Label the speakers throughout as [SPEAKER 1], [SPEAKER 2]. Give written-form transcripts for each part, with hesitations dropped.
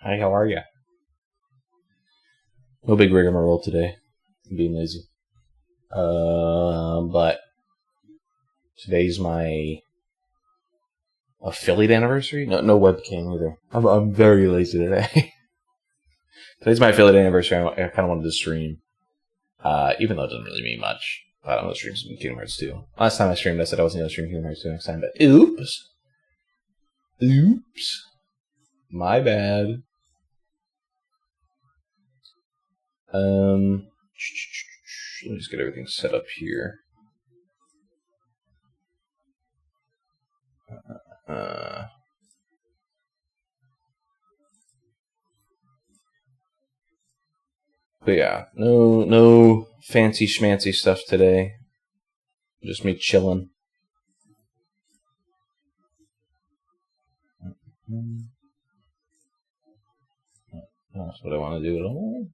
[SPEAKER 1] Hi, how are ya? No big rigmarole today. I'm being lazy. But today's my affiliate anniversary. No webcam either. I'm very lazy today. Today's my affiliate anniversary. I kind of wanted to stream, even though it doesn't really mean much. I don't know, stream some Kingdom Hearts 2. Last time I streamed, I said I wasn't going to stream Kingdom Hearts 2 next time, but oops. My bad. Let me just get everything set up here. But yeah, no fancy schmancy stuff today. Just me chilling. That's what I want to do at all.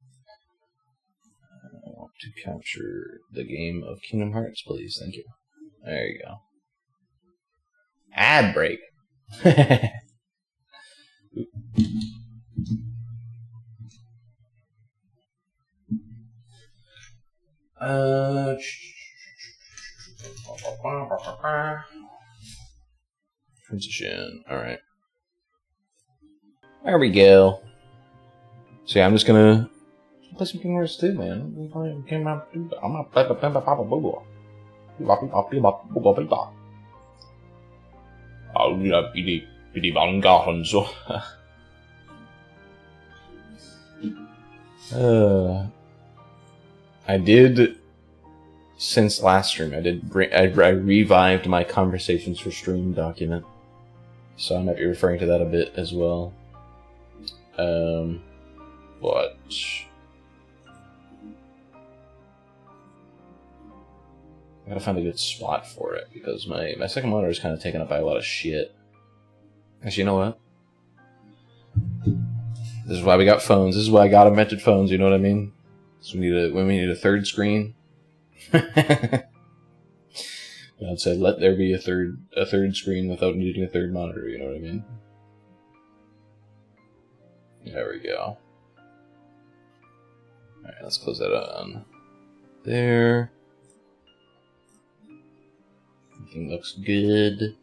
[SPEAKER 1] I want to capture the game of Kingdom Hearts, please. Thank you. There you go. Ad break. Transition. Alright. There we go. So yeah, I'm just gonna play some Kingdom Hearts 2, man. I'm gonna play Papa Boo. I did, since last stream, I revived my Conversations for Stream document. So I might be referring to that a bit as well. But I gotta find a good spot for it, because my second monitor is kind of taken up by a lot of shit. Actually, you know what? This is why we got phones. This is why God invented phones, you know what I mean? So when we need a third screen. God said, let there be a third screen without needing a third monitor, you know what I mean? There we go. Alright, let's close that on. There. Everything looks good.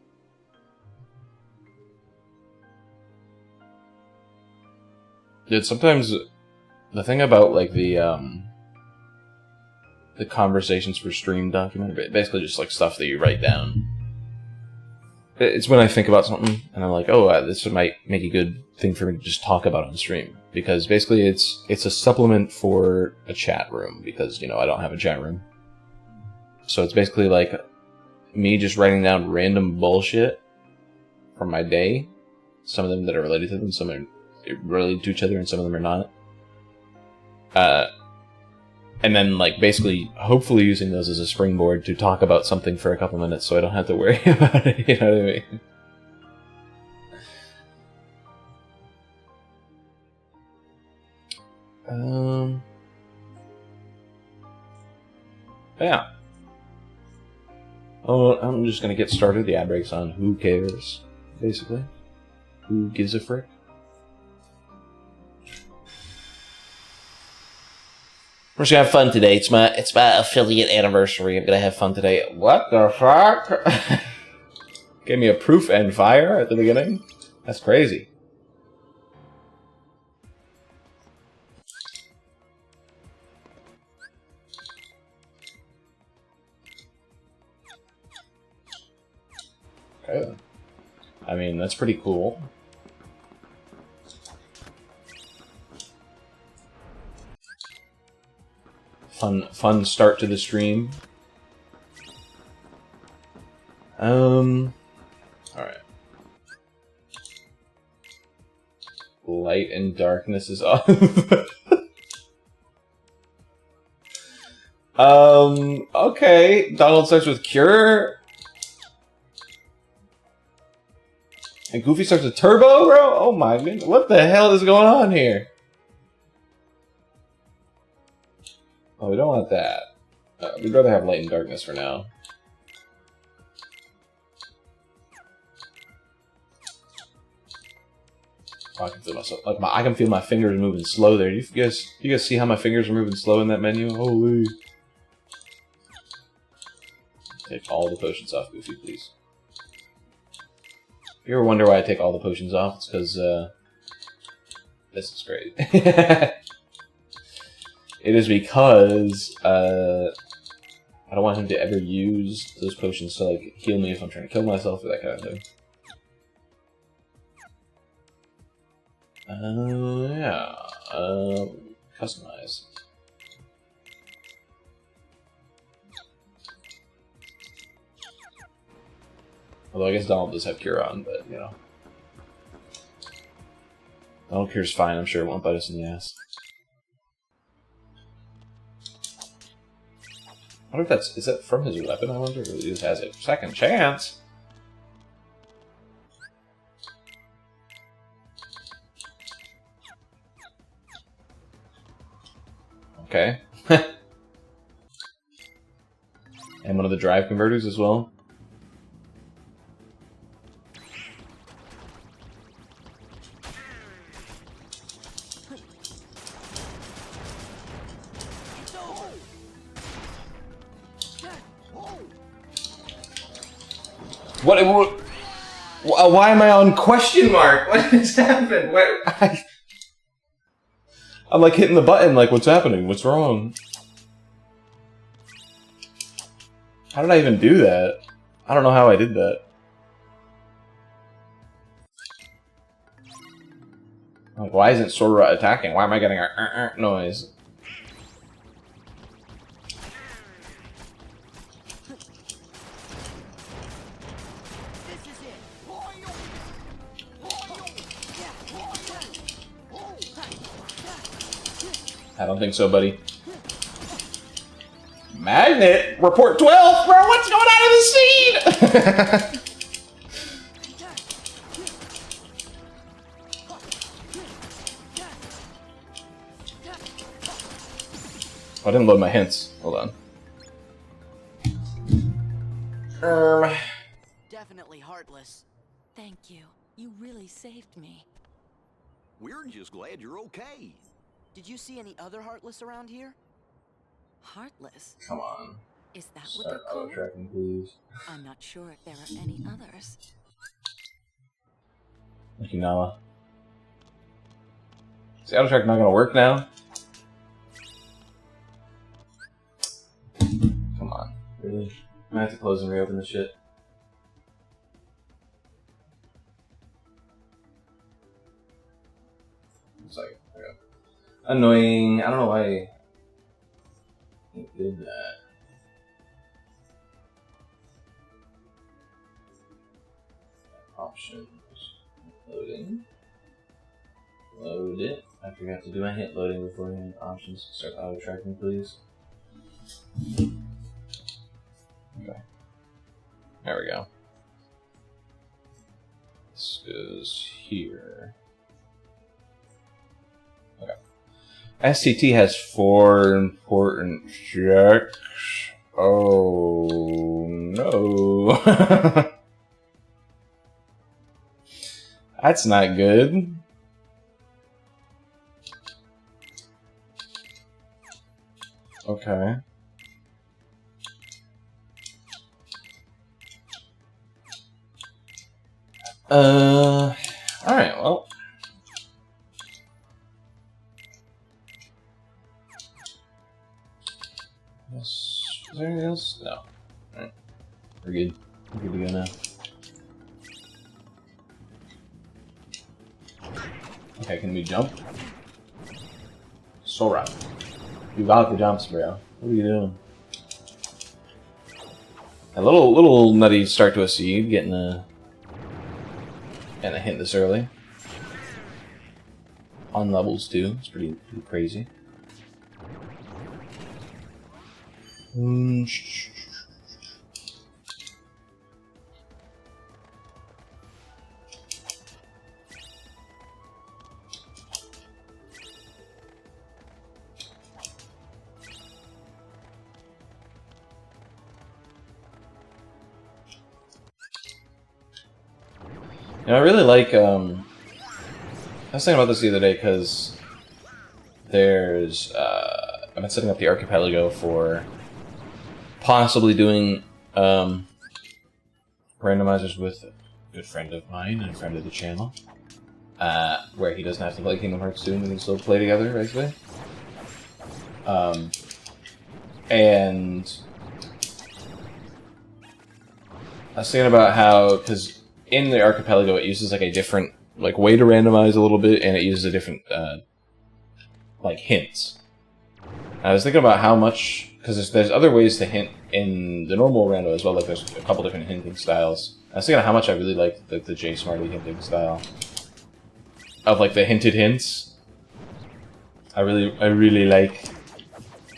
[SPEAKER 1] Dude, sometimes the thing about like the Conversations for Stream document, basically just like stuff that you write down. It's when I think about something and I'm like, oh, this might make a good thing for me to just talk about on stream, because basically it's a supplement for a chat room, because I don't have a chat room. So it's basically like me just writing down random bullshit from my day. Some of them that are related to them, some are related to each other, and some of them are not. And then, like, basically, hopefully using those as a springboard to talk about something for a couple minutes so I don't have to worry about it, you know what I mean? Yeah. Oh, I'm just gonna get started. The ad break's on. Who cares? Basically. Who gives a frick? We're just gonna have fun today. It's my affiliate anniversary. I'm gonna have fun today. What the fuck? Gave me a proof and fire at the beginning? That's crazy. Okay. I mean, that's pretty cool. Fun start to the stream. Alright. Light and darkness is off. Okay. Donald starts with Cure. And Goofy starts with Turbo, bro? Oh my goodness. What the hell is going on here? Oh, we don't want that. We'd rather have Light and Darkness for now. Oh, I can feel myself. Like I can feel my fingers moving slow there. You guys see how my fingers are moving slow in that menu? Holy! Take all the potions off, Goofy, please. If you ever wonder why I take all the potions off, it's because this is great. It is because I don't want him to ever use those potions to like heal me if I'm trying to kill myself or that kind of thing. Yeah. Customize. Although I guess Donald does have Cure on, but you know. Donald Cure's fine, I'm sure it won't bite us in the ass. I wonder if is that from his weapon, I wonder, or he just has a second chance? Okay. And one of the drive converters as well. What? Why am I on question mark? What has happened? I'm like hitting the button, like, what's happening? What's wrong? How did I even do that? I don't know how I did that. Like, why isn't Sora attacking? Why am I getting a noise? I don't think so, buddy. Magnet? Report 12? Bro, what's going on in the scene? I didn't load my hints. Hold on.
[SPEAKER 2] Definitely heartless.
[SPEAKER 3] Thank you. You really saved me.
[SPEAKER 4] We're just glad you're okay.
[SPEAKER 2] Did you see any other heartless around here?
[SPEAKER 3] Heartless?
[SPEAKER 1] Come on.
[SPEAKER 3] Is that what
[SPEAKER 1] Start
[SPEAKER 3] they're called?
[SPEAKER 1] auto-tracking, please.
[SPEAKER 3] I'm not sure if there are any others.
[SPEAKER 1] Thank you, Nala. Is the auto-track not gonna work now? Come on. Really? I have to close and reopen this shit. It's like, okay. Annoying. I don't know why it did that. Options. Loading. Load it. I forgot to do my hit loading beforehand. Options. Start auto tracking, please. Okay. There we go. This goes here. Okay. STT has 4 important checks. Oh no. That's not good. Okay. Alright, well. Is there anything else? No. Alright. We're good. We're good to go now. Okay, can we jump? Sora. You got the jumps, bro. What are you doing? A little nutty start to a seed, getting a hint this early. On levels too. It's pretty crazy. You know, I really like I was thinking about this the other day because there's I've been setting up the archipelago for possibly doing randomizers with a good friend of mine and a friend of the channel, where he doesn't have to play Kingdom Hearts 2 and we can still play together, basically. And I was thinking about how, because in the archipelago it uses like a different way to randomize a little bit, and it uses a different hints. I was thinking about how much, because there's other ways to hint in the normal rando as well. Like there's a couple different hinting styles. I was thinking of how much I really like the J Smarty hinting style of the hinted hints. I really like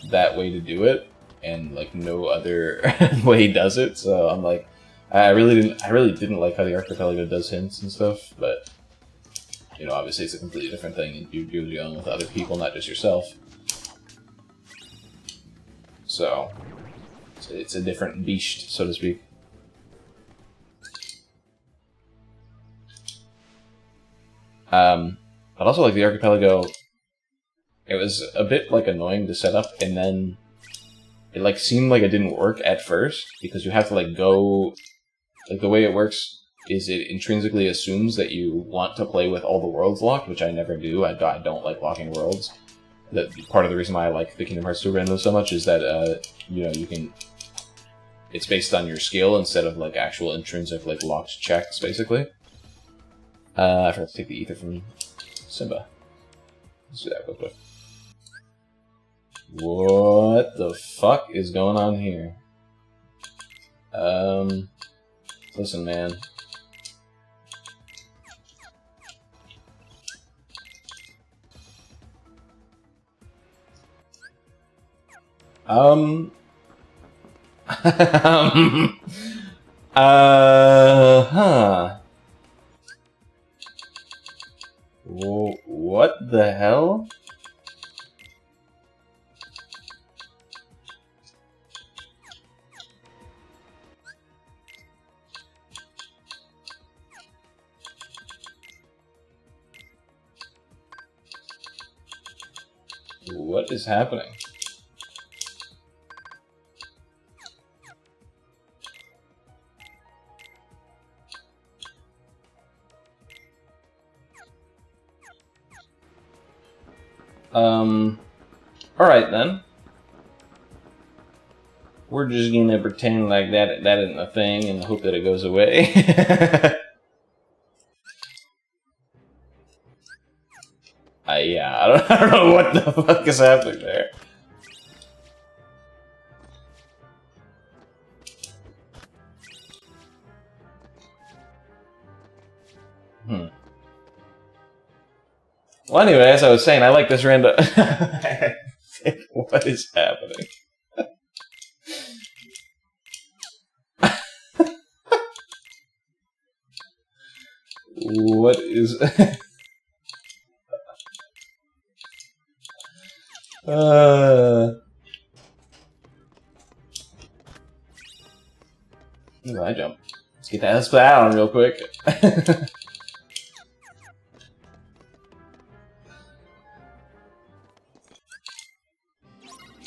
[SPEAKER 1] that way to do it, and no other way does it. So I'm like, I really didn't like how the archipelago does hints and stuff, but obviously it's a completely different thing, and you're dealing with other people, not just yourself. So it's a different beast, so to speak. But also the archipelago, it was a bit annoying to set up, and then it seemed like it didn't work at first because you have to go. The way it works is it intrinsically assumes that you want to play with all the worlds locked, which I never do. I don't like locking worlds. Part of the reason why I like the Kingdom Hearts 2 random so much is that you can. It's based on your skill instead of actual intrinsic locked checks, basically. I forgot to take the ether from Simba. Let's do that real quick. What the fuck is going on here? Listen, man. Huh. What the hell? What is happening? Alright then. We're just gonna pretend like that isn't a thing and hope that it goes away. Yeah, I don't know what the fuck is happening there. Well, anyway, as I was saying, I like this random. What is happening? What is? I jump. Let's get that splat on real quick.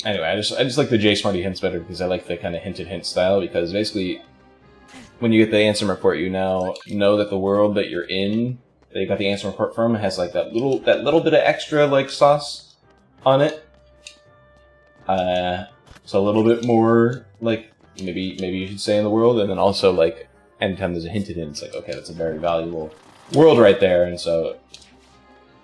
[SPEAKER 1] Anyway, I just like the J Smarty hints better because I like the kind of hinted hint style, because basically when you get the answer report, you now know that the world that you're in, that you got the answer report from, has that little bit of extra sauce on it. So a little bit more maybe you should say in the world, and then also anytime there's a hinted hint, it's okay, that's a very valuable world right there. And so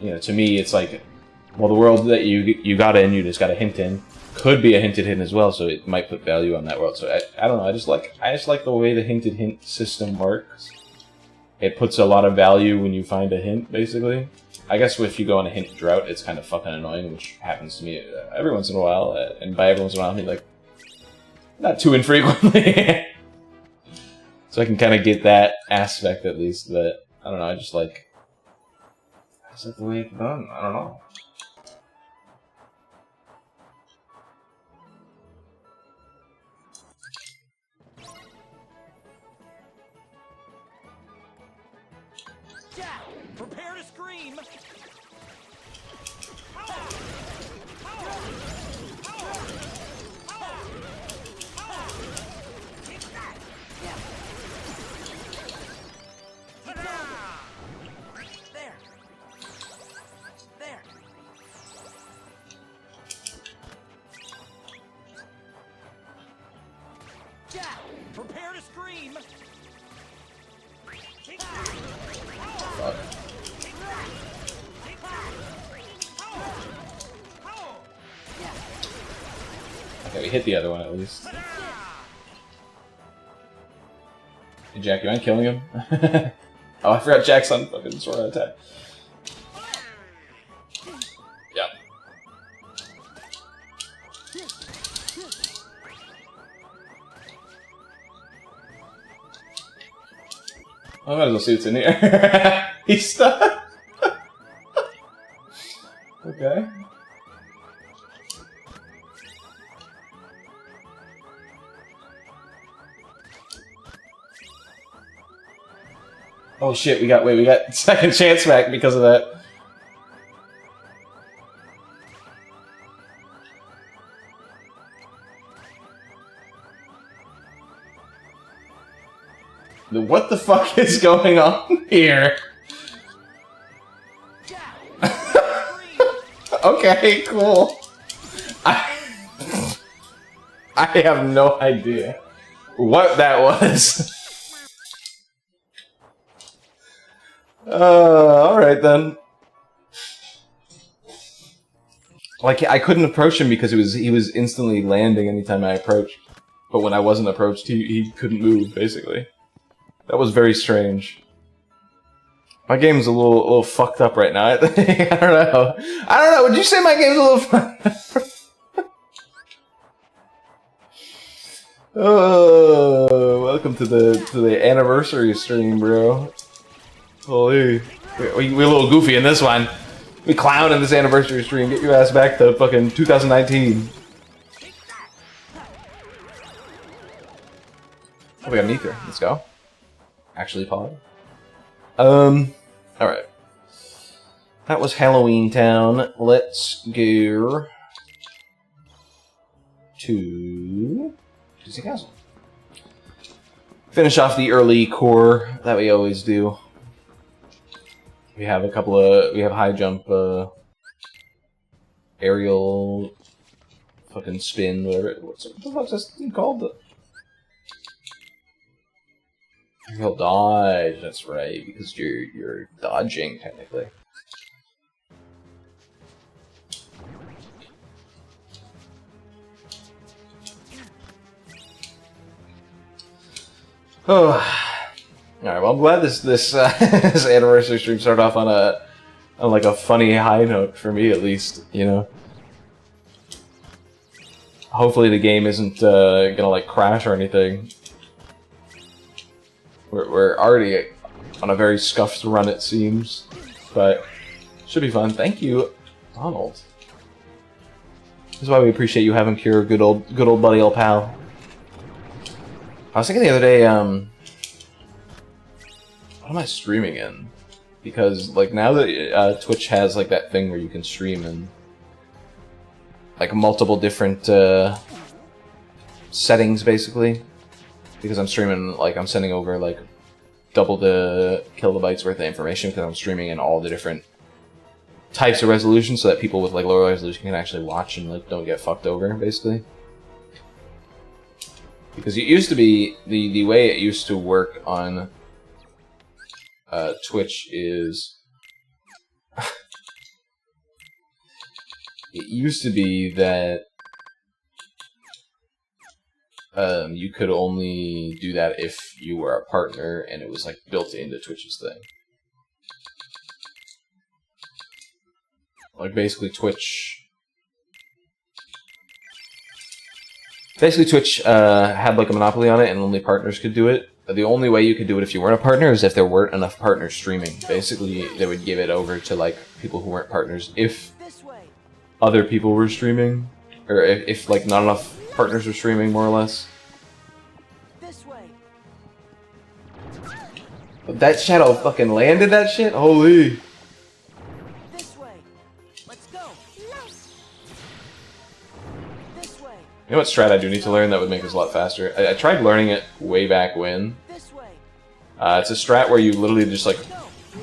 [SPEAKER 1] to me it's well, the world that you got in, you just got a hint in, could be a hinted hint as well, so it might put value on that world. So I don't know, I just like the way the hinted hint system works. It puts a lot of value when you find a hint, basically. I guess if you go on a hint drought, it's kind of fucking annoying, which happens to me every once in a while. And by every once in a while, I mean not too infrequently. So I can kind of get that aspect at least, but I don't know, I just like the way it's done. I don't know.
[SPEAKER 4] Jack, prepare to scream.
[SPEAKER 2] There. There.
[SPEAKER 4] Jack, prepare to scream.
[SPEAKER 1] Fuck. Okay, we hit the other one at least. Hey, Jack, you mind killing him? Oh, I forgot Jack's on fucking sword attack. Yep. I might as well see what's in here. He's stuck. Okay. Oh shit, we got second chance back because of that. What the fuck is going on here? Okay, cool. I have no idea what that was. Alright then. Like, I couldn't approach him because he was instantly landing anytime I approached. But when I wasn't approached, he couldn't move, basically. That was very strange. My game's a little fucked up right now, I think. I don't know. Would you say my game's a little fucked up? Oh, welcome to the anniversary stream, bro. Holy, we a little goofy in this one. We clown in this anniversary stream. Get your ass back to fucking 2019. Oh, we got an ether. Let's go. Actually, Paul. Alright. That was Halloween Town. Let's go to Disney Castle. Finish off the early core that we always do. We have we have high jump, aerial, fucking spin, whatever. What the fuck's this thing called? Aerial dodge, that's right, because you're dodging, technically. Oh, all right. Well, I'm glad this this anniversary stream started off on like a funny high note for me, at least. You know. Hopefully, the game isn't gonna like crash or anything. We're already on a very scuffed run, it seems, but should be fun. Thank you, Donald. This is why we appreciate you having Cure, good old buddy, old pal. I was thinking the other day, what am I streaming in? Because like now that Twitch has like that thing where you can stream in like multiple different settings, basically. Because I'm streaming, like, I'm sending over, like, double the kilobytes worth of information because I'm streaming in all the different types of resolution so that people with, like, lower resolution can actually watch and, like, don't get fucked over, basically. Because it used to be, the way it used to work on Twitch is... it used to be that you could only do that if you were a partner, and it was like built into Twitch's thing. Like basically Twitch had like a monopoly on it, and only partners could do it. The only way you could do it if you weren't a partner is if there weren't enough partners streaming. Basically, they would give it over to like people who weren't partners if other people were streaming, or if like not enough partners were streaming, more or less.
[SPEAKER 2] This way.
[SPEAKER 1] That shadow fucking landed that shit? Holy.
[SPEAKER 2] This way. Let's go. This way.
[SPEAKER 1] You know what strat I do need to learn that would make this a lot faster? I tried learning it way back when.
[SPEAKER 2] This way.
[SPEAKER 1] It's a strat where you literally just like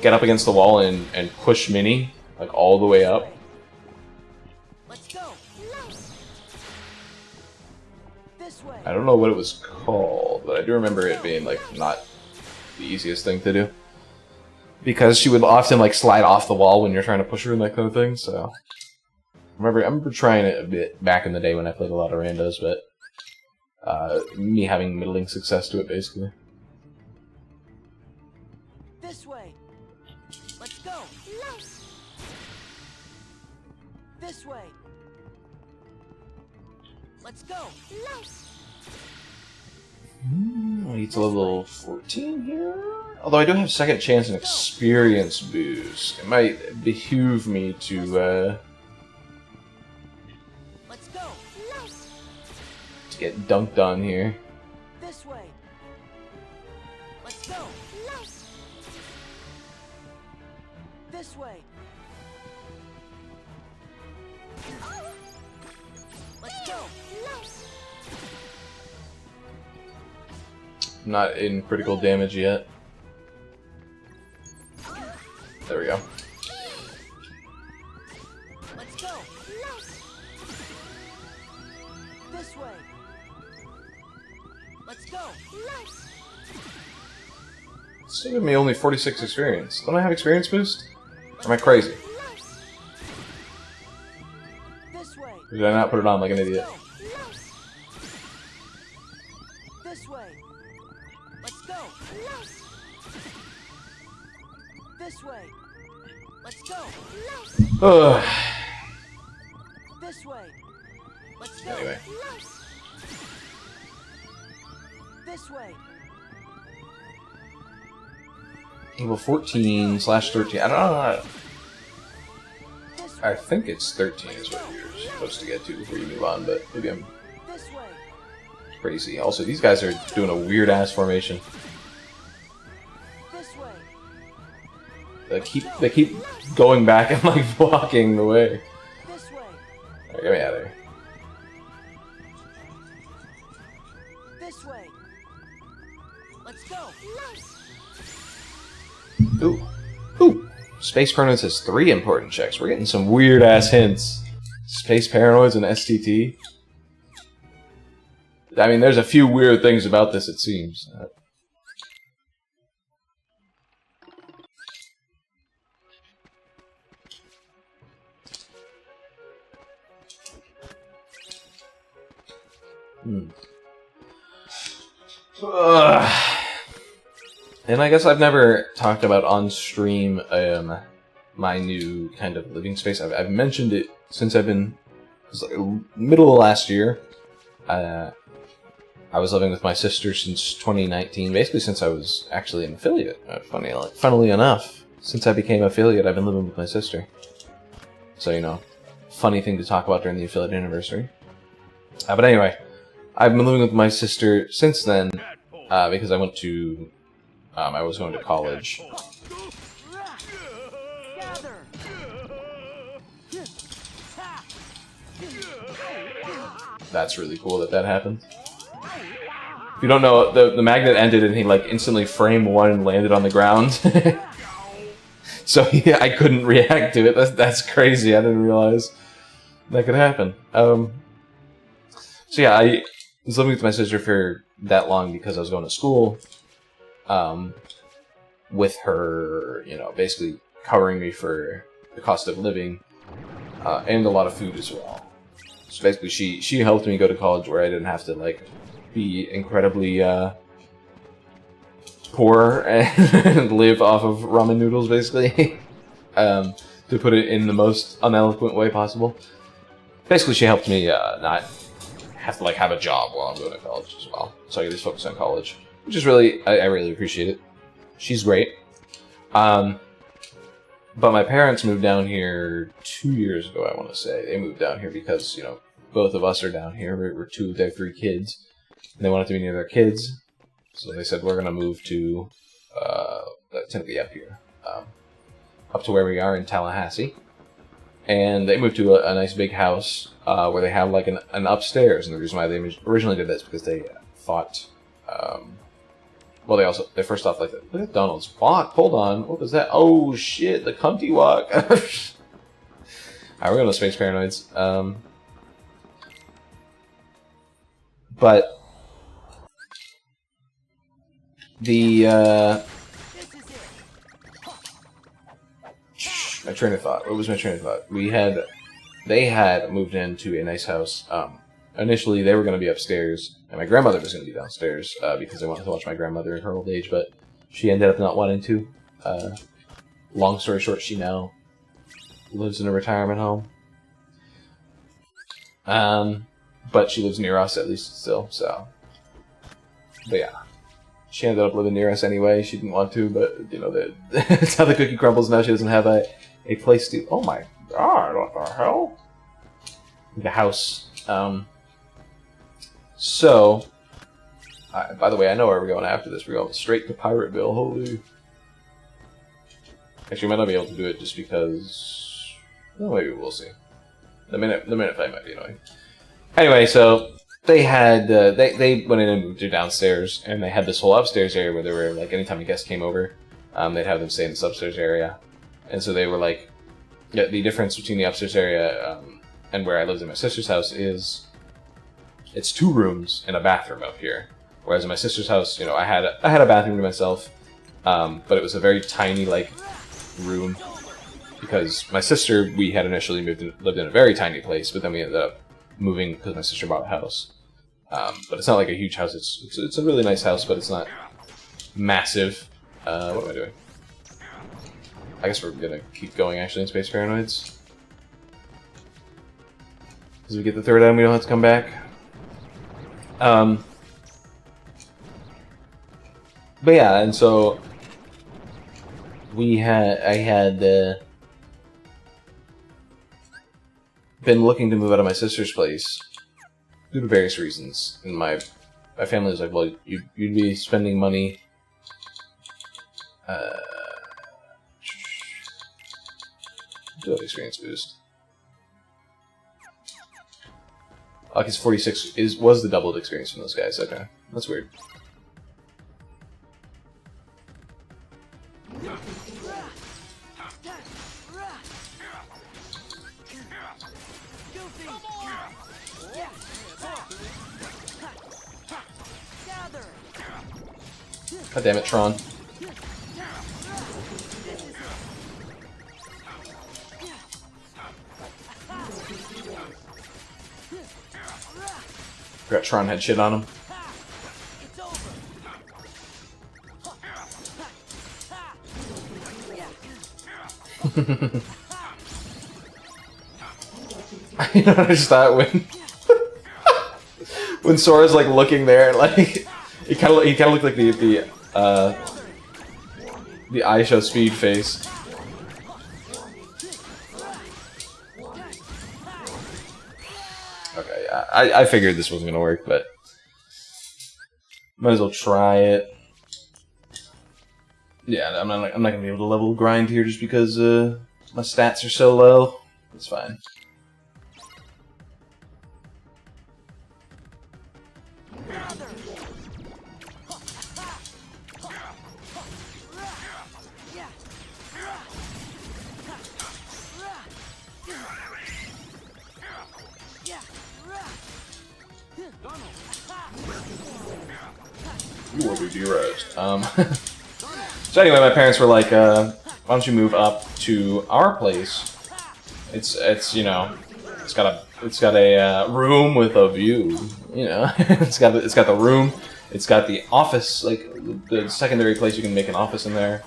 [SPEAKER 1] get up against the wall and push Mini like all the way up.
[SPEAKER 2] Let's go. This way.
[SPEAKER 1] I don't know what it was called, but I do remember it being like not the easiest thing to do. Because she would often like slide off the wall when you're trying to push her and that kind of thing, so I remember trying it a bit back in the day when I played a lot of randos, but me having middling success to it basically.
[SPEAKER 2] This way. Let's go. This way. Let's go.
[SPEAKER 1] I need to level 14 here. Although I do have second chance and experience boost. It might behoove me to
[SPEAKER 2] Let's go.
[SPEAKER 1] get dunked on here.
[SPEAKER 2] This way. Let's go. This way. Let's go.
[SPEAKER 1] I'm not in critical damage yet. There we go.
[SPEAKER 2] Let's go. This way. Let's go.
[SPEAKER 1] It's giving me only 46 experience. Don't I have experience boost? Or am I crazy?
[SPEAKER 2] This way.
[SPEAKER 1] Or did I not put it on like an idiot?
[SPEAKER 2] This way. Let's go. This way. Let's go.
[SPEAKER 1] Ugh.
[SPEAKER 2] This way. Let's go.
[SPEAKER 1] Anyway.
[SPEAKER 2] This way.
[SPEAKER 1] Level 14/13. I don't know.
[SPEAKER 2] This way.
[SPEAKER 1] I think it's 13 is what you're supposed to get to before you move on, but maybe I'm
[SPEAKER 2] This way.
[SPEAKER 1] crazy. Also, these guys are doing a weird ass formation.
[SPEAKER 2] This way.
[SPEAKER 1] They keep going back and like blocking the way.
[SPEAKER 2] This way.
[SPEAKER 1] Alright, get me out of here.
[SPEAKER 2] This way. Let's go.
[SPEAKER 1] Ooh. Ooh. Space Paranoids has 3 important checks. We're getting some weird ass hints. Space Paranoids and STT. I mean, there's a few weird things about this, it seems. And I guess I've never talked about on stream my new kind of living space. I've mentioned it since I've been middle of last year. I was living with my sister since 2019, basically since I was actually an affiliate. Funnily enough, since I became affiliate, I've been living with my sister. So, you know, funny thing to talk about during the affiliate anniversary. But anyway, I've been living with my sister since then because I went to I was going to college.
[SPEAKER 2] Gather.
[SPEAKER 1] That's really cool that happened. If you don't know, the magnet ended and he like instantly frame 1 and landed on the ground. So yeah, I couldn't react to it. That's crazy. I didn't realize that could happen. So yeah, I was living with my sister for that long because I was going to school. With her, you know, basically covering me for the cost of living, and a lot of food as well. So basically, she helped me go to college where I didn't have to like be incredibly poor and live off of ramen noodles, basically. To put it in the most uneloquent way possible. Basically, she helped me not have to like have a job while I'm going to college as well, so I can just focus on college, which is really I really appreciate it. She's great. But my parents moved down here 2 years ago, I want to say. They moved down here because, you know, both of us are down here. We're 2 of their 3 kids. And they wanted to be near their kids. So they said we're gonna move to technically up here, up to where we are in Tallahassee, and they moved to a nice big house where they have like an upstairs. And the reason why they originally did this is because they thought, well, they first off like, look at Donald's walk. Hold on, what was that? Oh shit, the cunty walk. All right, we're going to Space Paranoids. But the my train of thought. What was my train of thought? They had moved into a nice house. Initially, they were going to be upstairs, and my grandmother was going to be downstairs because I wanted to watch my grandmother in her old age, but she ended up not wanting to. Long story short, she now lives in a retirement home. But she lives near us, at least, still, so. But yeah. She ended up living near us anyway. She didn't want to, but, you know, that's how the cookie crumbles now. She doesn't have a place to... Oh my god, what the hell? The house. So, by the way, I know where we're going after this. We're going straight to Pirateville. Holy. Actually, we might not be able to do it just because... Well, maybe we'll see. The minute fight might be annoying. Anyway, so they had they went in and moved to downstairs, and they had this whole upstairs area where they were like, anytime a guest came over, they'd have them stay in this upstairs area, and so they were like, yeah, the difference between the upstairs area and where I lived in my sister's house is it's 2 rooms and a bathroom up here, whereas in my sister's house, you know, I had a bathroom to myself, but it was a very tiny like room. Because my sister, we had initially lived in a very tiny place, but then we ended up moving because my sister bought a house. But it's not like a huge house. It's a really nice house, but it's not massive. What am I doing? I guess we're gonna keep going actually in Space Paranoids. Because we get the 3rd item, we don't have to come back. But yeah, and so I had been looking to move out of my sister's place due to various reasons, and my family was like, well, you'd be spending money do have experience boost. Like, his 46 was the doubled experience from those guys. Okay, that's weird. God damn it, Tron. Forgot Tron had shit on him. You know what I just thought when Sora's like looking there, like he kind of looked like the I show speed face. Okay, yeah, I figured this wasn't gonna work, but might as well try it. Yeah, I'm not gonna be able to level grind here just because my stats are so low. It's fine. You will be dearest. So anyway, my parents were like, "Why don't you move up to our place? It's you know, it's got a room with a view. You know, it's got the room, it's got the office, like the secondary place you can make an office in there,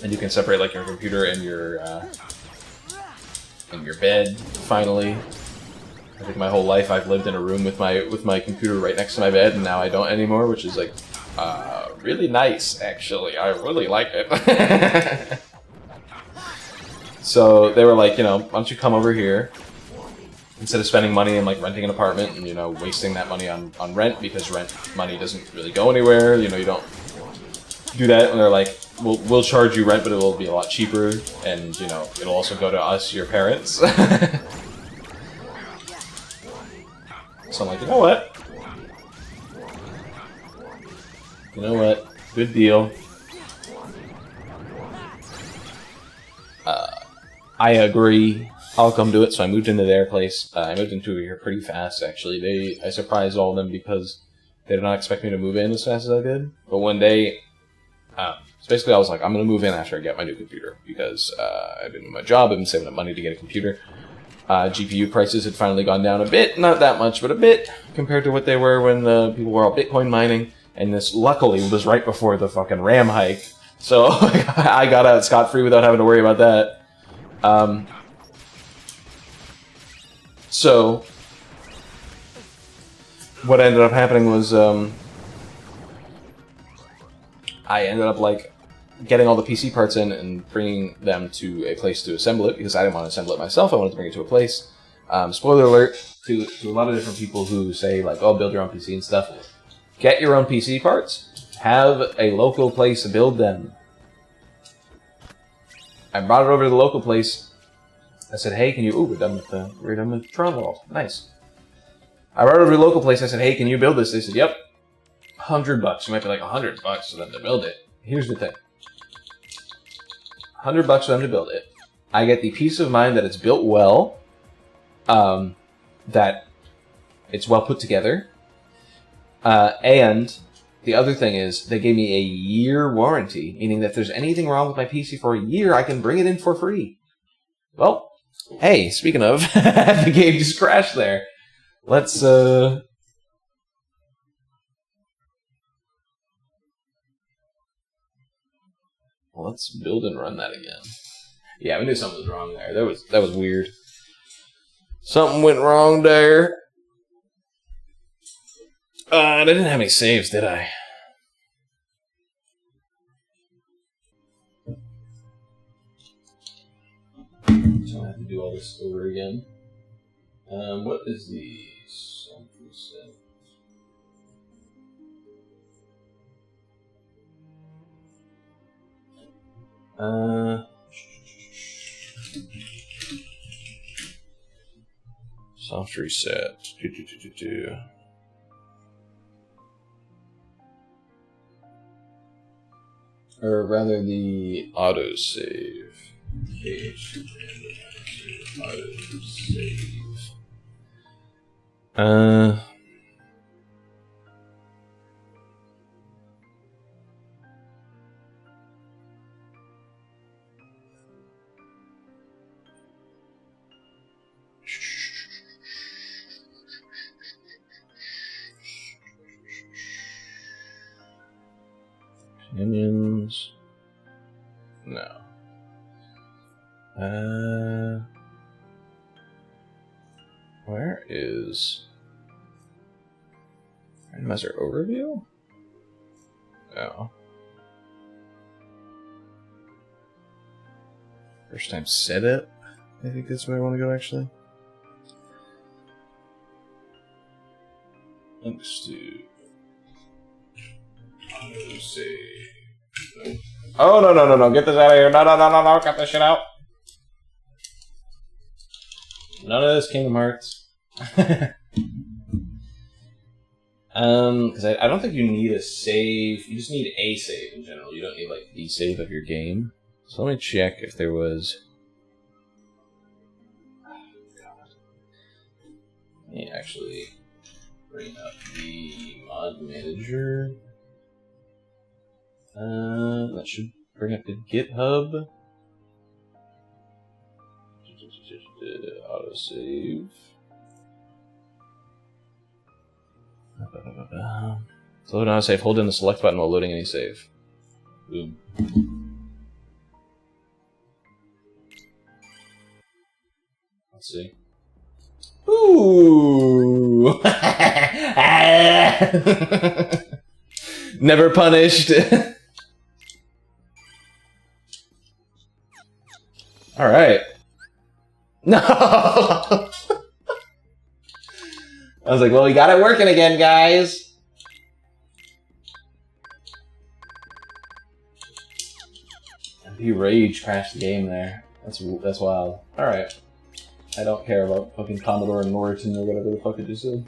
[SPEAKER 1] and you can separate like your computer and your bed. Finally, I think my whole life I've lived in a room with my computer right next to my bed, and now I don't anymore, which is like really nice, actually. I really like it. So they were like, you know, why don't you come over here? instead of spending money and like renting an apartment and, you know, wasting that money on rent, because rent money doesn't really go anywhere, you know, you don't do that, and they're like, we'll charge you rent, but it will be a lot cheaper, and, you know, it'll also go to us, your parents. So I'm like, you know what? You know what? Good deal. I agree. I'll come to it. So I moved into their place. I moved into here pretty fast, actually. I surprised all of them because they did not expect me to move in as fast as I did. But one day, so basically I was like, I'm going to move in after I get my new computer, because I've been doing my job. I've been saving up money to get a computer. GPU prices had finally gone down a bit. Not that much, but a bit, compared to what they were when people were all Bitcoin mining. And this, luckily, was right before the fucking RAM hike. So I got out scot-free without having to worry about that. So what ended up happening was I ended up like getting all the PC parts in and bringing them to a place to assemble it, because I didn't want to assemble it myself. I wanted to bring it to a place. Spoiler alert to a lot of different people who say like, oh, build your own PC and stuff. Get your own PC parts. Have a local place to build them. I brought it over to the local place. I said, hey, can you... Ooh, we're done with Toronto Wall. Nice. I brought it over to the local place. I said, hey, can you build this? They said, yep. $100. It might be like $100 for them to build it. Here's the thing. $100 for them to build it. I get the peace of mind that it's built well. That it's well put together. And the other thing is, they gave me a year warranty, meaning that if there's anything wrong with my PC for a year, I can bring it in for free. Well, hey, speaking of, the game just crashed there. Let's build and run that again. Yeah, we knew something was wrong there. That was weird. Something went wrong there. I didn't have any saves, did I? So I have to do all this over again. What is the something set? Soft reset. Or rather, the autosave. KH2R autosave. Opinions. No. Where is Randomizer Overview? Oh. First time setup? I think that's where I want to go, actually. Links to autosave. Oh, no. Get this out of here. No. Cut this shit out. None of this Kingdom Hearts. Because I don't think you need a save. You just need a save in general. You don't need, like, the save of your game. So let me check if there was... God. Let me actually bring up the mod manager. That should bring up the GitHub. Autosave. So load autosave. Hold in the select button while loading any save. Boom. Let's see. Ooh! Never punished. All right. No. I was like, well, we got it working again, guys. He rage crashed the game there. That's wild. Alright. I don't care about fucking Commodore Norton or whatever the fuck it just said.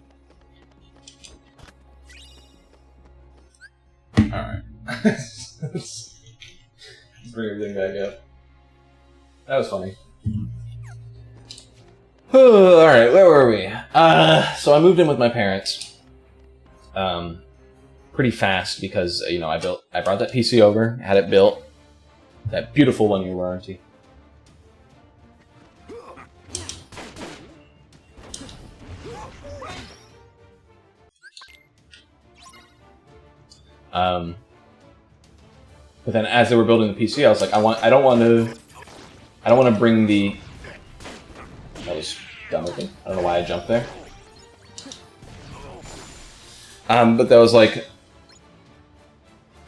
[SPEAKER 1] Alright. Let's bring everything back up. That was funny. Alright, where were we? So I moved in with my parents. Pretty fast because, you know, I brought that PC over, had it built. That beautiful 1-year warranty. But then as they were building the PC, I was like, I don't want to bring the... That was dumb of me. I don't know why I jumped there. But that was like...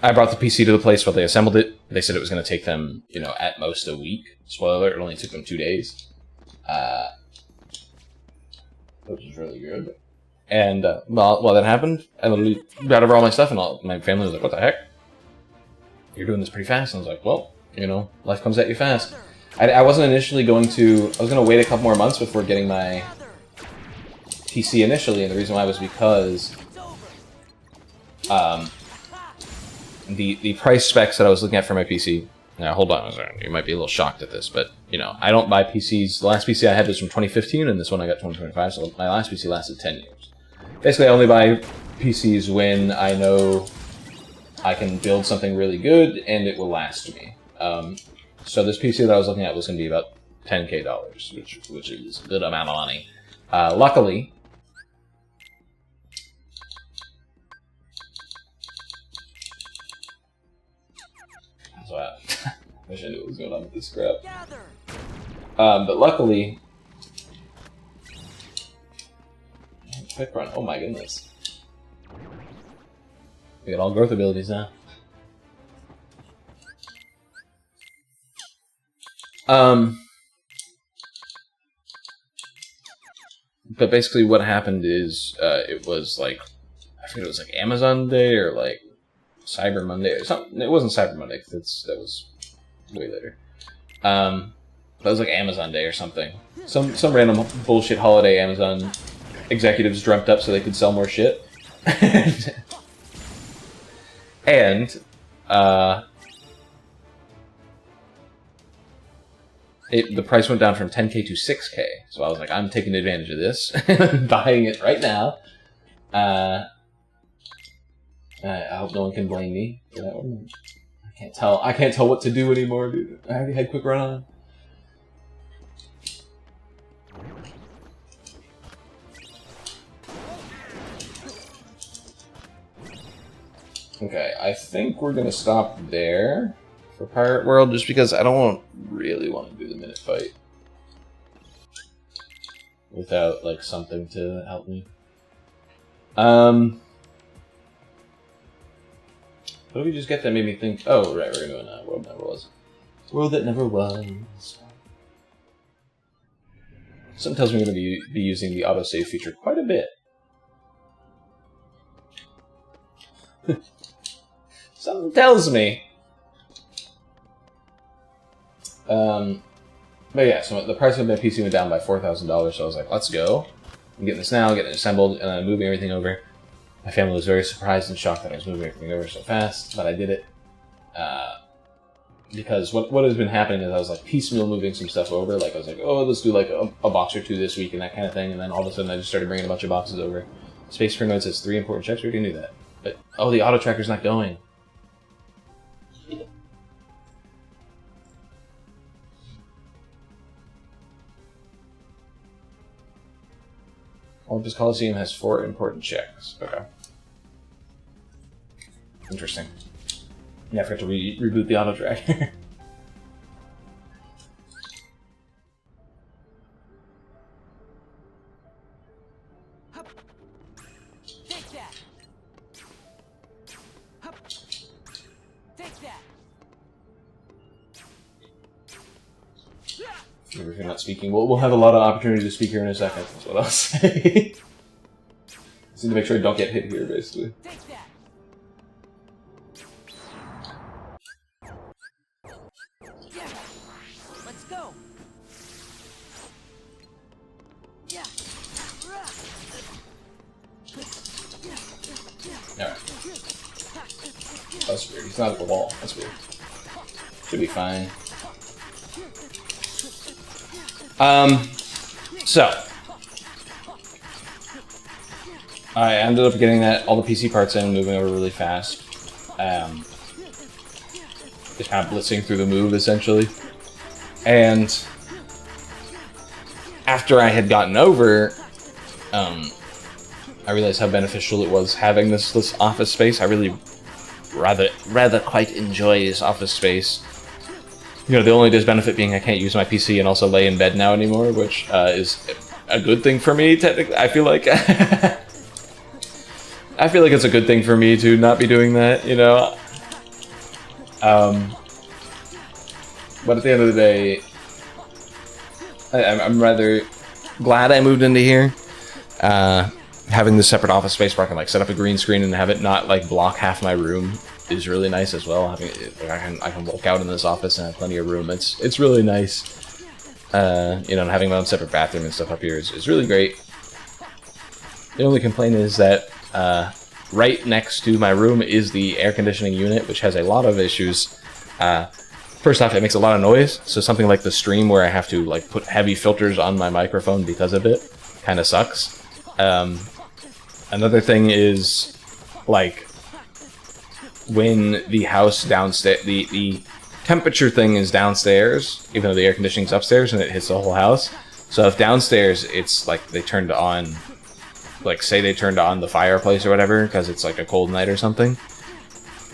[SPEAKER 1] I brought the PC to the place where they assembled it. They said it was going to take them, you know, at most a week. Spoiler alert, it only took them 2 days. Which is really good. And, while that happened, I literally got over all my stuff, and my family was like, what the heck? You're doing this pretty fast. And I was like, well, you know, life comes at you fast. I wasn't initially going to... I was going to wait a couple more months before getting my PC initially, and the reason why was because... The price specs that I was looking at for my PC... Now, hold on. You might be a little shocked at this, but, you know, I don't buy PCs... The last PC I had was from 2015, and this one I got 2025, so my last PC lasted 10 years. Basically, I only buy PCs when I know I can build something really good, and it will last me. So this PC that I was looking at was going to be about $10K, which is a good amount of money. Luckily... Wow. Wish I knew what was going on with this scrap. But luckily... Quick run. Oh my goodness. We got all growth abilities now. But basically what happened is, it was like... I forget, it was like Amazon Day or like... Cyber Monday or something. It wasn't Cyber Monday because that was way later. That was like Amazon Day or something. Some random bullshit holiday Amazon executives dreamt up so they could sell more shit. And the price went down from 10K to 6K. So I was like, I'm taking advantage of this, buying it right now. I hope no one can blame me for that one. I can't tell what to do anymore, dude. I already had quick run on. Okay, I think we're gonna stop there for Pirate World, just because I don't really want to do the minute fight without like something to help me. What did we just get that made me think? Oh, right, we're doing World Never Was. World That Never Was. Something tells me I'm going to be using the autosave feature quite a bit. Something tells me. But yeah, so the price of my PC went down by $4,000, so I was like, let's go. I'm getting this now, getting it assembled, and I'm moving everything over. My family was very surprised and shocked that I was moving everything over so fast, but I did it. Because what has been happening is I was like piecemeal moving some stuff over. Like I was like, oh, let's do like a box or two this week and that kind of thing. And then all of a sudden I just started bringing a bunch of boxes over. Space Spring Note says 3 important checks. We can do that. But, oh, the auto tracker's not going. Olympus Coliseum has 4 important checks. Okay. Interesting. Yeah, I forgot to reboot the auto tracker.
[SPEAKER 2] Take that. Take that.
[SPEAKER 1] Maybe if you're not speaking, we'll have a lot of opportunity to speak here in a second. That's what I'll say. Just need to make sure I don't get hit here, basically.
[SPEAKER 2] Take that. Yeah. Let's go. Yeah.
[SPEAKER 1] Alright. That's weird. He's not at the wall. That's weird. Should be fine. So I ended up getting all the PC parts in and moving over really fast. Just kind of blitzing through the move, essentially. And after I had gotten over, I realized how beneficial it was having this office space. I really rather quite enjoy this office space. You know, the only disbenefit being I can't use my PC and also lay in bed now anymore, which is a good thing for me, technically. I feel like I feel like it's a good thing for me to not be doing that, you know? But at the end of the day, I'm rather glad I moved into here. Having this separate office space where I can like set up a green screen and have it not like block half my room is really nice as well. Having I can walk out in this office and have plenty of room. It's really nice. You know, and having my own separate bathroom and stuff up here is really great. The only complaint is that right next to my room is the air conditioning unit, which has a lot of issues. First off, it makes a lot of noise, so something like the stream where I have to like put heavy filters on my microphone because of it kind of sucks. Another thing is, like, when the house downstairs, the temperature thing is downstairs, even though the air conditioning's upstairs, and it hits the whole house. So if downstairs, it's like they turned on, like, say they turned on the fireplace or whatever, because it's like a cold night or something.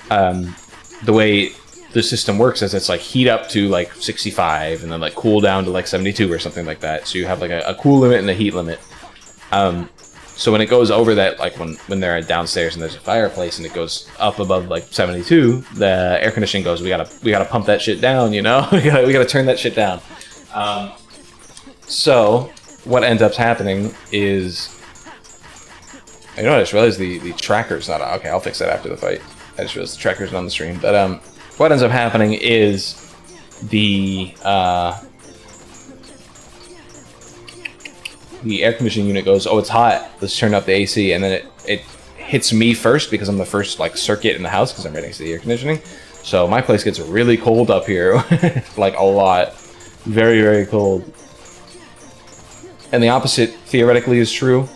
[SPEAKER 1] The way the system works is it's like heat up to like 65 and then like cool down to like 72 or something like that. So you have like a cool limit and a heat limit. So when it goes over that, like when they're downstairs and there's a fireplace and it goes up above like 72, the air conditioning goes, we gotta pump that shit down, you know? we gotta turn that shit down. So what ends up happening is, you know, I just realized the tracker's not on. Okay, I'll fix that after the fight. I just realized the tracker's not on the stream. But what ends up happening is the air conditioning unit goes, oh, it's hot, let's turn up the AC, and then it hits me first because I'm the first like circuit in the house because I'm right next to the air conditioning. So my place gets really cold up here, like a lot, very, very cold. And the opposite theoretically is true.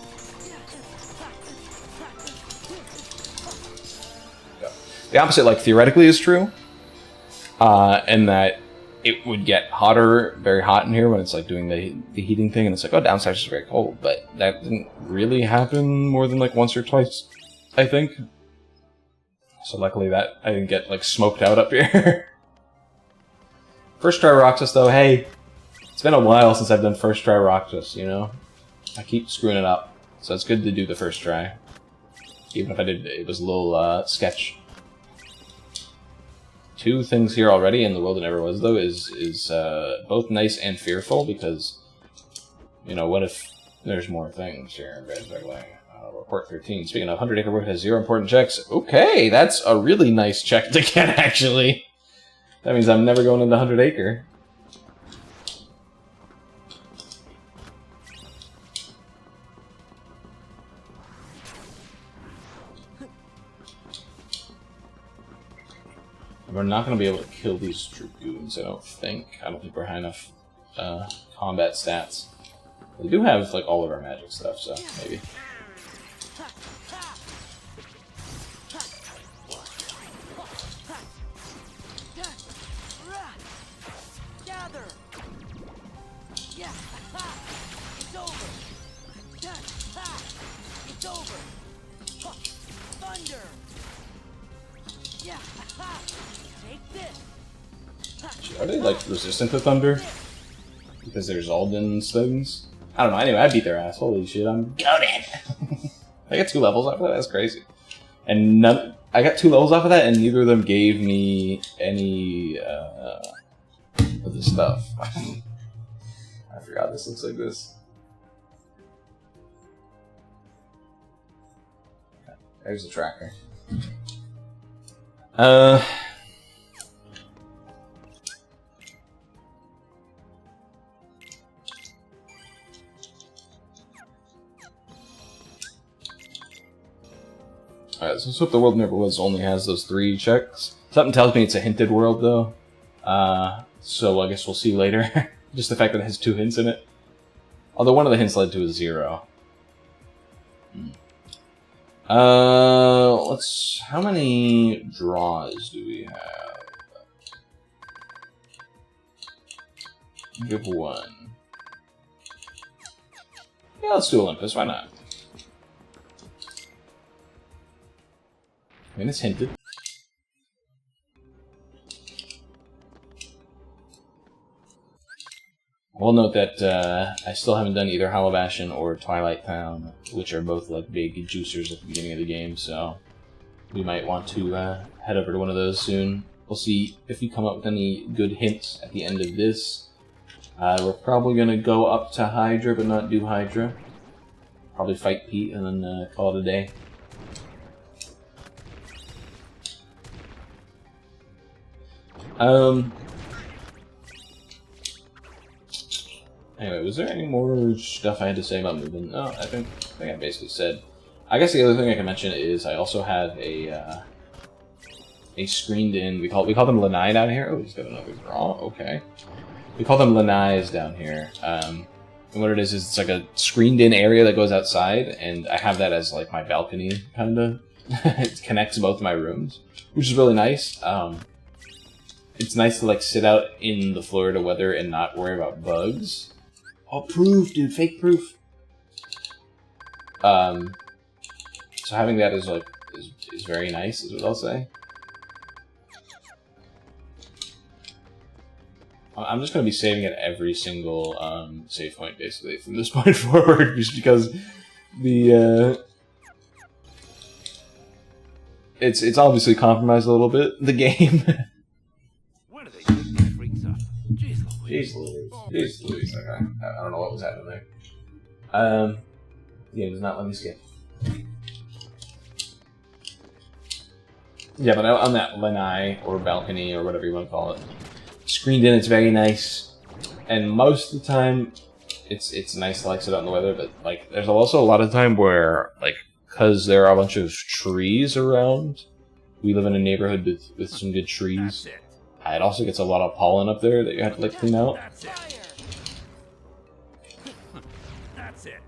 [SPEAKER 1] The opposite, like, theoretically is true, and that it would get hotter, very hot in here when it's, like, doing the heating thing, and it's like, oh, downstairs is very cold, but that didn't really happen more than, like, once or twice, I think. So luckily that I didn't get, like, smoked out up here. First try Roxas, though, hey, it's been a while since I've done first try Roxas, you know? I keep screwing it up, so it's good to do the first try. Even if I did, it was a little, sketch. Two things here already in the world that never was, though, is both nice and fearful, because, you know, what if there's more things here? Report 13. Speaking of, 100 Acre Wood has 0 important checks. Okay, that's a really nice check to get, actually. That means I'm never going into 100 Acre. We're not going to be able to kill these Dragoons, I don't think. I don't think we're high enough combat stats. We do have, like, all of our magic stuff, so maybe.
[SPEAKER 2] Gather. Yeah. It's over. It's over. Thunder. Yeah. Take this.
[SPEAKER 1] Are they, like, resistant to thunder? Because there's Alden's things? I don't know, anyway, I beat their ass. Holy shit, I'm goated! I got 2 levels off of that, that's crazy. And none, I got 2 levels off of that, and neither of them gave me any, of the stuff. I forgot this looks like this. There's the tracker. Alright, so let's hope the world never was only has those 3 checks. Something tells me it's a hinted world, though. So I guess we'll see later. Just the fact that it has 2 hints in it. Although one of the hints led to a 0. Let's... How many draws do we have? Give 1. Yeah, let's do Olympus, why not? I mean, it's hinted. We'll note that I still haven't done either Hollow Bastion or Twilight Town, which are both like big juicers at the beginning of the game, so we might want to head over to one of those soon. We'll see if we come up with any good hints at the end of this. We're probably going to go up to Hydra, but not do Hydra. Probably fight Pete and then call it a day. Anyway, was there any more stuff I had to say about movement? No, I think I basically said. I guess the other thing I can mention is I also have a screened-in. We call them lanai down here. Oh, he's got another draw. Okay, we call them lanais down here. And what it is it's like a screened-in area that goes outside, and I have that as like my balcony, kind of. It connects both my rooms, which is really nice. It's nice to like sit out in the Florida weather and not worry about bugs. Oh, proof, dude, fake proof. So having that is like is very nice, is what I'll say. I'm just gonna be saving at every single save point basically from this point forward, just because the it's obviously compromised a little bit, the game.
[SPEAKER 4] When are they getting these freaks up? Jeez Louise.
[SPEAKER 1] Jeez Louise. Jeez Louise. Okay. I don't know what was happening there. Yeah, it does not let me skip. Yeah, but on that lanai, or balcony, or whatever you want to call it, screened in, it's very nice. And most of the time, it's nice to like sit out in the weather, but like there's also a lot of time where, like, because there are a bunch of trees around, we live in a neighborhood with some good trees.
[SPEAKER 4] That's it.
[SPEAKER 1] It also gets a lot of pollen up there that you have to like clean out.
[SPEAKER 4] That's it. That's it.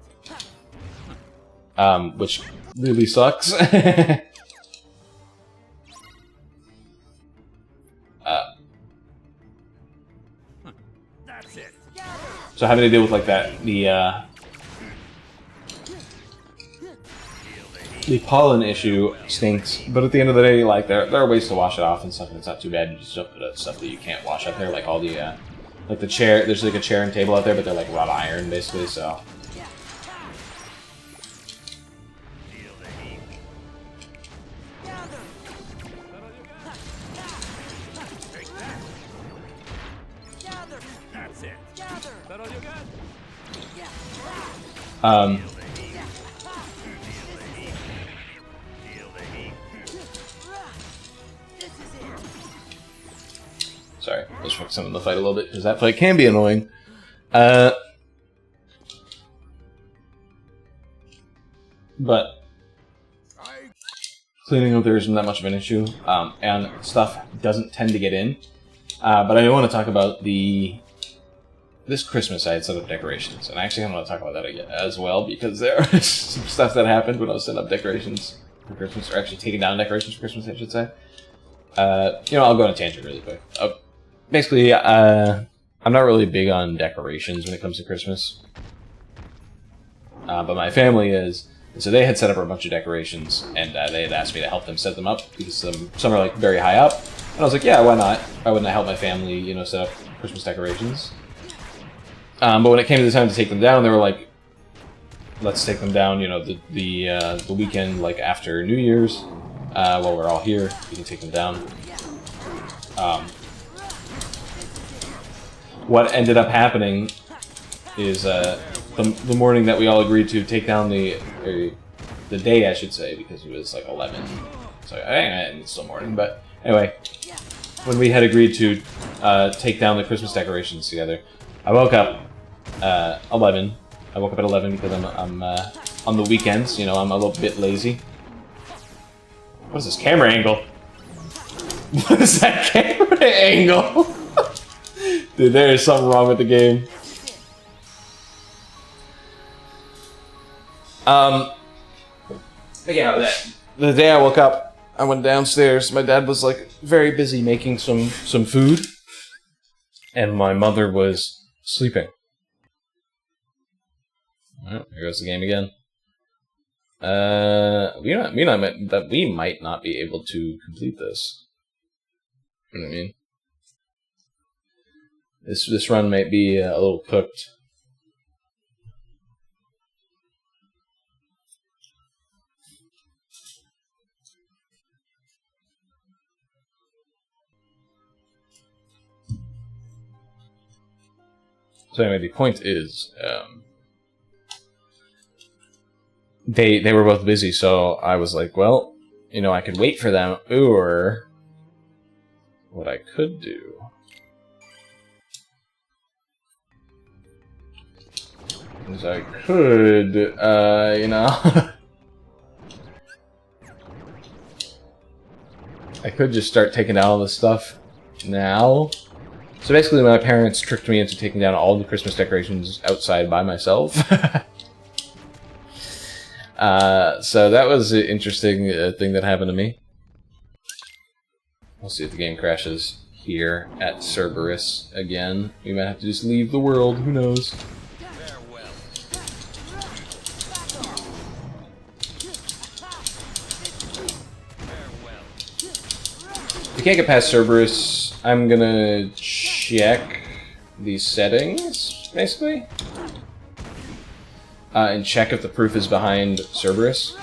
[SPEAKER 1] Which really sucks.
[SPEAKER 4] That's it.
[SPEAKER 1] So having to deal with like that, the pollen issue stinks, but at the end of the day, like there are ways to wash it off and stuff, and it's not too bad. You just don't put stuff that you can't wash up there, like all the like the chair. There's like a chair and table out there, but they're like wrought iron basically. So
[SPEAKER 4] That's it.
[SPEAKER 1] sorry, let's focus on the fight a little bit because that fight can be annoying. But cleaning up there isn't that much of an issue, and stuff doesn't tend to get in. But I do want to talk about this Christmas I had set up decorations, and I actually want to talk about that again as well, because there are some stuff that happened when I was setting up decorations for Christmas, or actually taking down decorations for Christmas, I should say. I'll go on a tangent really quick. Basically, I'm not really big on decorations when it comes to Christmas, but my family is. And so they had set up a bunch of decorations, and they had asked me to help them set them up, because some are like very high up. And I was like, yeah, why not? Why wouldn't I help my family, set up Christmas decorations? But when it came to the time to take them down, they were like, let's take them down, the weekend, like, after New Year's, while we're all here, we can take them down. What ended up happening is, the morning that we all agreed to take down the the day, I should say, because it was like 11. So it's still morning, but anyway, when we had agreed to take down the Christmas decorations together, I woke up 11. I woke up at 11 because I'm on the weekends. You know, I'm a little bit lazy. What is this camera angle? What is that camera angle? Dude, there is something wrong with the game. But yeah, the day I woke up, I went downstairs. My dad was like very busy making some food, and my mother was sleeping. Oh, here goes the game again. We might not be able to complete this. You know what I mean? This run might be a little cooked. So anyway, the point is, they were both busy, so I was like, well, you know, I could wait for them, or what I could do is I could, you know, I could just start taking down all this stuff now. So basically, my parents tricked me into taking down all the Christmas decorations outside by myself. So that was an interesting thing that happened to me. We'll see if the game crashes here at Cerberus again. We might have to just leave the world, who knows. If you can't get past Cerberus, I'm gonna check these settings, basically. And check if the proof is behind Cerberus.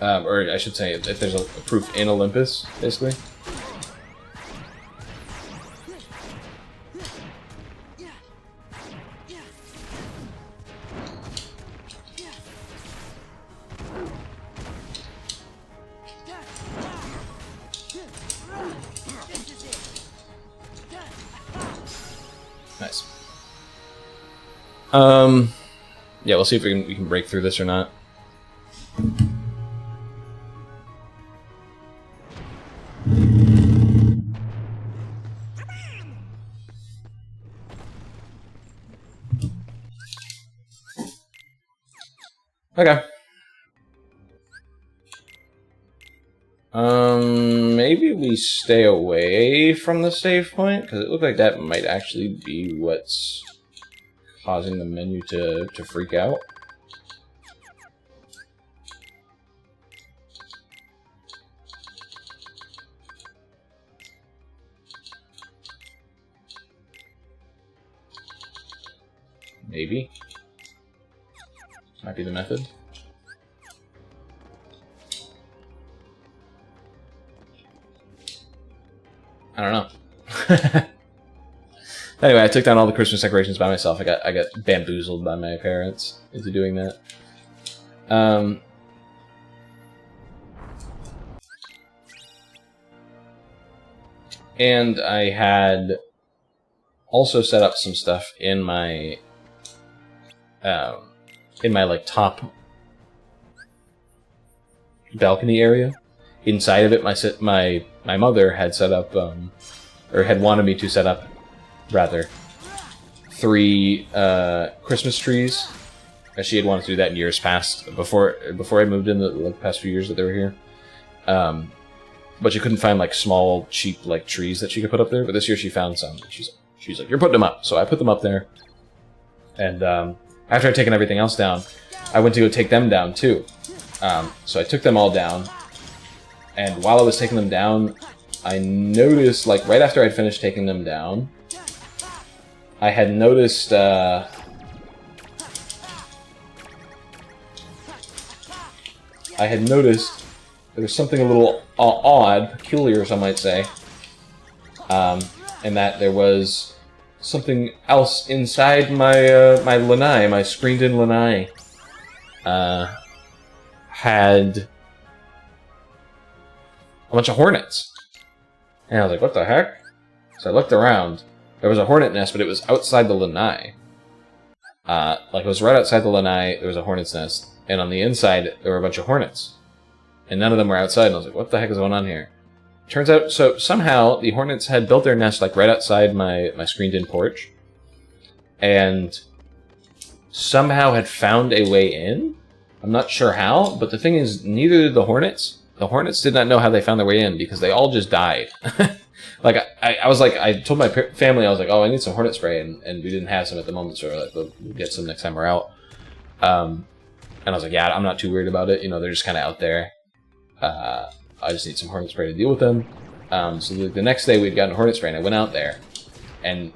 [SPEAKER 1] Or I should say, if there's a proof in Olympus, basically. Nice. Yeah, we'll see if we can break through this or not. Okay. Maybe we stay away from the save point, because it looked like that might actually be what's causing the menu to freak out. Maybe. Might be the method. I don't know. Anyway, I took down all the Christmas decorations by myself. I got bamboozled by my parents into doing that. And I had also set up some stuff in my like top balcony area. Inside of it, my mother had set up, or had wanted me to set up, rather, 3 Christmas trees. She had wanted to do that in years past, before I moved in, the past few years that they were here. But she couldn't find like small, cheap like trees that she could put up there. But this year she found some. She's like, "You're putting them up." So I put them up there. And after I'd taken everything else down, I went to go take them down too. So I took them all down. And while I was taking them down, I noticed, like, right after I'd finished taking them down, I had noticed, there was something a little odd, peculiar, some might say, in that there was something else inside my my lanai, my screened-in lanai, had a bunch of hornets. And I was like, what the heck? So I looked around. There was a hornet nest, but it was outside the lanai. Like, it was right outside the lanai, there was a hornet's nest. And on the inside, there were a bunch of hornets. And none of them were outside, and I was like, what the heck is going on here? Turns out, so somehow, the hornets had built their nest, like, right outside my screened-in porch. And somehow had found a way in. I'm not sure how, but the thing is, neither did the hornets. The hornets did not know how they found their way in, because they all just died. Like, I was like, I told my family, I was like, oh, I need some hornet spray, and we didn't have some at the moment, so we're like, we'll get some next time we're out. And I was like, yeah, I'm not too worried about it, you know, they're just kind of out there. I just need some hornet spray to deal with them. So the next day we'd gotten hornet spray, and I went out there, and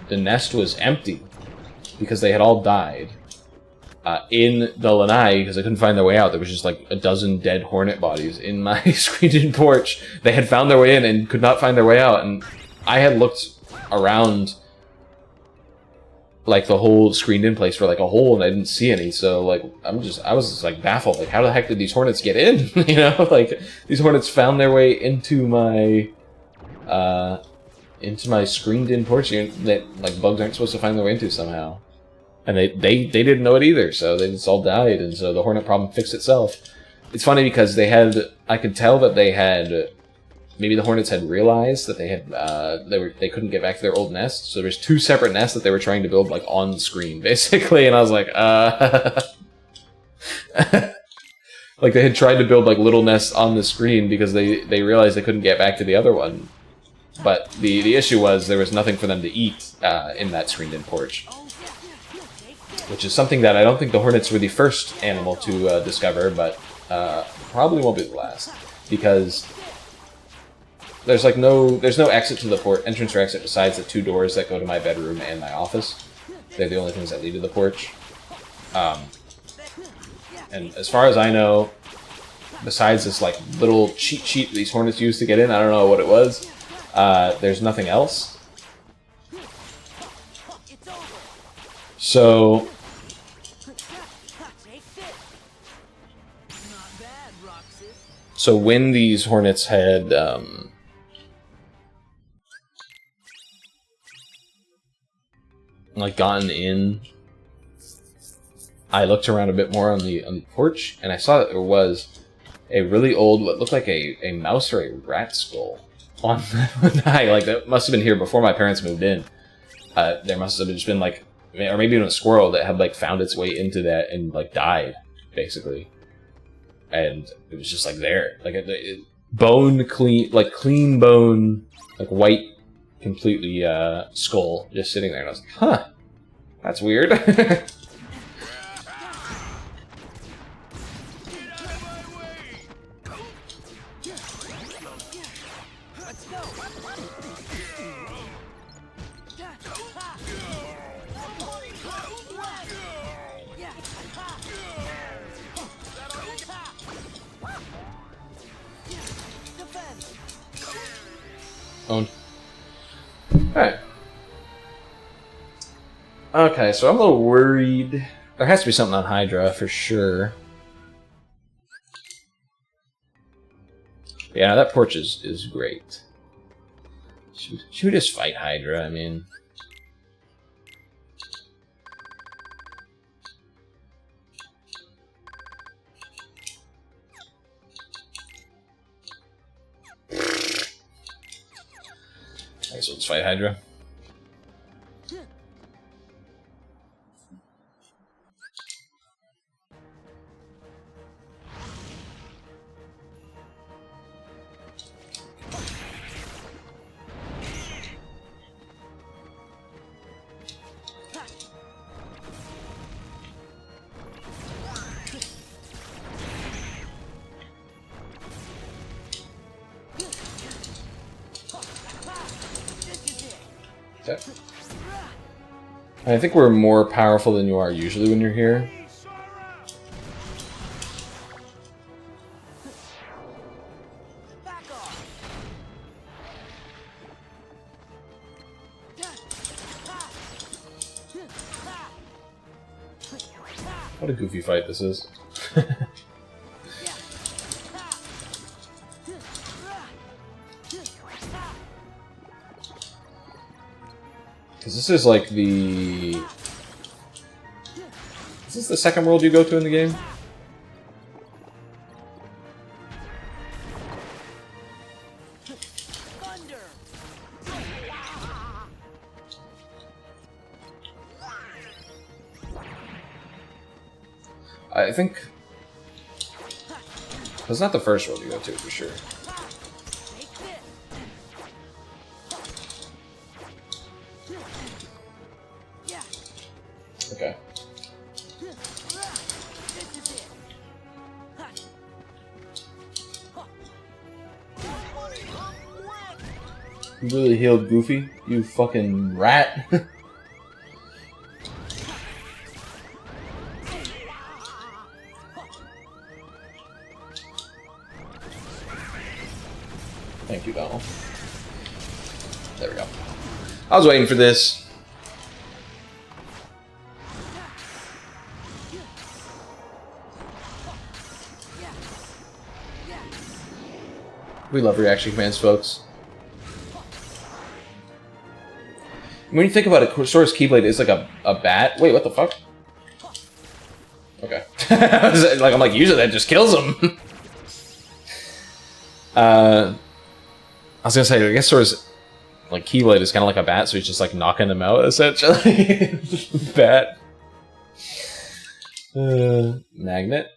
[SPEAKER 1] the nest was empty, because they had all died. In the lanai, because I couldn't find their way out. There was just like a dozen dead hornet bodies in my screened-in porch. They had found their way in and could not find their way out. And I had looked around like the whole screened-in place for like a hole, and I didn't see any. So like I was just like baffled. Like, how the heck did these hornets get in? You know, like these hornets found their way into my screened-in porch that like bugs aren't supposed to find their way into somehow. And they didn't know it either, so they just all died, and so the hornet problem fixed itself. It's funny because I could tell that they had, maybe the hornets had realized that they had, they couldn't get back to their old nest, so there's two separate nests that they were trying to build, like, on screen, basically, and I was like, like, they had tried to build, like, little nests on the screen because they realized they couldn't get back to the other one. But the issue was there was nothing for them to eat in that screened-in porch. Which is something that I don't think the hornets were the first animal to discover, but probably won't be the last, because there's like there's no exit to the entrance or exit besides the two doors that go to my bedroom and my office. They're the only things that lead to the porch. And as far as I know, besides this like little cheat sheet these hornets used to get in, I don't know what it was. There's nothing else. So. So when these hornets had like gotten in, I looked around a bit more on the porch, and I saw that there was a really old, what looked like a mouse or a rat skull on the night. Like, that must have been here before my parents moved in. There must have just been like, or maybe even a squirrel that had like found its way into that and like died, basically. And it was just like there, like bone clean, like clean bone, like white, completely skull just sitting there, and I was like, huh, that's weird. Owned. Alright. Okay, so I'm a little worried. There has to be something on Hydra, for sure. Yeah, that porch is great. Should we just fight Hydra? I mean... Alright, so let's fight Hydra. Okay. I think we're more powerful than you are usually when you're here. What a goofy fight this is. Because this is like the... Is this the second world you go to in the game?
[SPEAKER 2] Thunder.
[SPEAKER 1] I think... It's not the first world you go to, for sure.
[SPEAKER 2] Take this. Yeah.
[SPEAKER 1] Okay.
[SPEAKER 2] This is it.
[SPEAKER 1] You really healed Goofy? You fucking rat. Thank you, Donald. There we go. I was waiting for this. We love reaction commands, folks. When you think about it, Sora's Keyblade is like a bat. Wait, what the fuck? Okay. I'm like, usually that just kills him. I was gonna say, I guess Sora's like Keyblade is kind of like a bat, so he's just like knocking them out essentially. Bat. Magnet.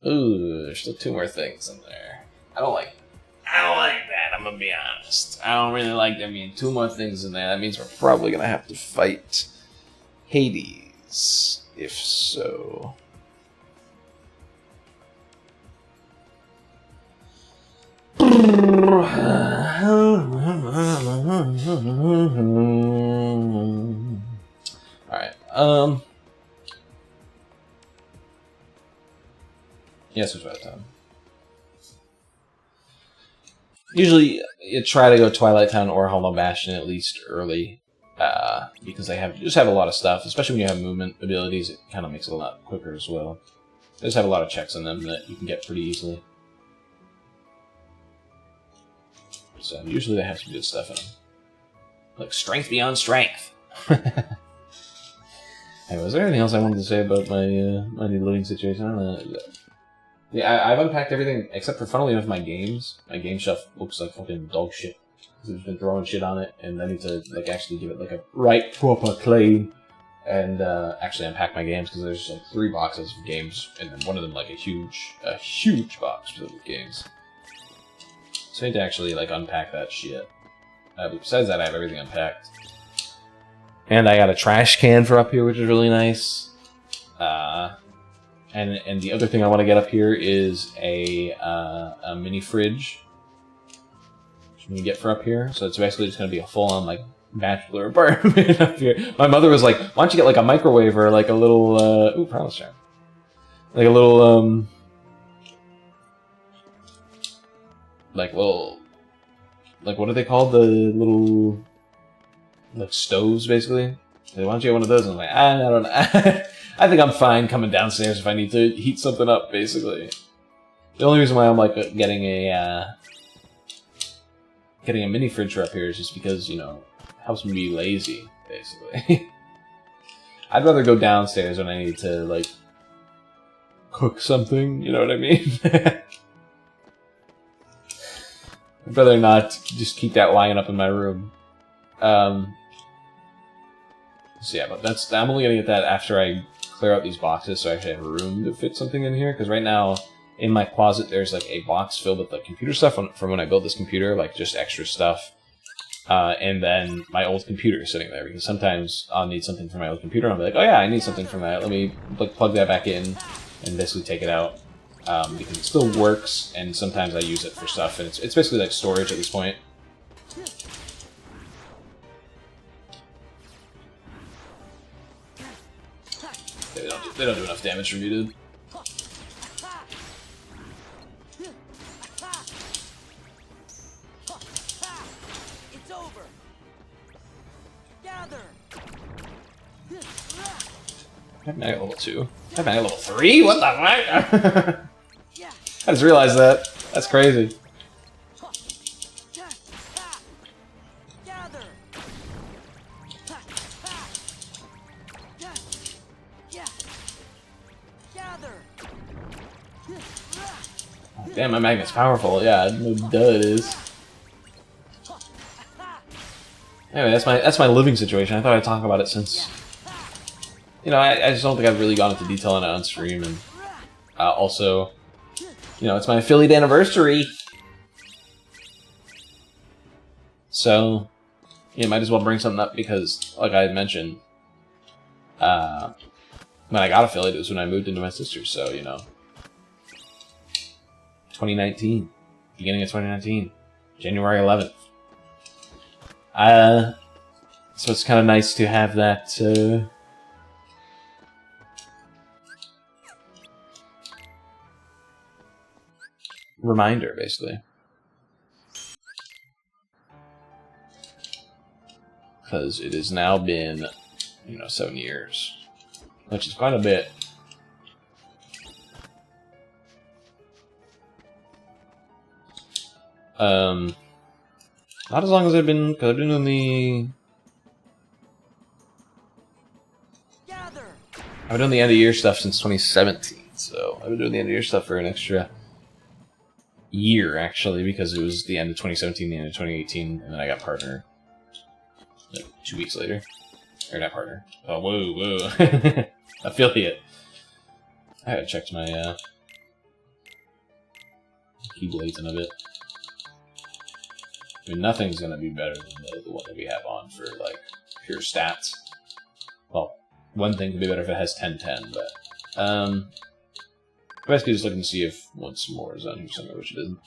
[SPEAKER 1] Ooh, there's still 2 more things in there. I don't like that, I'm gonna be honest. I don't really like there being 2 more things in there. That means we're probably gonna have to fight Hades. If so. Alright, yes, it's right time. Usually, you try to go Twilight Town or Hollow Bastion at least early, because they just have a lot of stuff. Especially when you have movement abilities, it kind of makes it a lot quicker as well. They just have a lot of checks on them that you can get pretty easily. So usually they have some good stuff in them, like strength beyond strength. Hey, was there anything else I wanted to say about my my new living situation? I don't know. Yeah, I've unpacked everything except for, funnily enough, my games. My game shelf looks like fucking dog shit. I've been throwing shit on it, and I need to like actually give it like a right proper clean and actually unpack my games, because there's like 3 boxes of games, and then one of them like a huge box filled with games. So I need to actually like unpack that shit. But besides that, I have everything unpacked. And I got a trash can for up here, which is really nice. And the other thing I want to get up here is a mini fridge, which we can get for up here. So it's basically just going to be a full-on like bachelor apartment up here. My mother was like, "Why don't you get like a microwave or like a little ooh, promise charm, like a little like what are they called? The little like stoves, basically. Why don't you get one of those?" And I'm like, I don't know. I think I'm fine coming downstairs if I need to heat something up, basically. The only reason why I'm like getting a mini fridge for up here is just because, you know, it helps me be lazy, basically. I'd rather go downstairs when I need to like cook something, you know what I mean? I'd rather not just keep that lying up in my room. So yeah, but I'm only gonna get that after I clear out these boxes, so I actually have room to fit something in here. Because right now, in my closet, there's like a box filled with like computer stuff from when I built this computer, like just extra stuff. And then my old computer is sitting there, because sometimes I'll need something from my old computer, and I'll be like, oh yeah, I need something from that. Let me like plug that back in, and basically take it out. Because it still works, and sometimes I use it for stuff, and it's basically like storage at this point. They don't do enough damage for me to...
[SPEAKER 2] It's over. Gather.
[SPEAKER 1] I have mag level 2. I'm at level 3? What the fuck?
[SPEAKER 2] Yeah.
[SPEAKER 1] I just realized that. That's crazy.
[SPEAKER 2] Yeah. Ha. Gather. Ha. Ha. Yeah. Yeah. Gather.
[SPEAKER 1] Damn, my magnet's powerful. Yeah, no duh it is. Anyway, that's my living situation. I thought I'd talk about it since, you know, I just don't think I've really gone into detail on it on stream, and also, you know, it's my affiliate anniversary, so you might as well bring something up because, like I mentioned, when I got affiliate, it was when I moved into my sister's. So you know, 2019, beginning of 2019, January 11th. So it's kind of nice to have that, reminder, basically. Because it has now been, you know, 7 years. Which is quite a bit. Not as long as I've been, because I've been doing the... I've been doing the end of year stuff since 2017, so I've been doing the end of year stuff for an extra year, actually, because it was the end of 2017, the end of 2018, and then I got partner like 2 weeks later. Or not partner. Oh, whoa. Affiliate. I gotta check my keyblades in a bit. I mean, nothing's gonna be better than the one that we have on for, like, pure stats. Well, one thing could be better if it has 10-10, but, I'm basically just looking to see if once more is on here somewhere, which it isn't.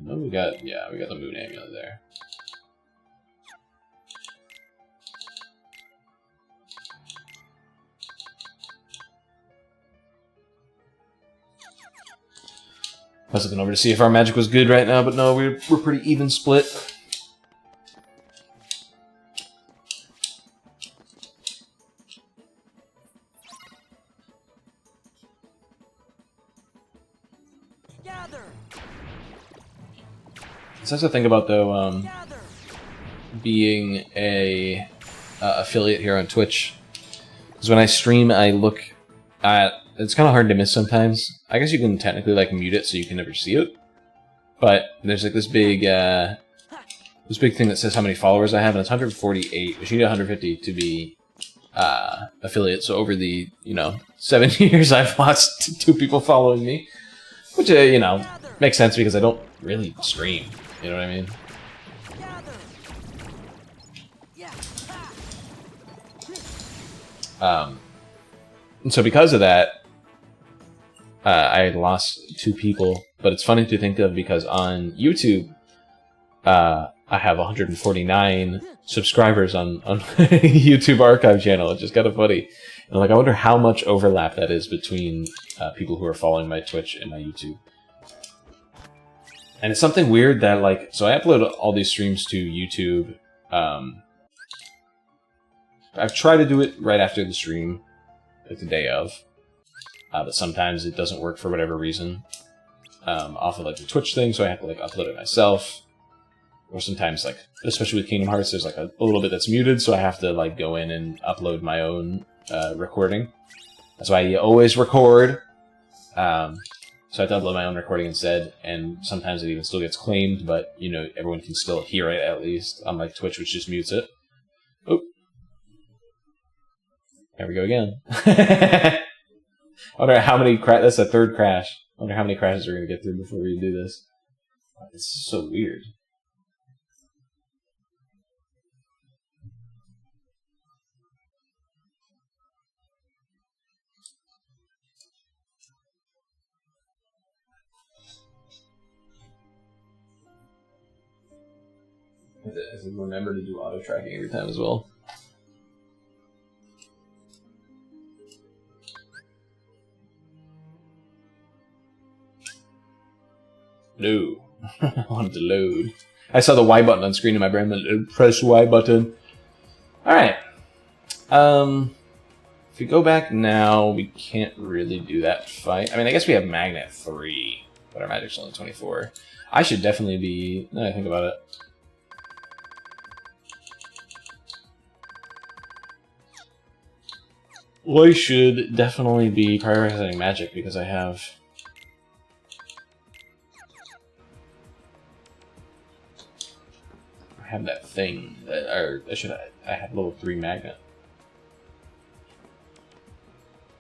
[SPEAKER 1] No, we got the moon amulet there. I was looking over to see if our magic was good right now, but no, we're pretty even split.
[SPEAKER 2] Gather.
[SPEAKER 1] So that's the thing about, though,
[SPEAKER 2] Gather.
[SPEAKER 1] being a affiliate here on Twitch. Because when I stream, I look at... It's kind of hard to miss sometimes. I guess you can technically, like, mute it so you can never see it. But there's, like, this big thing that says how many followers I have, and it's 148, which you need 150 to be affiliate. So over the, you know, 7 years, I've lost 2 people following me. Which, you know, makes sense because I don't really stream. You know what I mean?
[SPEAKER 2] Gather. Yeah.
[SPEAKER 1] And so because of that, I lost 2 people. But it's funny to think of because on YouTube, I have 149 subscribers on YouTube archive channel. It's just kind of funny. And like, I wonder how much overlap that is between people who are following my Twitch and my YouTube. And it's something weird that, like, so I upload all these streams to YouTube. I've tried to do it right after the stream, like the day of. But sometimes it doesn't work for whatever reason. Off of like the Twitch thing, so I have to like upload it myself. Or sometimes, like, especially with Kingdom Hearts, there's like a little bit that's muted, so I have to like go in and upload my own recording. That's why you always record. So I have to upload my own recording instead, and sometimes it even still gets claimed, but, you know, everyone can still hear it at least, unlike Twitch, which just mutes it. Oh. There we go again. I wonder how many that's a 3rd crash. I wonder how many crashes we're going to get through before we do this. It's so weird. I have to remember to do auto tracking every time as well. No. I wanted to load. I saw the Y button on screen in my brain, and press Y button. Alright. If we go back now, we can't really do that fight. I mean, I guess we have Magnet 3, but our magic's only 24. I should definitely be... Now that I think about it. I should definitely be prioritizing magic because I have... that thing that, or I have level 3 magnet.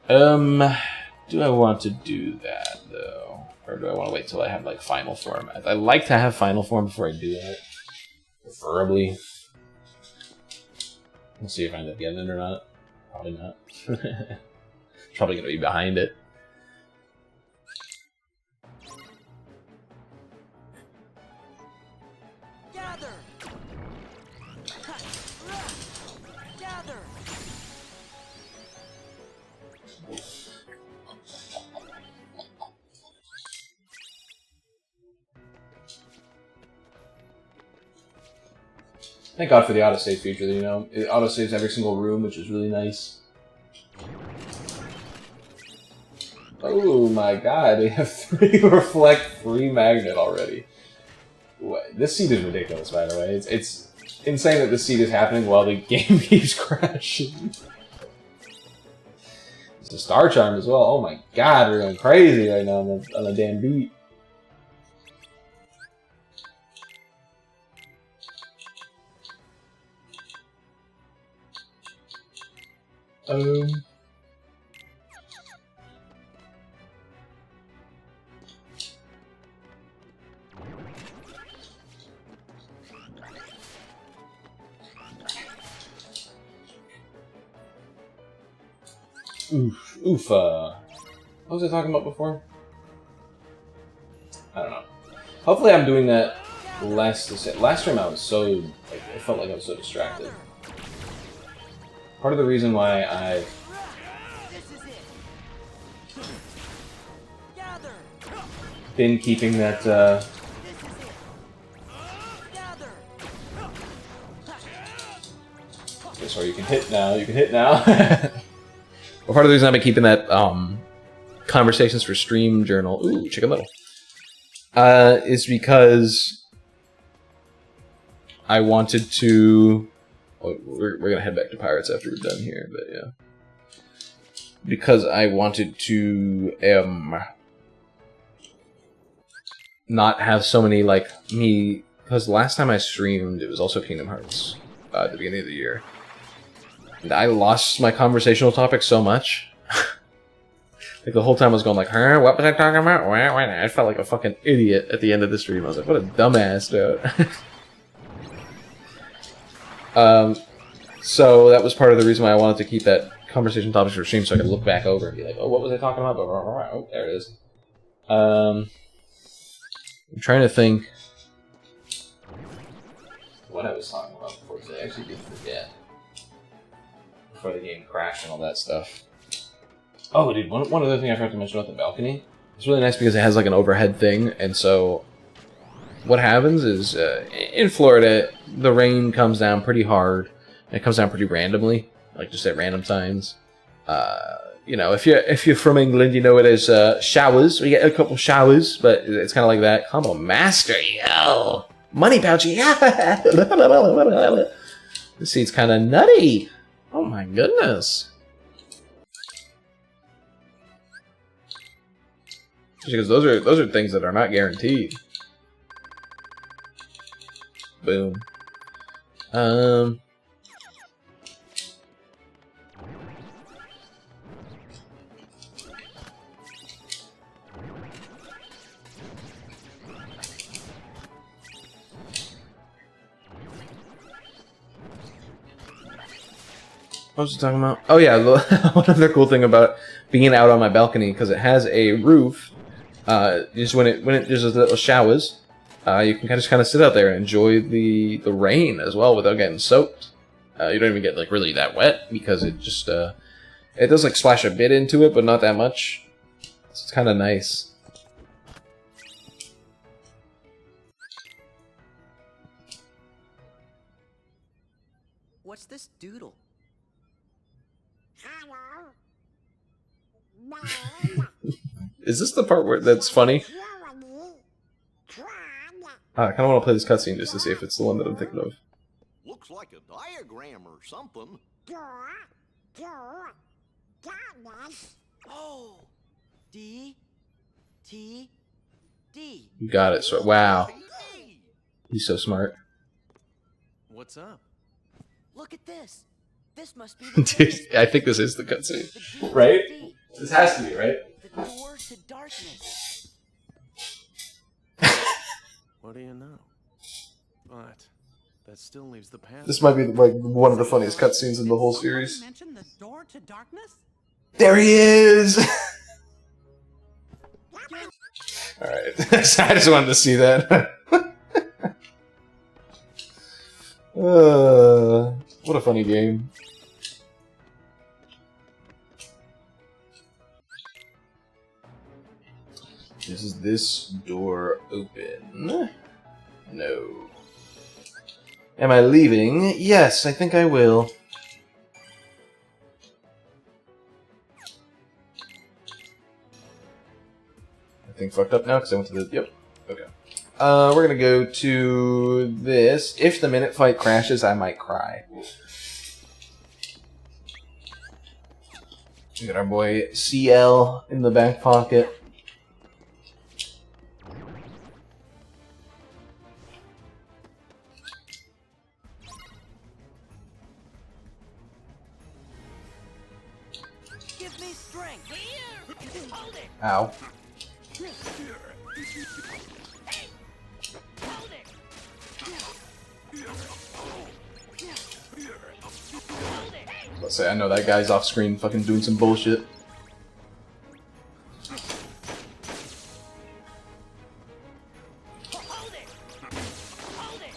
[SPEAKER 1] Do I want to do that though, or do I want to wait till I have like final form? I like to have final form before I do that, preferably. We'll see if I end up getting it or not. Probably not. Probably gonna be behind it.
[SPEAKER 2] Gather. Gather.
[SPEAKER 1] Thank God for the autosave feature, you know. It autosaves every single room, which is really nice. Oh my god, they have 3 reflect, 3 magnet already. This seed is ridiculous, by the way. It's insane that this seed is happening while the game keeps crashing. It's a star charm as well. Oh my god, we're going crazy right now on the damn beat. Oof, what was I talking about before? I don't know. Hopefully I'm doing that less. Last time I was so, like, I felt like I was so distracted. Part of the reason why I've been keeping that, okay, sorry, you can hit now, Well, part of the reason I've been keeping that, Conversations for Stream journal, ooh, Chicken Little, is because I wanted to, we're gonna head back to Pirates after we're done here, but yeah. Because I wanted to, not have so many, like, because last time I streamed, it was also Kingdom Hearts, at the beginning of the year. And I lost my conversational topic so much. Like, the whole time I was going like, huh, what was I talking about? I felt like a fucking idiot at the end of the stream. I was like, what a dumbass, dude. So that was part of the reason why I wanted to keep that conversation topics for stream so I could look back over and be like, oh, what was I talking about? Oh, there it is. I'm trying to think what I was talking about before, because I actually did forget. Before the game crashed and all that stuff. Oh, dude, one other thing I forgot to mention about the balcony. It's really nice because it has like an overhead thing, and so what happens is in Florida, the rain comes down pretty hard. And it comes down pretty randomly, like just at random times. You know, if you're from England, you know it as showers. We get a couple showers, but it's kind of like that. Combo master, yo, money pouchy, yeah. This seat's kind of nutty. Oh my goodness. Because those are things that are not guaranteed. Boom. What was I talking about? Oh yeah, one other cool thing about being out on my balcony, because it has a roof. Just when it there's those little showers, you can just kind of sit out there and enjoy the rain as well without getting soaked. You don't even get like really that wet because it just it does like splash a bit into it, but not that much. So it's kind of nice.
[SPEAKER 5] this doodle?
[SPEAKER 1] Is this the part where that's funny? I kind of want to play this cutscene just to see if it's the one that I'm thinking of.
[SPEAKER 6] Looks like a diagram or something.
[SPEAKER 5] Oh, D, T, D.
[SPEAKER 1] You got it. So wow, he's so smart.
[SPEAKER 4] What's up?
[SPEAKER 5] Look at this. This must be the
[SPEAKER 1] Dude, I think this is the cutscene, right? This has to be, right?
[SPEAKER 5] The door to darkness.
[SPEAKER 4] What do you know? But that still leaves the path.
[SPEAKER 1] This might be like one of the funniest cutscenes in the whole series.
[SPEAKER 2] Mention the door to darkness?
[SPEAKER 1] There he is! Alright, I just wanted to see that. What a funny game. Is this door open? No. Am I leaving? Yes, I think I will. Thing fucked up now because I went to the... Yep. Okay. We're gonna go to this. If the minute fight crashes, I might cry. We got our boy CL in the back pocket.
[SPEAKER 2] Give me strength. Here. Hold it.
[SPEAKER 1] Ow.
[SPEAKER 2] Hold it.
[SPEAKER 1] Let's say I know that guy's off screen fucking doing some bullshit.
[SPEAKER 2] Hold it. Hold it.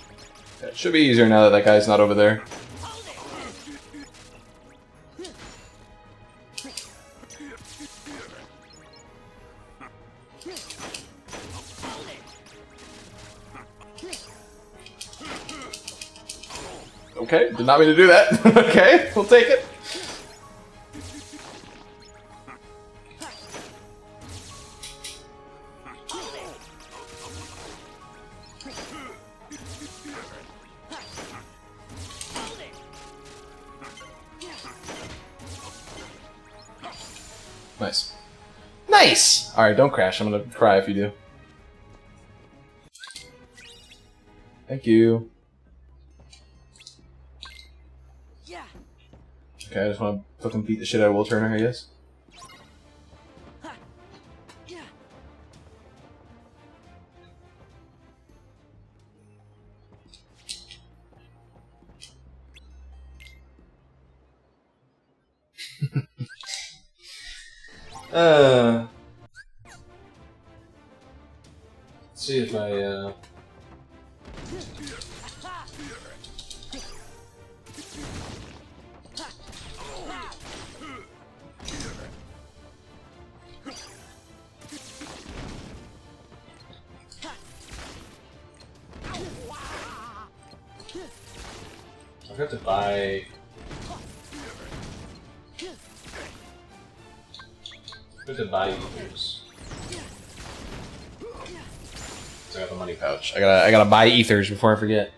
[SPEAKER 1] Yeah, it should be easier now that that guy's not over there.
[SPEAKER 2] Hold it.
[SPEAKER 1] Okay, did not mean to do that. Okay, we'll take it. Nice. Nice! Alright, don't crash. I'm gonna cry if you do. Thank you.
[SPEAKER 2] Yeah.
[SPEAKER 1] Okay, I just want to fucking beat the shit out of Will Turner, I guess.
[SPEAKER 2] Yeah.
[SPEAKER 1] Let's see if I, I have to buy... I have to buy ethers. So I got the money pouch. I gotta buy ethers before I forget.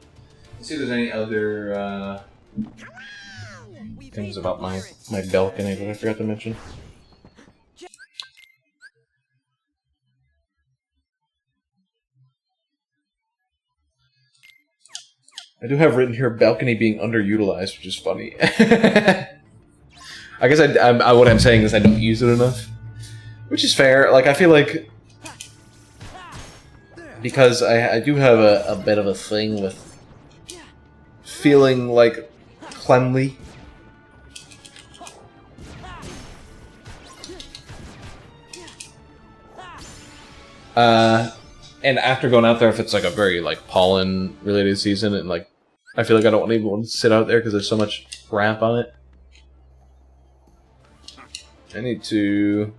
[SPEAKER 1] Let's see if there's any other things about my balcony that I forgot to mention. I do have written here balcony being underutilized, which is funny. I guess what I'm saying is I don't use it enough, which is fair. Like I feel like because I do have a bit of a thing with feeling like cleanly. And after going out there, if it's like a very like pollen related season, and like I feel like I don't want anyone to sit out there because there's so much crap on it. I need to.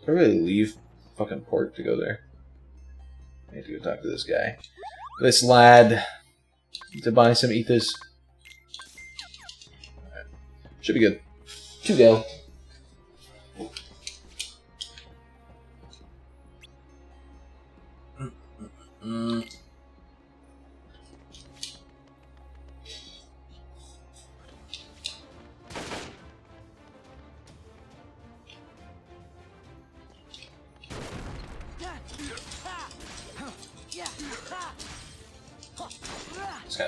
[SPEAKER 1] Do I really leave fucking port to go there? I need to go talk to this guy. This lad. Need to buy some ethers. Alright. Should be good. To go.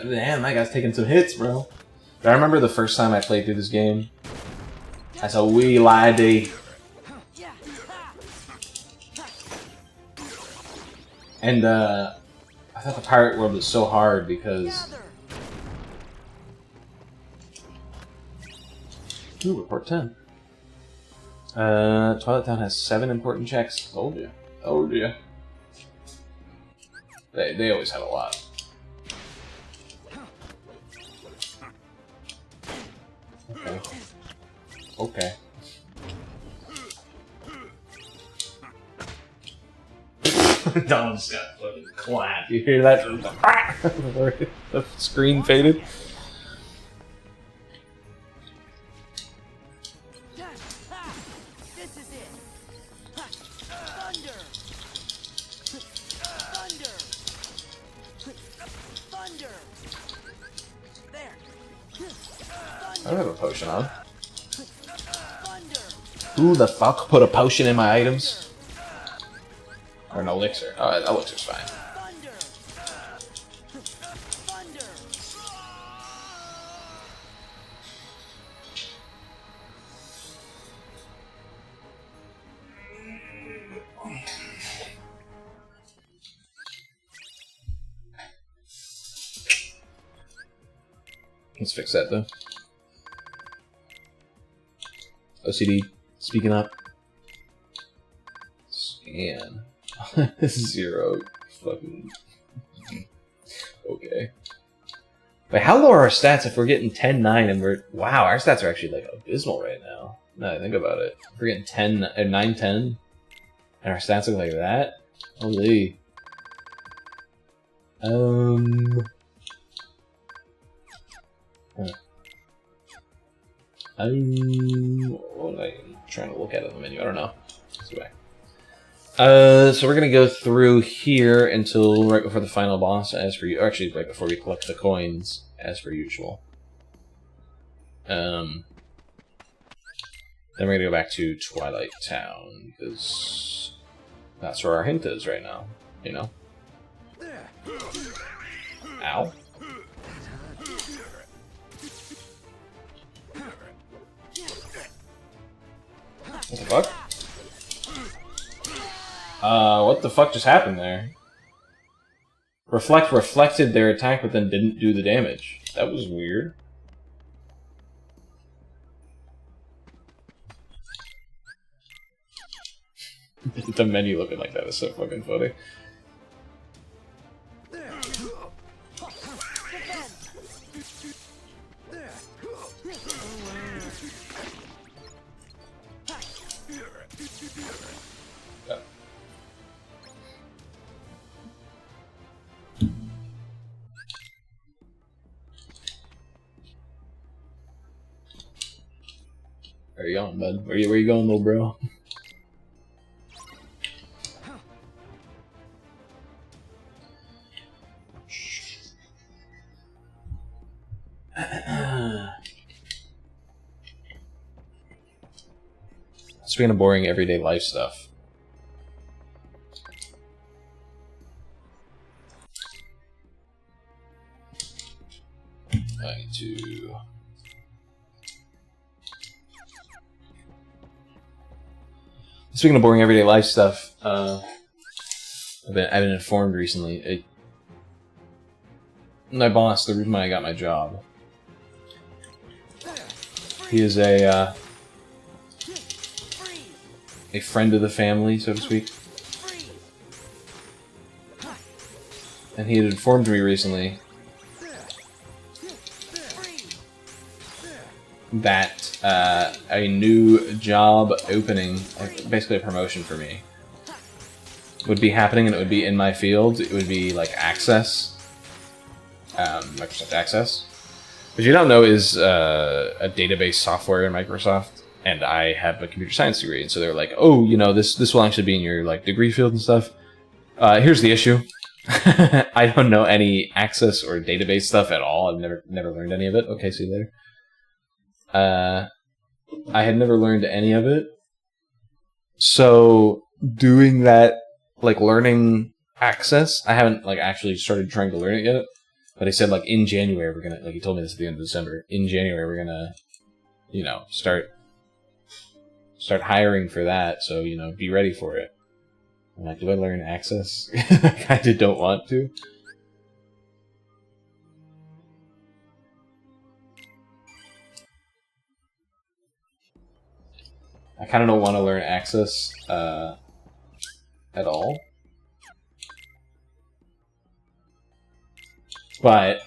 [SPEAKER 1] Damn, that guy's taking some hits, bro. I remember the first time I played through this game. As a wee laddie. And I thought the pirate world was so hard because... Ooh, report 10. Twilight Town has 7 important checks. Told you. Told you. They always have a lot. Okay. Okay. Donald's got fucking clap. You hear that? The screen faded.
[SPEAKER 5] This is it. Thunder. Thunder. Thunder. There.
[SPEAKER 1] I don't have a potion on.
[SPEAKER 5] Thunder.
[SPEAKER 1] Who the fuck put a potion in my items? Or an elixir. Oh, an elixir's fine.
[SPEAKER 5] Thunder. Thunder.
[SPEAKER 1] Let's fix that though. OCD, speaking up. Scan. 0. Fucking. Okay. Wait, how low are our stats if we're getting 10-9 and we're... Wow, our stats are actually like abysmal right now. Now that I think about it. If we're getting 9-10 and our stats look like that? Holy. What am I trying to look at in the menu? I don't know. Let's go back. So we're gonna go through here until right before the final boss, as per actually right before we collect the coins, as per usual. Then we're gonna go back to Twilight Town because that's where our hint is right now. You know. Ow. What the fuck? What the fuck just happened there? Reflected their attack, but then didn't do the damage. That was weird. The menu looking like that is so fucking funny. Where you going, bud? Where you going, little bro? Speaking of boring everyday life stuff. I need to... Speaking of boring everyday life stuff, I've been informed recently. My boss, the reason why I got my job, he is a friend of the family, so to speak. And he had informed me recently that a new job opening, basically a promotion for me, would be happening, and it would be in my field. It would be like Access, Microsoft Access, which you don't know is a database software in Microsoft. And I have a computer science degree, and so they're like, "Oh, you know, this will actually be in your like degree field and stuff." Here's the issue: I don't know any Access or database stuff at all. I've never learned any of it. Okay, see you later. I had never learned any of it, so doing that, like learning Access, I haven't like actually started trying to learn it yet. But he said like in January we're gonna, like he told me this at the end of December. In January we're gonna, you know, start hiring for that, so, you know, be ready for it. I'm like, do I learn Access? I kind of don't want to. I kind of don't want to learn Access at all. But,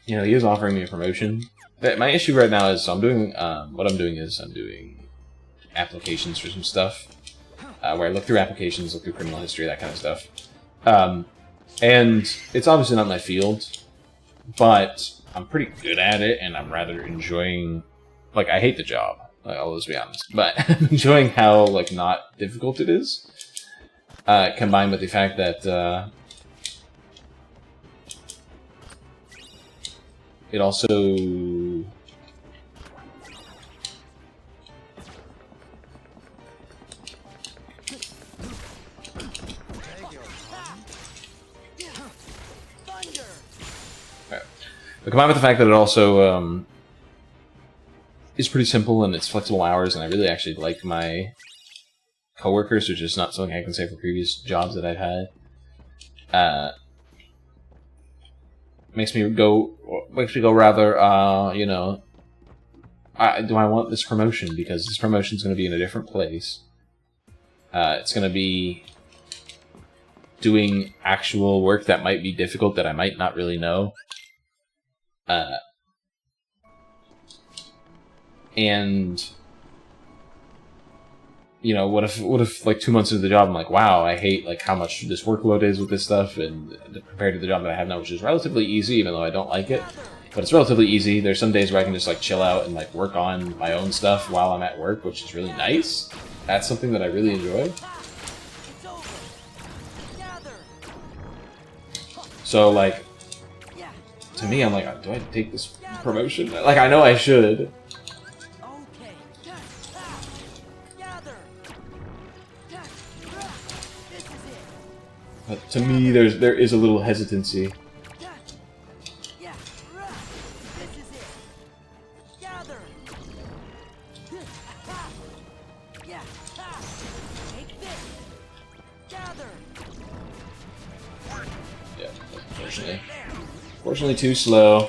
[SPEAKER 1] you know, he is offering me a promotion. My issue right now is, so I'm doing, what I'm doing is I'm doing applications for some stuff, where I look through applications, look through criminal history, that kind of stuff. And it's obviously not my field, but I'm pretty good at it, and I'm rather enjoying, like, I hate the job, I'll just be honest, but I'm enjoying how, like, not difficult it is, combined with the fact that, it also... But combined with the fact that it also is pretty simple and it's flexible hours, and I really actually like my coworkers, which is not something I can say for previous jobs that I've had. Makes me go rather, you know, do I want this promotion? Because this promotion is going to be in a different place. It's going to be doing actual work that might be difficult, that I might not really know. And you know, what if like 2 months into the job I'm like, wow, I hate like how much this workload is with this stuff, and compared to the job that I have now, which is relatively easy, even though I don't like it, but it's relatively easy. There's some days where I can just like chill out and like work on my own stuff while I'm at work, which is really nice. That's something that I really enjoy. So like, to me, I'm like, do I take this promotion? Like, I know I should. But to me, there is a little hesitancy. Yeah, unfortunately too slow.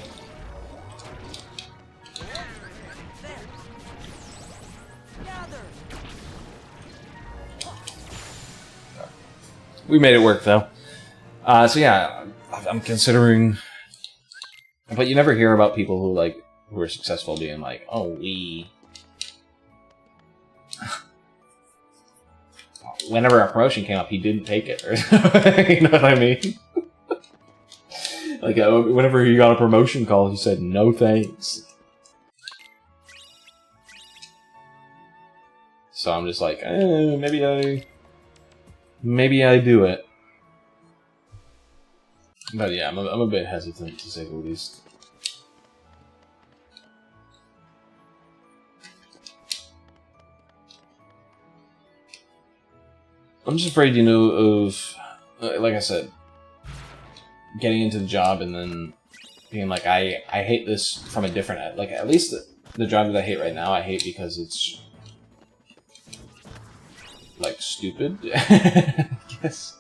[SPEAKER 1] We made it work, though. So yeah, I'm considering... But you never hear about people who are successful being like, oh, whenever a promotion came up, he didn't take it. Or you know what I mean? Like, whenever he got a promotion call, he said, no thanks. So I'm just like, maybe I do it. But yeah, I'm a bit hesitant, to say the least. I'm just afraid, you know, of, like I said, getting into the job and then being like, I hate this from a different, like, at least the job that I hate right now, I hate because it's, like, stupid, I guess.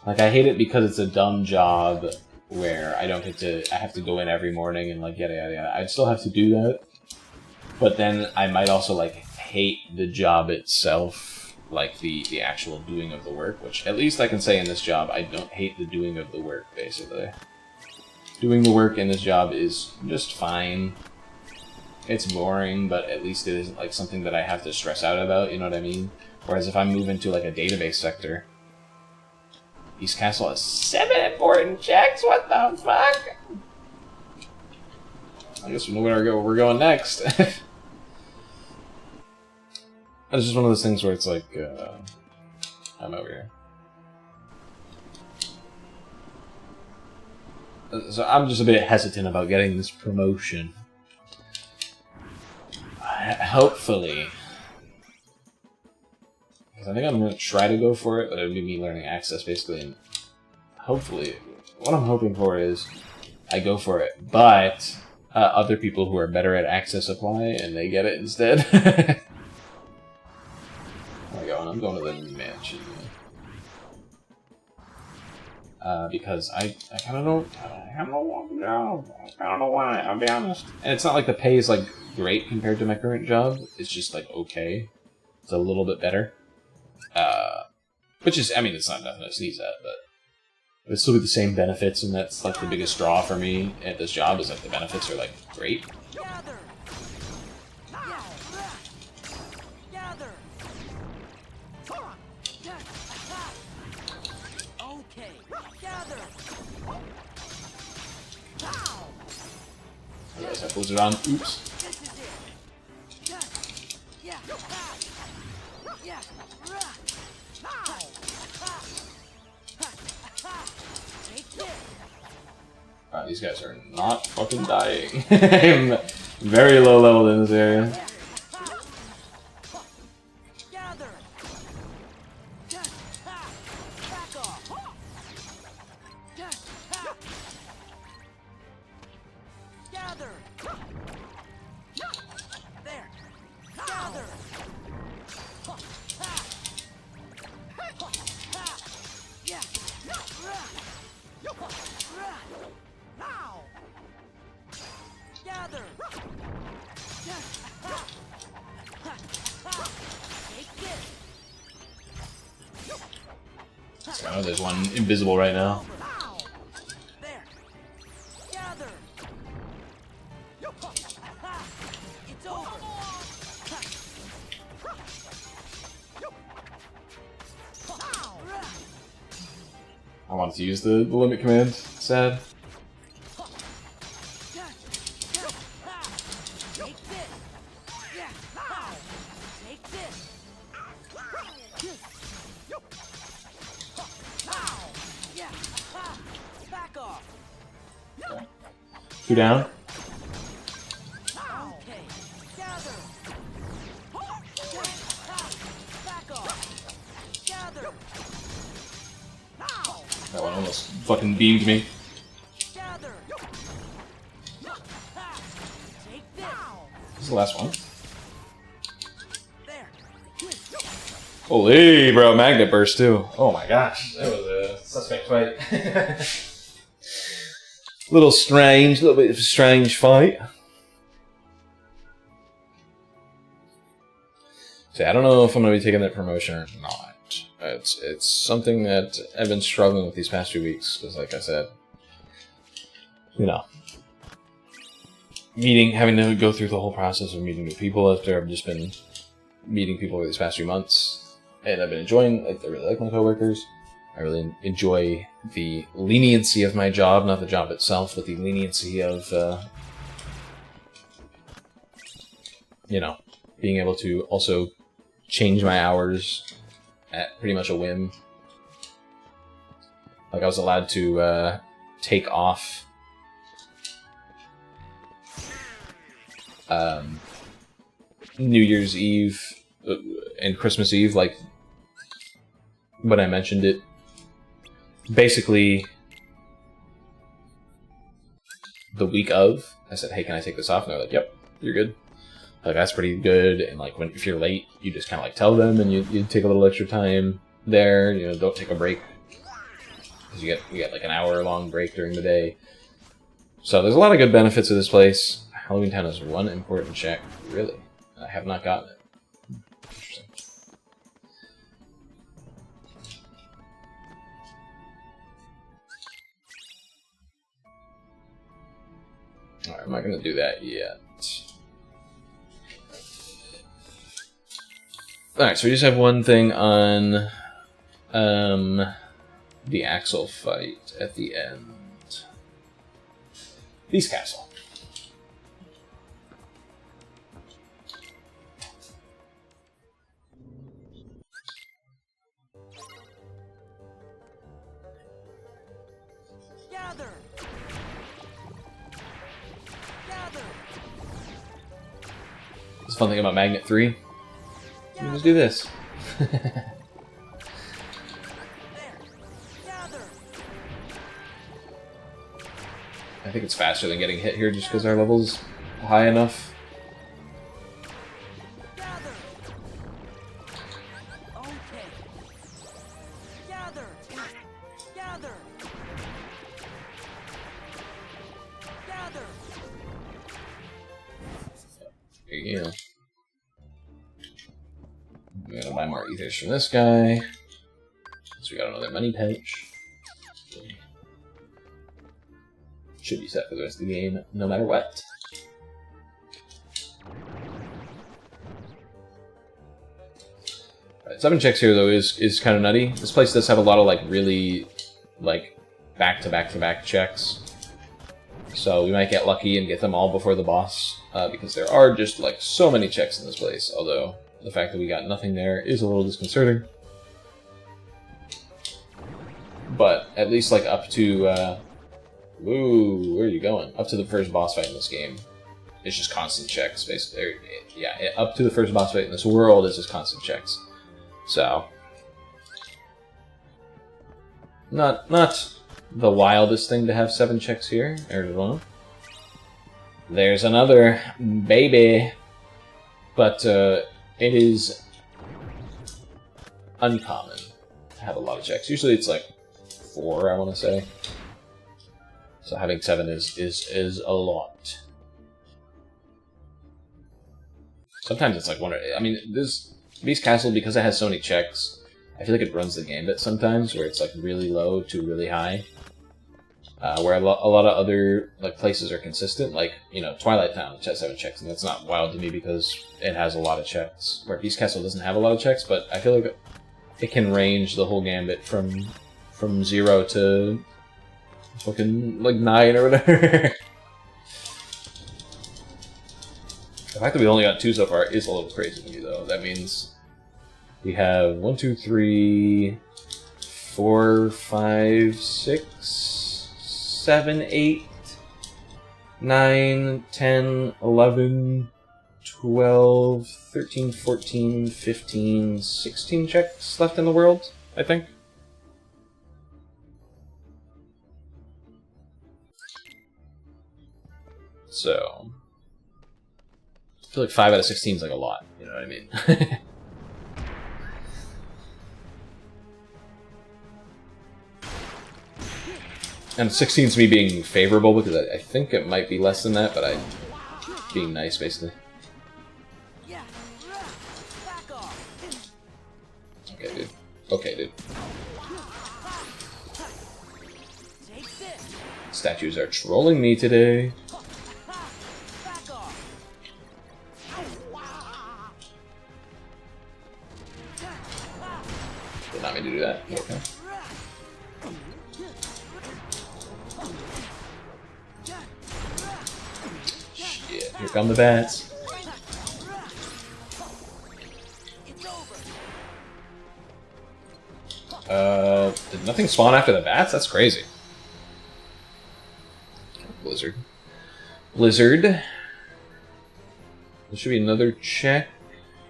[SPEAKER 1] Like, I hate it because it's a dumb job where I don't get to, I have to go in every morning and, like, yada yada yada. I'd still have to do that, but then I might also, like, hate the job itself, like, the actual doing of the work, which, at least I can say in this job, I don't hate the doing of the work, basically. Doing the work in this job is just fine. It's boring, but at least it isn't, like, something that I have to stress out about, you know what I mean? Whereas if I move into like a database sector, East Castle has 7 important checks. What the fuck? I guess we know where we're going next. It's just one of those things where it's like, I'm over here. So I'm just a bit hesitant about getting this promotion. Hopefully. Because I think I'm going to try to go for it, but it would be me learning access basically. And hopefully, what I'm hoping for is I go for it, but other people who are better at access apply and they get it instead. Where am I going? I'm going to the mansion. Because I kind of don't want the job. I don't know why, I'll be honest. And it's not like the pay is like great compared to my current job. It's just like okay. It's a little bit better. Which is, I mean, it's not nothing to sneeze at, but it'll still be the same benefits, and that's like the biggest draw for me at this job is like the benefits are like great.
[SPEAKER 5] Gather. Now. Gather. Okay. Gather. Now.
[SPEAKER 1] I guess I close it on. Oops.
[SPEAKER 5] This is it. Yeah. Yeah. Now. Take this.
[SPEAKER 1] Wow, these guys are not fucking dying. I'm very low level in this area.
[SPEAKER 5] Gather. Back off. Gather. There. Gather. Yeah. Now. Gather. Take this.
[SPEAKER 1] So, there's one invisible right now.
[SPEAKER 5] Now. There. Gather. It's over.
[SPEAKER 1] I wanted to use the limit command. Sad.
[SPEAKER 5] Take this. Yeah. Now. Take this. Now. Yeah. Back off.
[SPEAKER 1] 2 down.
[SPEAKER 5] Okay. Gather. Back off. Gather. Now.
[SPEAKER 1] That one almost fucking beamed me.
[SPEAKER 5] Gather. Take this.
[SPEAKER 1] This is the last one.
[SPEAKER 5] There.
[SPEAKER 1] Holy, bro, magnet burst too. Oh my gosh, that was a suspect fight. Little bit of a strange fight. See, I don't know if I'm gonna be taking that promotion or not. It's something that I've been struggling with these past few weeks, because like I said, you know, having to go through the whole process of meeting new people after I've just been meeting people over these past few months, and I've been enjoying it. I really like my coworkers. I really enjoy the leniency of my job, not the job itself, but the leniency of, you know, being able to also change my hours at pretty much a whim. Like, I was allowed to take off New Year's Eve and Christmas Eve, like, when I mentioned it. Basically, the week of, I said, hey, can I take this off? And they're like, yep, you're good. Like, that's pretty good. And like, if you're late, you just kind of like tell them, and you take a little extra time there. You know, don't take a break, because you get like an hour-long break during the day. So there's a lot of good benefits of this place. Halloween Town is one important check, really. I have not gotten it. Interesting. Alright, I'm not going to do that yet. Alright, so we just have one thing on the Axel fight at the end. Beast Castle.
[SPEAKER 2] Gather. Gather.
[SPEAKER 1] It's a fun thing about Magnet 3. You can just do this.
[SPEAKER 2] There. Gather.
[SPEAKER 1] I think it's faster than getting hit here just because our level's high enough.
[SPEAKER 2] Gather. Okay. Gather. Gather. Gather.
[SPEAKER 1] There you go. I'm gonna buy more ethers from this guy. So we got another money pouch. Should be set for the rest of the game, no matter what. Alright, 7 checks here though is kind of nutty. This place does have a lot of like really like back-to-back-to-back checks. So we might get lucky and get them all before the boss, because there are just like so many checks in this place, although the fact that we got nothing there is a little disconcerting. But at least like up to ooh, where are you going? Up to the first boss fight in this game, it's just constant checks, basically. Yeah, up to the first boss fight in this world is just constant checks. So, not the wildest thing to have 7 checks here. There's one. There's another baby, but it is uncommon to have a lot of checks. Usually it's like 4, I want to say. So having 7 is a lot. Sometimes it's like one. I mean, this Beast Castle, because it has so many checks, I feel like it runs the gambit sometimes, where it's like really low to really high. Where a lot of other like places are consistent, like Twilight Town, which has 7 checks, and that's not wild to me because it has a lot of checks. Where Beast Castle doesn't have a lot of checks, but I feel like it can range the whole gambit from 0 to fucking like 9 or whatever. The fact that we only got 2 so far is a little crazy to me, though. That means we have 1, 2, 3, 4, 5, 6, 7, 8, 9, 10, 11, 12, 13, 14, 15, 16 checks left in the world, I think. So, I feel like 5 out of 16 is like a lot, you know what I mean? And 16 is me being favorable because I think it might be less than that, but I'm being nice, basically.
[SPEAKER 2] Yeah. Back off.
[SPEAKER 1] Okay, dude. Okay, dude.
[SPEAKER 2] Take this.
[SPEAKER 1] Statues are trolling me today.
[SPEAKER 2] Back off.
[SPEAKER 1] Did not mean to do that. Okay. Shit, here come the bats.
[SPEAKER 2] It's over.
[SPEAKER 1] Did nothing spawn after the bats? That's crazy. Blizzard. Blizzard. There should be another check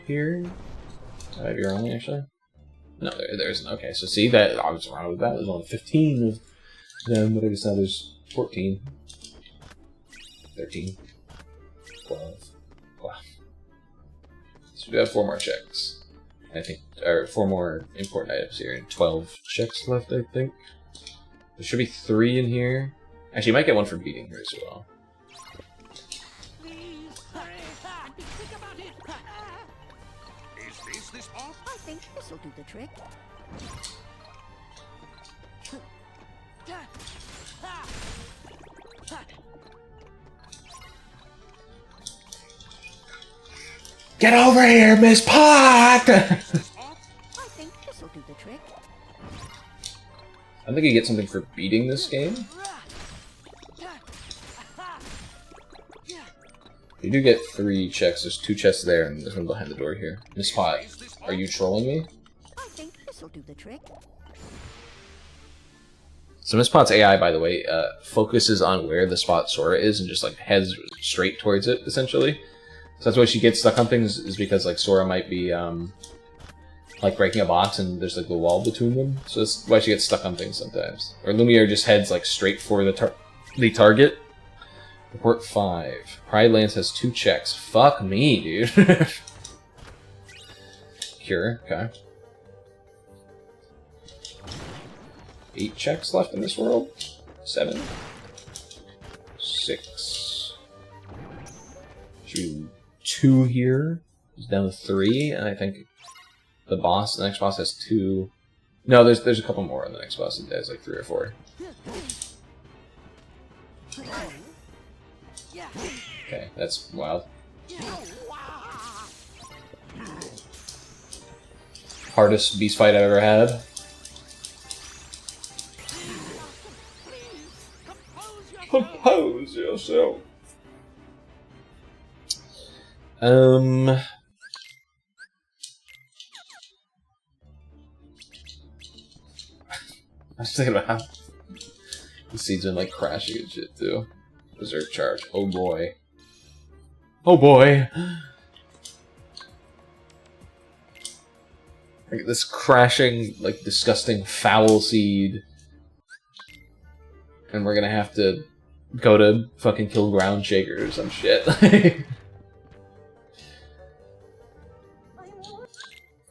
[SPEAKER 1] here. I might be wrong, actually. No, there isn't. Okay, so see, that I was wrong with that. There's only 15 of them, but I just now there's 14. 13. 12. Wow. So we have 4 more checks. I think, or 4 more important items here, and 12 checks left, I think. There should be 3 in here. Actually, you might get 1 for beating her as well.
[SPEAKER 2] Please hurry. And be quick about it.
[SPEAKER 6] Is this off?
[SPEAKER 5] I think this'll do the trick.
[SPEAKER 1] Get over here, Miss Pot!
[SPEAKER 5] I think this'll do the trick.
[SPEAKER 1] I think you get something for beating this game. You do get 3 checks. There's 2 chests there, and there's one behind the door here. Miss Pot, are you trolling me?
[SPEAKER 5] I think this'll do the trick.
[SPEAKER 1] So Miss Pot's AI, by the way, focuses on where the spot Sora is and just like heads straight towards it, essentially. So that's why she gets stuck on things, is because like Sora might be like breaking a box and there's like the wall between them. So that's why she gets stuck on things sometimes. Or Lumiere just heads like straight for the target. Report 5. Pride Lance has 2 checks. Fuck me, dude. Cure, okay. 8 checks left in this world? 7? 6. Should be 2 here. He's down to 3, and I think the next boss has 2. No, there's a couple more on the next boss. It has like 3 or 4. Okay, that's wild. Hardest beast fight I've ever had. Compose yourself. I was thinking about how the seeds been like crashing and shit too. Berserk charge. Oh boy. Oh boy. Like this crashing, like disgusting foul seed. And we're gonna have to go to fucking kill Ground Shaker or some shit.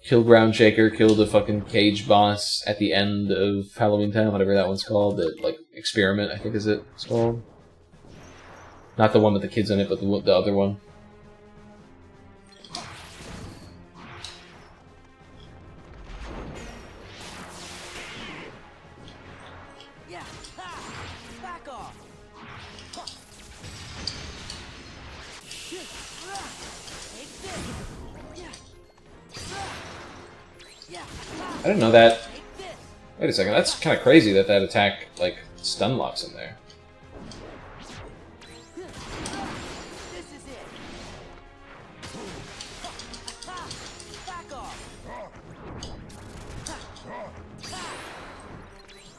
[SPEAKER 1] Kill Ground Shaker, kill the fucking cage boss at the end of Halloween Town, whatever that one's called. The, like, experiment, I think it's called. Not the one with the kids in it, but the other one.
[SPEAKER 2] Yeah. Back off. Take this. Yeah.
[SPEAKER 1] I didn't know that.
[SPEAKER 2] Take this.
[SPEAKER 1] Wait a second, that's kind of crazy that attack, like, stun locks in there.
[SPEAKER 2] This is it. Back off. Take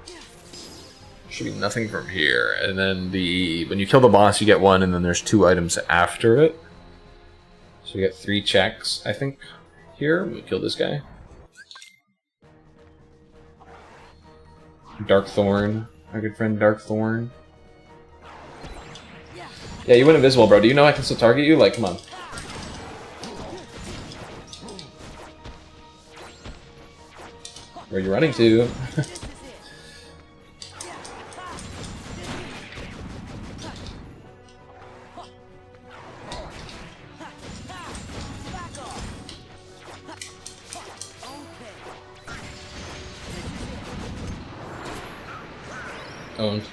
[SPEAKER 2] this.
[SPEAKER 1] Should be nothing from here. And then when you kill the boss, you get 1, and then there's 2 items after it. So we get 3 checks, I think, here. We kill this guy. Dark Thorn. Our good friend Dark Thorn. Yeah, you went invisible, bro. Do you know I can still target you? Like, come on. Where are you running to? Owned.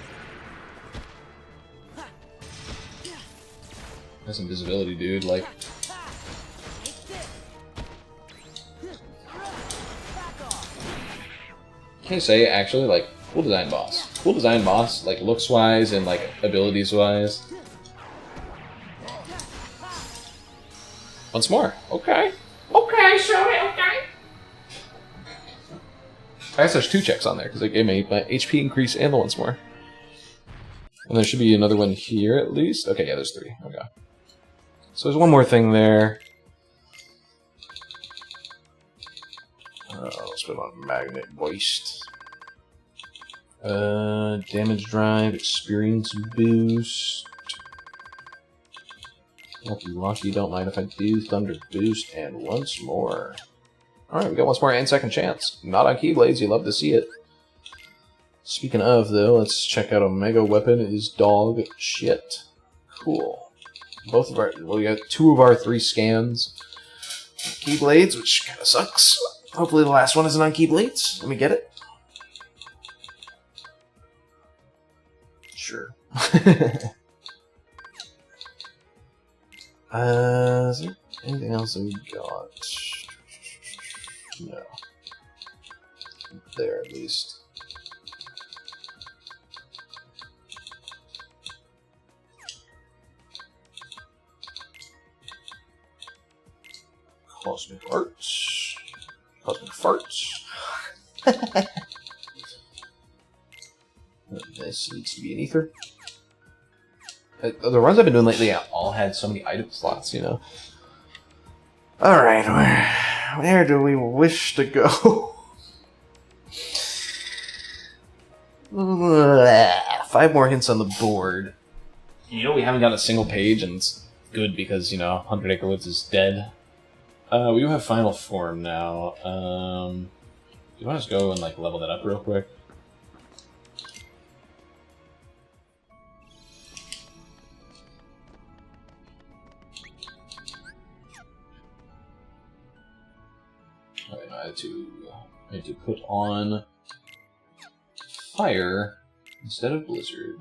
[SPEAKER 1] That's invisibility, dude. Like, can I say, actually, like, cool design boss. Cool design boss, like, looks-wise and, like, abilities-wise. Once more. Okay. Okay, sorry, okay. I guess there's 2 checks on there, because it gave me my HP increase and the once more. And there should be another one here, at least. Okay, yeah, there's 3. Okay. So there's one more thing there. Let's put on Magnet Waste. Damage Drive, Experience Boost. Lucky, don't mind if I do. Thunder Boost, and once more. Alright, we got once more and second chance. Not on Keyblades, you love to see it. Speaking of, though, let's check out Omega Weapon is dog shit. Cool. Both of our, well, we got 2 of our 3 scans. Keyblades, which kind of sucks. Hopefully the last one isn't on Keyblades. Let me get it. Sure. Is there anything else that we got? No. There, at least. Cosmic arts. Cosmic farts. This needs to be an ether. The runs I've been doing lately all had so many item slots, you know. Alright, where do we wish to go? 5 more hints on the board. You know, we haven't got a single page, and it's good because, you know, 100 Acre Woods is dead. We do have Final Form now. You want to just go and, like, level that up real quick? Alright, I had to put on Fire instead of Blizzard.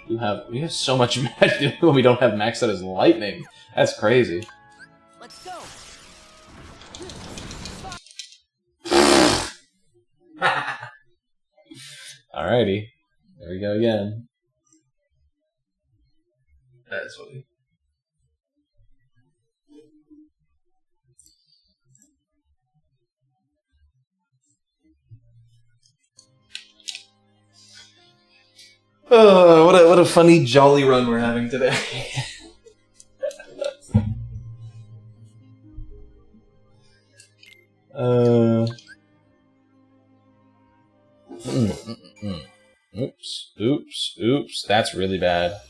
[SPEAKER 1] We have so much magic when we don't have maxed out as Lightning. That's crazy.
[SPEAKER 2] Let's go.
[SPEAKER 1] Alrighty. There we go again. That's funny. Oh, what a funny, jolly run we're having today. Oops. That's really bad.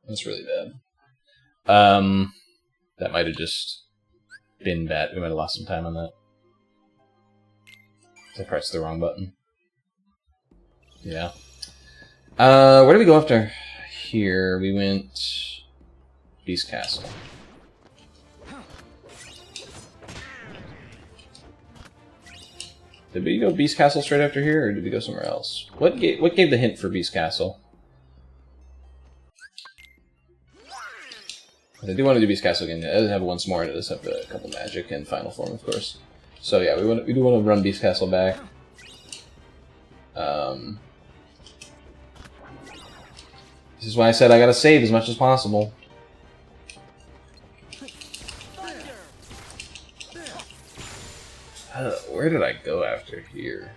[SPEAKER 1] That's really bad. That might have just been bad. We might have lost some time on that. I pressed the wrong button. Yeah. Where did we go after here? We went Beast Castle. Did we go Beast Castle straight after here, or did we go somewhere else? What gave the hint for Beast Castle? I do want to do Beast Castle again. It doesn't have once more, and it does have a couple magic and Final Form, of course. So yeah, we do want to run Beast Castle back. This is why I said I gotta save as much as possible. Where did I go after here?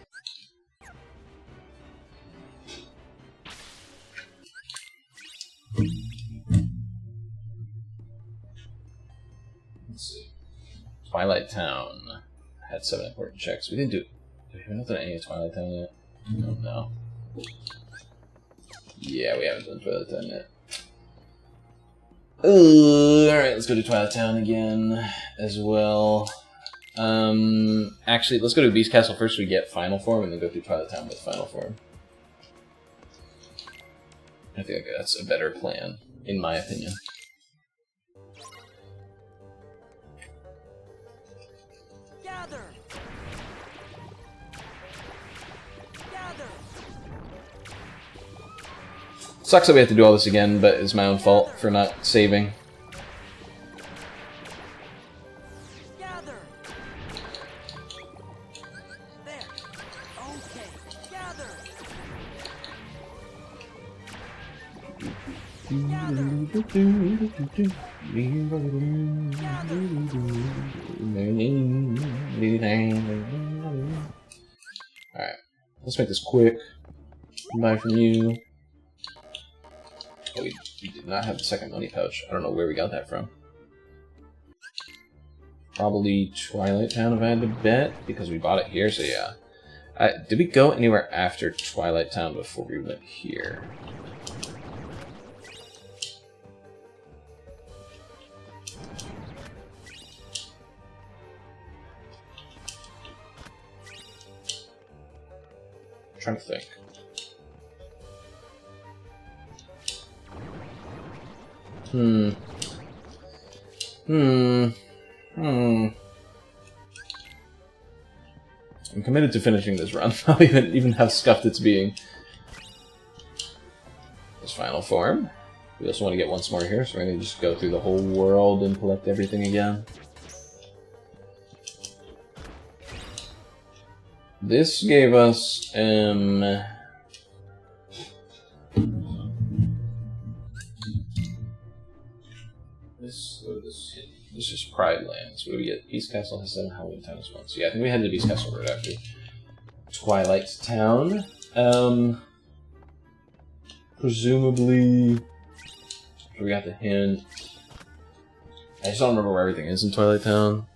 [SPEAKER 1] Let's see. Twilight Town had 7 important checks. We didn't do. We haven't done any of Twilight Town yet. No. Yeah, we haven't done Twilight Town yet. Alright, let's go to Twilight Town again as well. Actually, let's go to Beast Castle first so we get Final Form, and then go through Twilight Town with Final Form. I think that's a better plan, in my opinion.
[SPEAKER 2] Gather.
[SPEAKER 1] Sucks that we have to do all this again, but it's my own fault for not saving.
[SPEAKER 2] Gather. There. Okay. Gather.
[SPEAKER 1] Alright, let's make this quick. Buy from you. Oh, we did not have the second money pouch. I don't know where we got that from. Probably Twilight Town if I had to bet, because we bought it here, so yeah. Did we go anywhere after Twilight Town before we went here? I'm trying to think. Hmm. I'm committed to finishing this run, even how scuffed it's being. This final form. We also want to get once more here, so we're going to just go through the whole world and collect everything again. This gave us, this is Pride Lands. What do we get? Beast Castle has 7 Halloween Towns once. So yeah, I think we had the Beast Castle right after. Twilight Town. Presumably... We got the hint. I just don't remember where everything is in Twilight Town.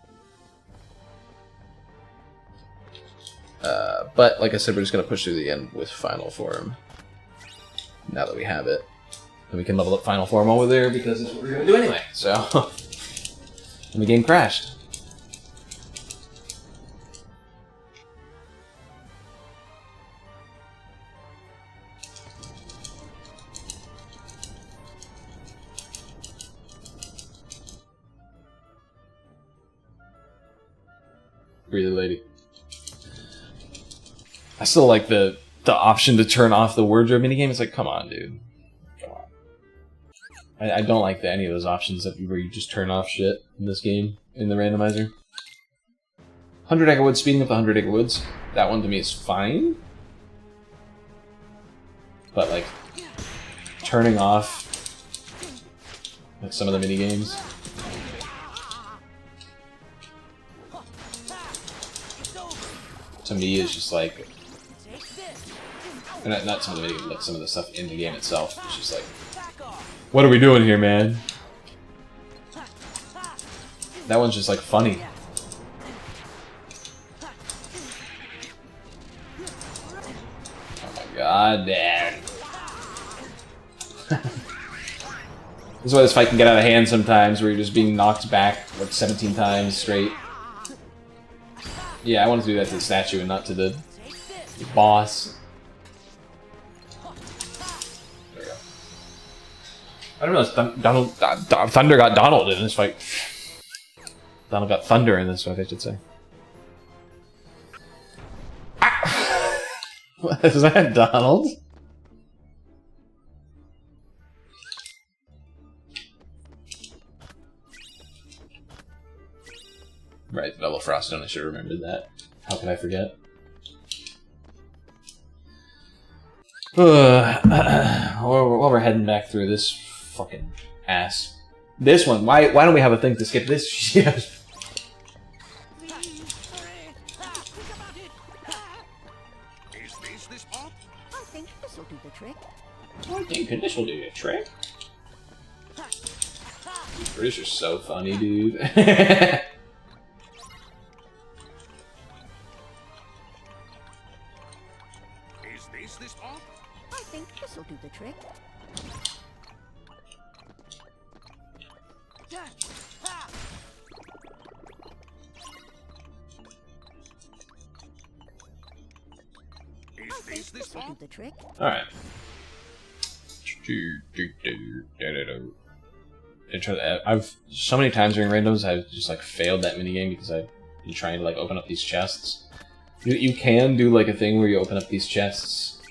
[SPEAKER 1] But, like I said, we're just going to push through the end with Final Form. Now that we have it. And we can level up Final Form over there, because that's what we're going to do anyway. So, and the game crashed. Really, lady. I still like the option to turn off the wardrobe minigame. It's like, come on, dude. Come on. I don't like any of those options where you just turn off shit in this game, in the randomizer. 100 Acre Woods, speeding up the 100 Acre Woods. That one to me is fine. But, like, turning off like some of the minigames. To me is just like... Not some of the video, like some of the stuff in the game itself. It's just like, what are we doing here, man? That one's just like funny. Oh my god, man. This is why this fight can get out of hand sometimes, where you're just being knocked back like 17 times straight. Yeah, I want to do that to the statue and not to the boss. I don't know. Thunder got Donald in this fight. Donald got Thunder in this fight, I should say. Ah! Is that Donald? Right, Double Froststone. I should have remembered that. How could I forget? While we're heading back through this fucking ass. This one. Why don't we have a thing to skip this shit?
[SPEAKER 5] Is this part?
[SPEAKER 7] I think this will do the trick.
[SPEAKER 1] I think this will do the trick. British are so funny, dude.
[SPEAKER 5] Is this part?
[SPEAKER 7] I think this will do the trick.
[SPEAKER 5] Is this
[SPEAKER 7] Will do
[SPEAKER 5] part?
[SPEAKER 7] the trick.
[SPEAKER 1] Alright. I've so many times during randoms I've just like failed that minigame because I've been trying to like open up these chests. You can do like a thing where you open up these chests,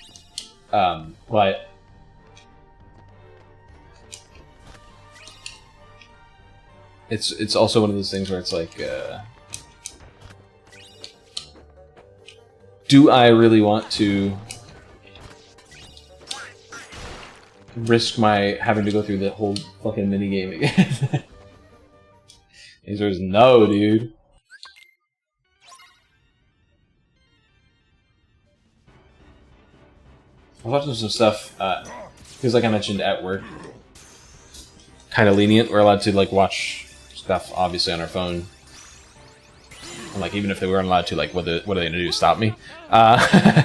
[SPEAKER 1] but it's also one of those things where it's like, do I really want to risk my having to go through the whole fucking minigame again? The answer is no, dude. I was watching some stuff, because like I mentioned at work, kind of lenient. We're allowed to like watch stuff, obviously, on our phone. And, like, even if they weren't allowed to, like, what are they going to do, stop me?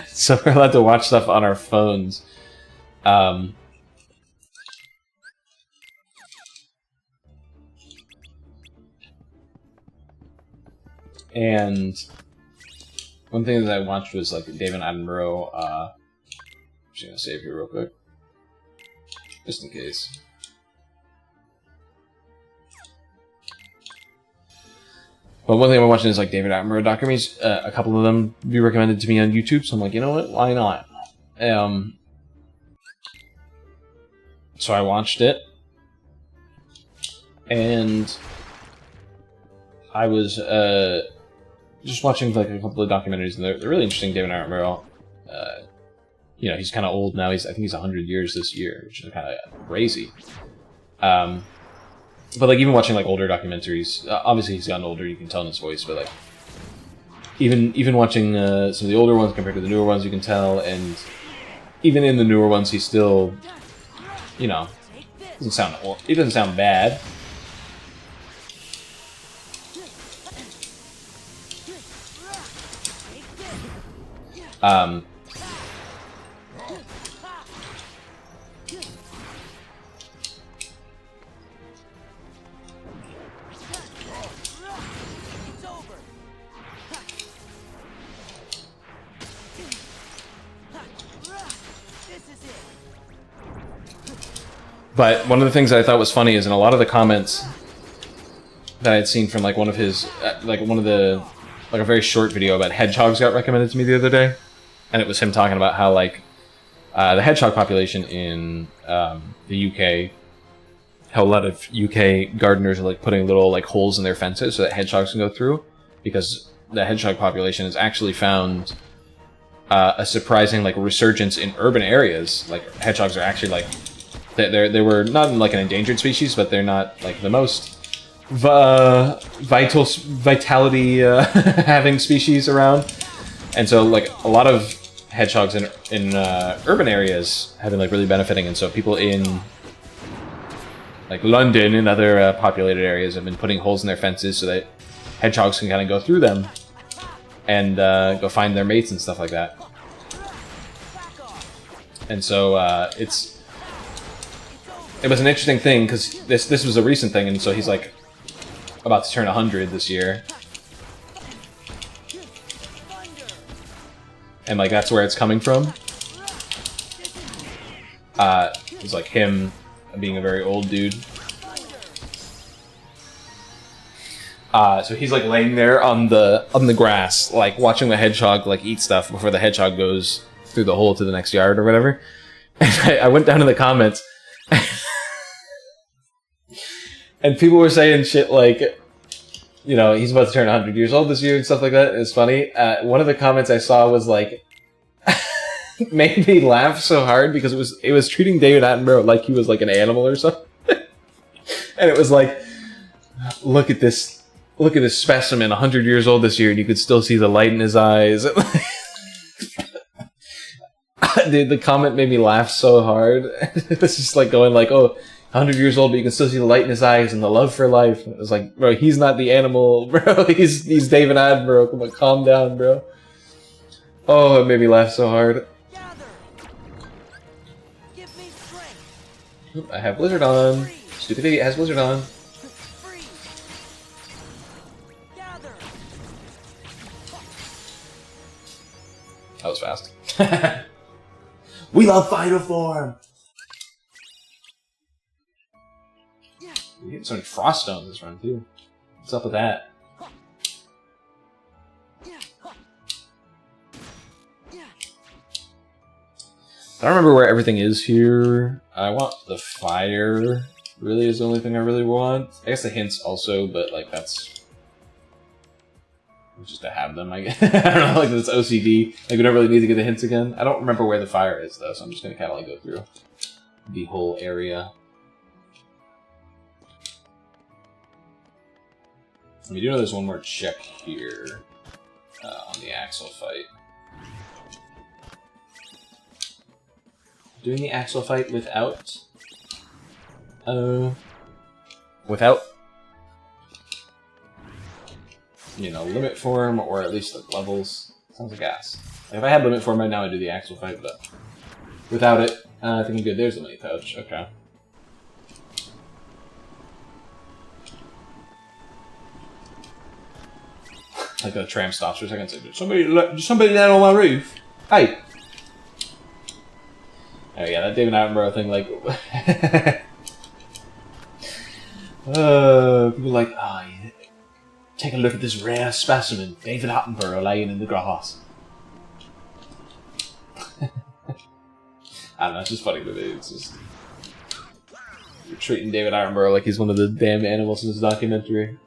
[SPEAKER 1] So we're allowed to watch stuff on our phones. And one thing that I watched was, like, David Attenborough. I'm just going to save here real quick. Just in case. But one thing I'm watching is like David Attenborough documentaries. A couple of them be recommended to me on YouTube, so I'm like, you know what? Why not? So I watched it, and I was just watching like a couple of documentaries, and they're really interesting. David Attenborough, you know, he's kind of old now. I think he's 100 years this year, which is kind of crazy. But like even watching like older documentaries, obviously he's gotten older. You can tell in his voice, but like even watching some of the older ones compared to the newer ones, you can tell. And even in the newer ones, he's still, you know, he doesn't sound bad.
[SPEAKER 2] It's over. This is it.
[SPEAKER 1] But one of the things that I thought was funny is in a lot of the comments that I had seen from like one of his, like a very short video about hedgehogs got recommended to me the other day, and it was him talking about how like the hedgehog population in the UK, how a lot of UK gardeners are like putting little like holes in their fences so that hedgehogs can go through, because the hedgehog population has actually found a surprising like resurgence in urban areas. Like hedgehogs are actually like they were not like an endangered species, but they're not like the most vitality having species around. And so like a lot of hedgehogs in urban areas have been like really benefiting, and so people in like London and other populated areas have been putting holes in their fences so that hedgehogs can kind of go through them and go find their mates and stuff like that. And so it was an interesting thing because this was a recent thing, and so he's like about to turn 100 this year, and like that's where it's coming from. It's like him being a very old dude. So he's like laying there on the grass, like watching the hedgehog like eat stuff before the hedgehog goes through the hole to the next yard or whatever. And I went down to the comments, and people were saying shit like, you know, he's about to turn 100 years old this year and stuff like that. It's funny. One of the comments I saw was like, made me laugh so hard because it was treating David Attenborough like he was like an animal or something. And it was like, look at this specimen, 100 years old this year, and you could still see the light in his eyes. Dude, the comment made me laugh so hard. It was just like going like, oh, 100 years old, but you can still see the light in his eyes and the love for life. It was like, bro, he's not the animal, bro. He's David Attenborough. Come on, calm down, bro. Oh, it made me laugh so hard.
[SPEAKER 2] Gather. Give me strength.
[SPEAKER 1] Oop, I have Blizzard on. Stupid idiot has Blizzard on.
[SPEAKER 2] Freeze. Gather.
[SPEAKER 1] That was fast. We love Vital Form! We're getting so many Frost Stones this run, too. What's up with that? I don't remember where everything is here. I want the fire, really is the only thing I really want. I guess the hints also, but like that's just to have them, I guess. I don't know, like it's OCD. Like we don't really need to get the hints again. I don't remember where the fire is though, so I'm just gonna kinda like go through the whole area. I do know there's one more check here on the Axel fight. Doing the Axel fight without you know, limit form, or at least like levels. Sounds like ass. Like, if I had limit form right now, I'd do the Axel fight, but without it, I think I'm good. There's the mini pouch. Okay. Like a tram stops for a second and says, somebody land on my roof. Hey! Oh yeah, that David Attenborough thing, like... people are like, oh, Take a look at this rare specimen, David Attenborough laying in the grass. I don't know, it's just funny to me. It's just you're treating David Attenborough like he's one of the damn animals in this documentary.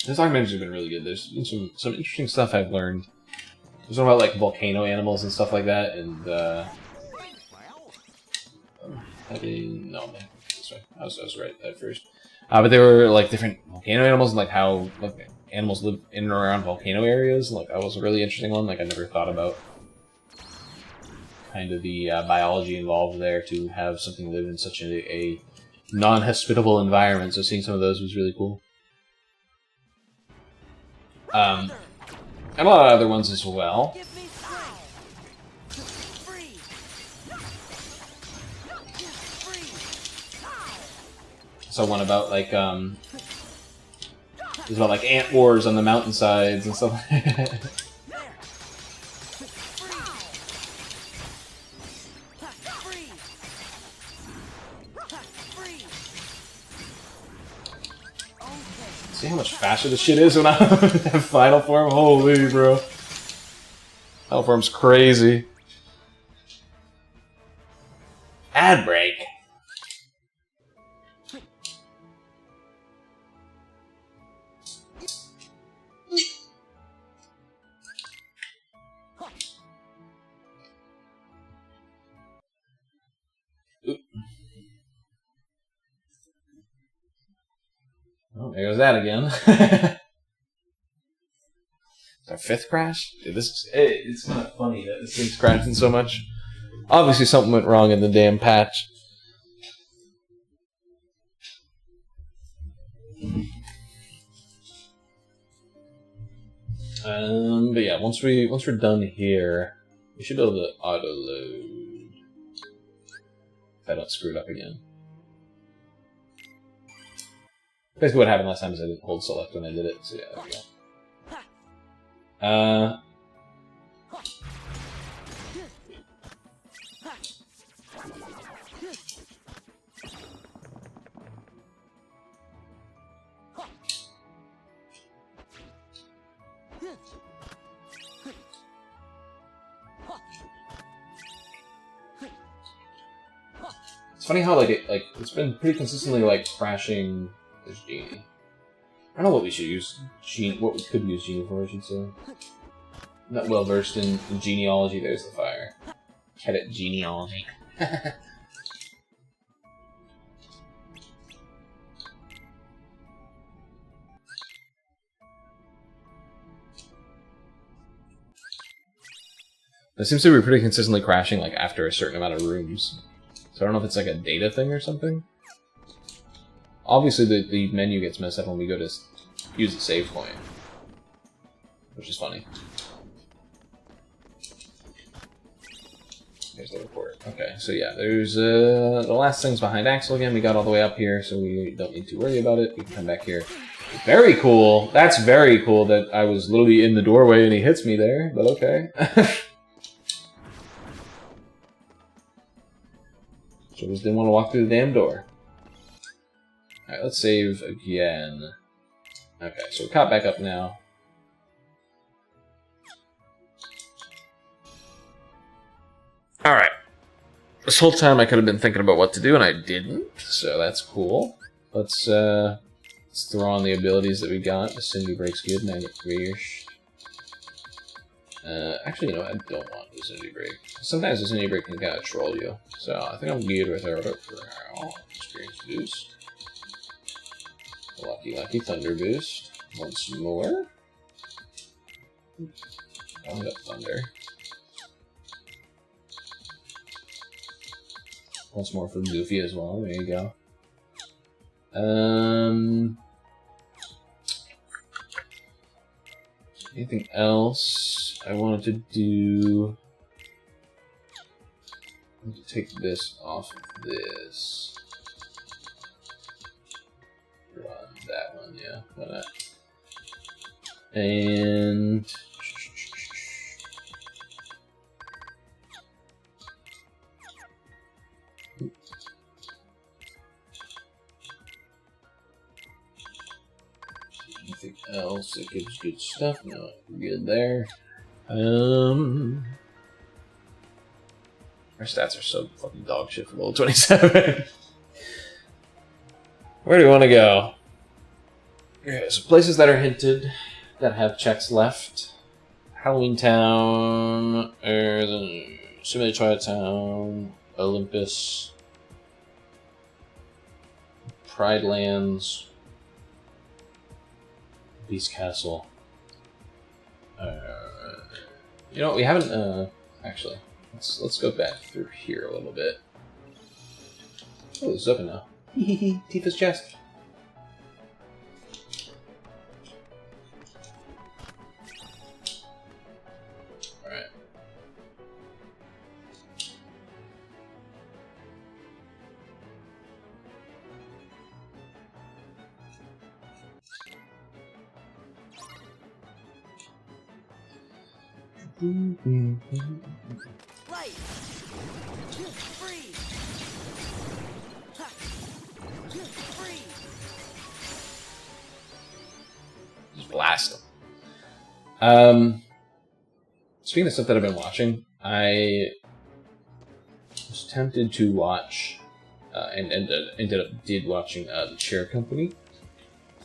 [SPEAKER 1] This documentary's been really good. There's been some interesting stuff I've learned. There's one about like volcano animals and stuff like that, and no, man, this way. I was right at first. But there were like different volcano animals and like how like animals live in and around volcano areas. Like that was a really interesting one. Like I never thought about kind of the biology involved there to have something live in such a non-hospitable environment. So seeing some of those was really cool. And a lot of other ones as well.
[SPEAKER 2] Give me strength. Freeze. Freeze.
[SPEAKER 1] So one about like there's about like ant wars on the mountainsides and stuff. See how much faster this shit is when I'm in that final form? Holy, bro. Final form's crazy. Ad break. Oh, there goes that again. Our fifth crash? Dude, it's kind of funny that this thing's crashing so much. Obviously something went wrong in the damn patch. But yeah, once we're done here, we should be able to auto load. If I don't screw it up again. Basically what happened last time is I didn't hold select when I did it, so yeah, there we go. It's funny how it's been pretty consistently like crashing this genie. I don't know what we should use what we could use genie for, I should say. Not well versed in genealogy, there's the fire. Edit genealogy. It seems to be pretty consistently crashing like after a certain amount of rooms. So I don't know if it's like a data thing or something. Obviously the menu gets messed up when we go to use the save point. Which is funny. There's the report. Okay, so yeah, there's the last thing's behind Axel again. We got all the way up here, so we don't need to worry about it. We can come back here. Very cool. That's very cool that I was literally in the doorway and he hits me there, but okay. So just didn't want to walk through the damn door. Alright, let's save again. Okay, so we're caught back up now. Alright. This whole time I could have been thinking about what to do and I didn't, so that's cool. Let's throw on the abilities that we got. The Cindy Break's good, 93-ish. Actually, you know, I don't want the Cindy Break. Sometimes the Cindy Break can kind of troll you. So I think I'm good with our experience boost. Lucky Thunder boost. Once more. Oh, got Thunder. Once more for Goofy as well. There you go. Anything else I wanted to do? I need to take this off of this. Run that one, yeah. Why not? And else that gives good stuff? No, we're good there. Our stats are so fucking dog shit for level 27. Where do we want to go? Okay, so places that are hinted, that have checks left. Halloween Town, Simulated Twilight Town, Olympus, Pride Lands, Beast Castle. You know what, we haven't, actually, let's go back through here a little bit. Oh, it's open now. Hehehe, Tifa's chest. Alright.
[SPEAKER 2] Light. Freeze. Ha. Freeze.
[SPEAKER 1] Just blast them. Speaking of stuff that I've been watching, I was tempted to watch, and did watching The Chair Company. I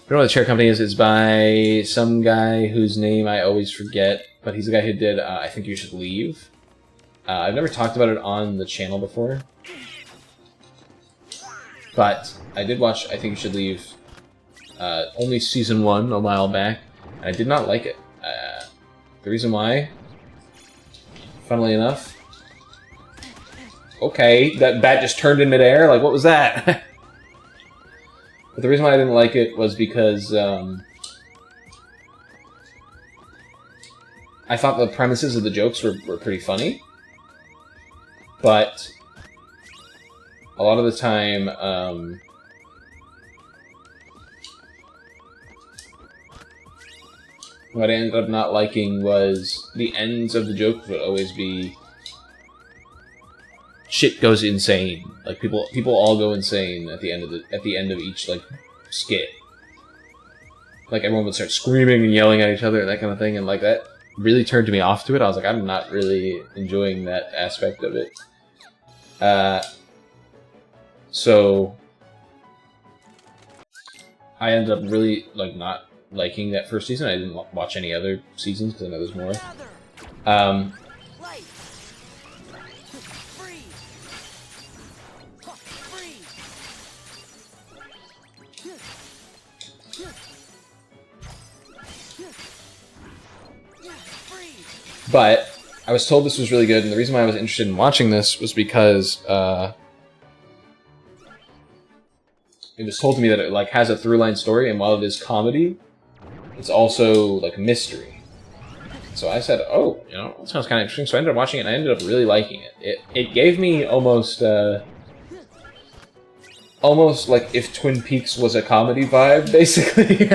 [SPEAKER 1] don't know what The Chair Company is. It's by some guy whose name I always forget, but he's the guy who did I Think You Should Leave. I've never talked about it on the channel before, but I did watch I Think You Should Leave, only season 1 a while back, and I did not like it. The reason why, funnily enough, okay, that bat just turned in midair, like what was that? But the reason why I didn't like it was because I thought the premises of the jokes were pretty funny, but a lot of the time, what I ended up not liking was the ends of the jokes would always be shit goes insane. Like people all go insane at the end of each like skit. Like everyone would start screaming and yelling at each other and that kind of thing, and like that really turned me off to it. I was like, I'm not really enjoying that aspect of it. So I ended up really like not liking that first season. I didn't watch any other seasons because I know there's more.
[SPEAKER 2] Gather. Light. Freeze. Ha. Freeze. Freeze.
[SPEAKER 1] But I was told this was really good, and the reason why I was interested in watching this was because it was told to me that it like has a through-line story, and while it is comedy, it's also like a mystery. So I said, "Oh, you know, that sounds kind of interesting." So I ended up watching it, and I ended up really liking it. It gave me almost like if Twin Peaks was a comedy vibe, basically.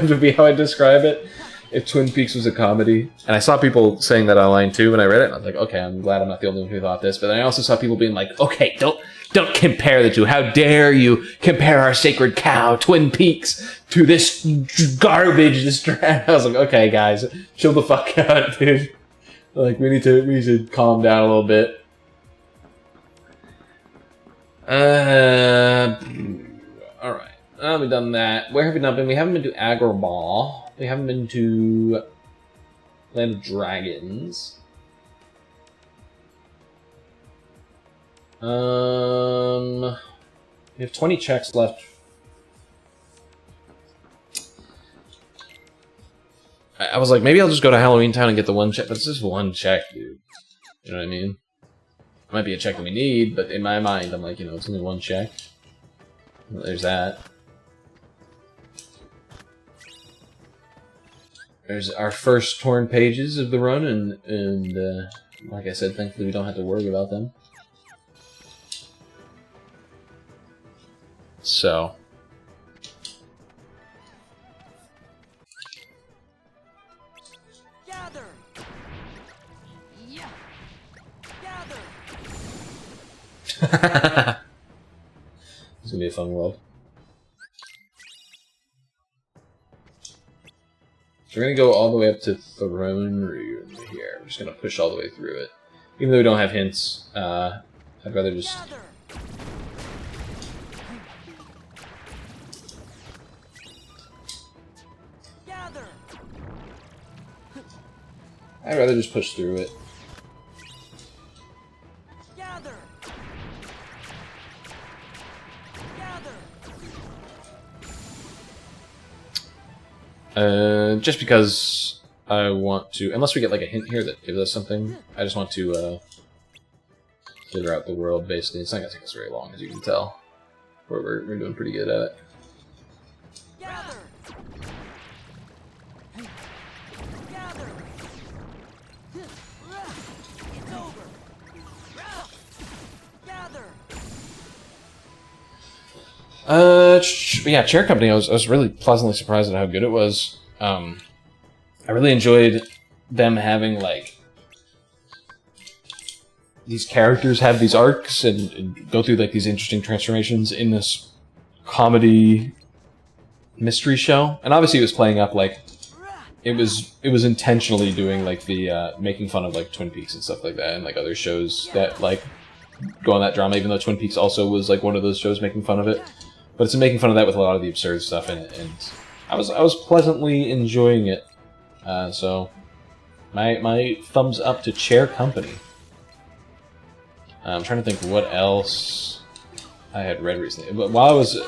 [SPEAKER 1] Would be how I describe it. If Twin Peaks was a comedy. And I saw people saying that online too when I read it, and I was like, okay, I'm glad I'm not the only one who thought this. But then I also saw people being like, okay, don't compare the two. How dare you compare our sacred cow, Twin Peaks, to this garbage, this trash. I was like, okay, guys, chill the fuck out, dude. Like, we need to calm down a little bit. Alright. We've done that. Where have we not been? We haven't been to Agrabah. We haven't been to Land of Dragons. We have 20 checks left. I was like, maybe I'll just go to Halloween Town and get the one check, but it's just one check, dude. You know what I mean? It might be a check that we need, but in my mind, I'm like, you know, it's only one check. There's that. There's our first torn pages of the run, and like I said, thankfully we don't have to worry about them. So.
[SPEAKER 2] Gather. Yeah. Gather.
[SPEAKER 1] It's gonna be a fun world. So we're gonna go all the way up to Throne Room here. We're just gonna push all the way through it. Even though we don't have hints, I'd rather just...
[SPEAKER 2] Gather. Gather.
[SPEAKER 1] I'd rather just push through it.
[SPEAKER 2] Gather. Gather.
[SPEAKER 1] Just because I want to... Unless we get like a hint here that gives us something, I just want to figure out the world, basically. It's not gonna take us very long, as you can tell. We're doing pretty good at it.
[SPEAKER 2] Gather. Gather. It's over. Gather.
[SPEAKER 1] Yeah, Chair Company, I was really pleasantly surprised at how good it was. I really enjoyed them having, like, these characters have these arcs and go through, like, these interesting transformations in this comedy mystery show. And obviously it was playing up, like, it was intentionally doing, like, the, making fun of, like, Twin Peaks and stuff like that, and, like, other shows that, like, go on that drama, even though Twin Peaks also was, like, one of those shows making fun of it. But it's making fun of that with a lot of the absurd stuff in it, and I was pleasantly enjoying it. So my thumbs up to Chair Company. I'm trying to think what else I had read recently. But while I was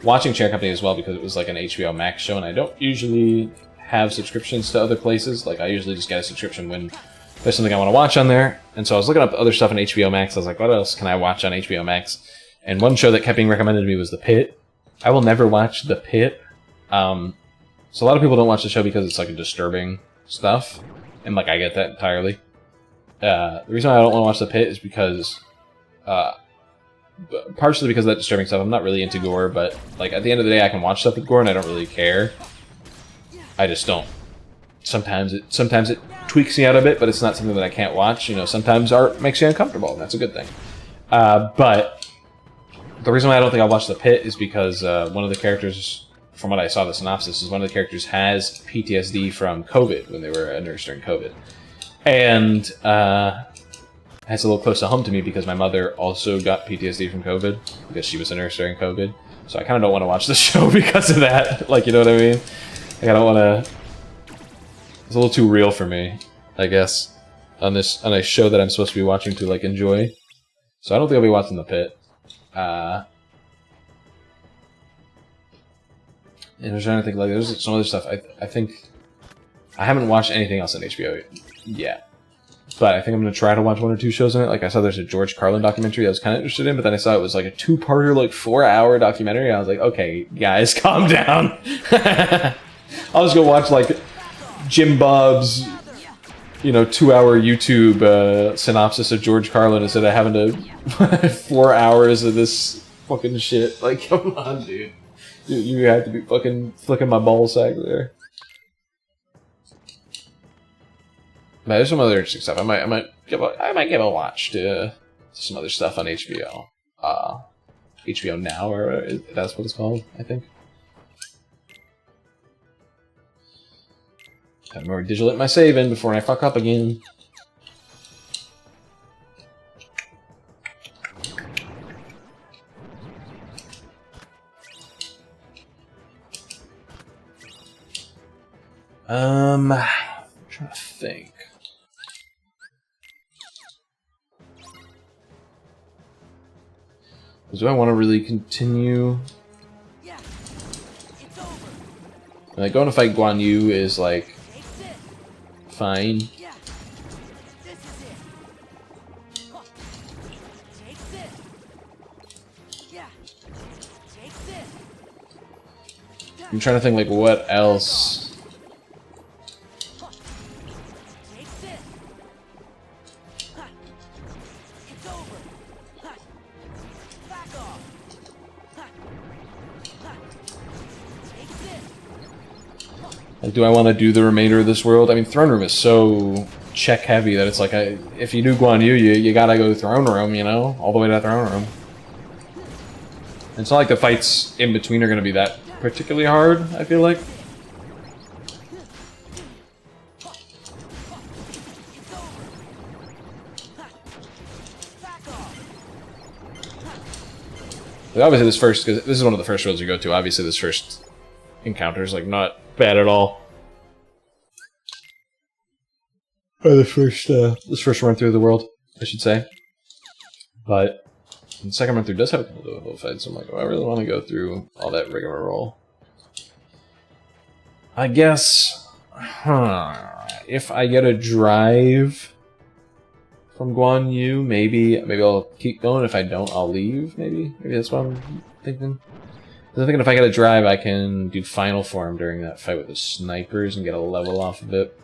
[SPEAKER 1] watching Chair Company as well, because it was like an HBO Max show, and I don't usually have subscriptions to other places. Like, I usually just get a subscription when there's something I want to watch on there. And so I was looking up other stuff on HBO Max. I was like, what else can I watch on HBO Max? And one show that kept being recommended to me was The Pit. I will never watch The Pit. So a lot of people don't watch the show because it's like a disturbing stuff. And like, I get that entirely. The reason why I don't want to watch The Pit is because, partially because of that disturbing stuff. I'm not really into gore, but like at the end of the day, I can watch stuff with gore and I don't really care. I just don't. Sometimes it tweaks me out a bit, but it's not something that I can't watch. You know, sometimes art makes you uncomfortable, and that's a good thing. But the reason why I don't think I'll watch The Pit is because one of the characters, from what I saw the synopsis, is one of the characters has PTSD from COVID when they were a nurse during COVID. And that's a little close to home to me because my mother also got PTSD from COVID because she was a nurse during COVID. So I kind of don't want to watch the show because of that. Like, you know what I mean? Like, I don't want to... It's a little too real for me, I guess, on a show that I'm supposed to be watching to, like, enjoy. So I don't think I'll be watching The Pit. And I was trying to think, like, there's some other stuff. I think I haven't watched anything else on HBO yet, but I think I'm gonna try to watch one or two shows on it. Like, I saw there's a George Carlin documentary I was kind of interested in, but then I saw it was like a 2-parter, like 4-hour documentary. I was like, okay, guys, calm down. I'll just go watch like Jim Bob's, you know, 2-hour YouTube synopsis of George Carlin instead of having to 4 hours of this fucking shit. Like, come on, dude. You have to be fucking flicking my ball sack there. But there's some other interesting stuff. I might give a watch to some other stuff on HBO. HBO Now, or that's what it's called, I think. Gotta remember to digital my save in before I fuck up again. I'm trying to think. Do I want to really continue?
[SPEAKER 2] Yeah, it's over.
[SPEAKER 1] Like, going to fight Guan Yu is like
[SPEAKER 2] Takes it.
[SPEAKER 1] fine.
[SPEAKER 2] Yeah, this is it. Huh. Takes it. Yeah, takes it.
[SPEAKER 1] I'm trying to think like what else.
[SPEAKER 2] Huh. Takes it. Huh. It's over. Huh. Back off. Huh. Huh. Takes it.
[SPEAKER 1] Like, do I want to do the remainder of this world? I mean, Throne Room is so check heavy that it's like, if you do Guan Yu, you gotta go Throne Room, you know? All the way to Throne Room. And it's not like the fights in between are gonna be that particularly hard, I feel like. Like, obviously this first, because this is one of the first roads you go to, obviously this first encounter is like not bad at all. Or this first run through the world, I should say. But the second run through does have a couple of difficult fights, so I'm like, oh, I really want to go through all that rigmarole. I guess, if I get a drive from Guan Yu, maybe I'll keep going. If I don't, I'll leave. Maybe that's what I'm thinking. 'Cause I'm thinking if I get a drive, I can do final form during that fight with the snipers and get a level off of it.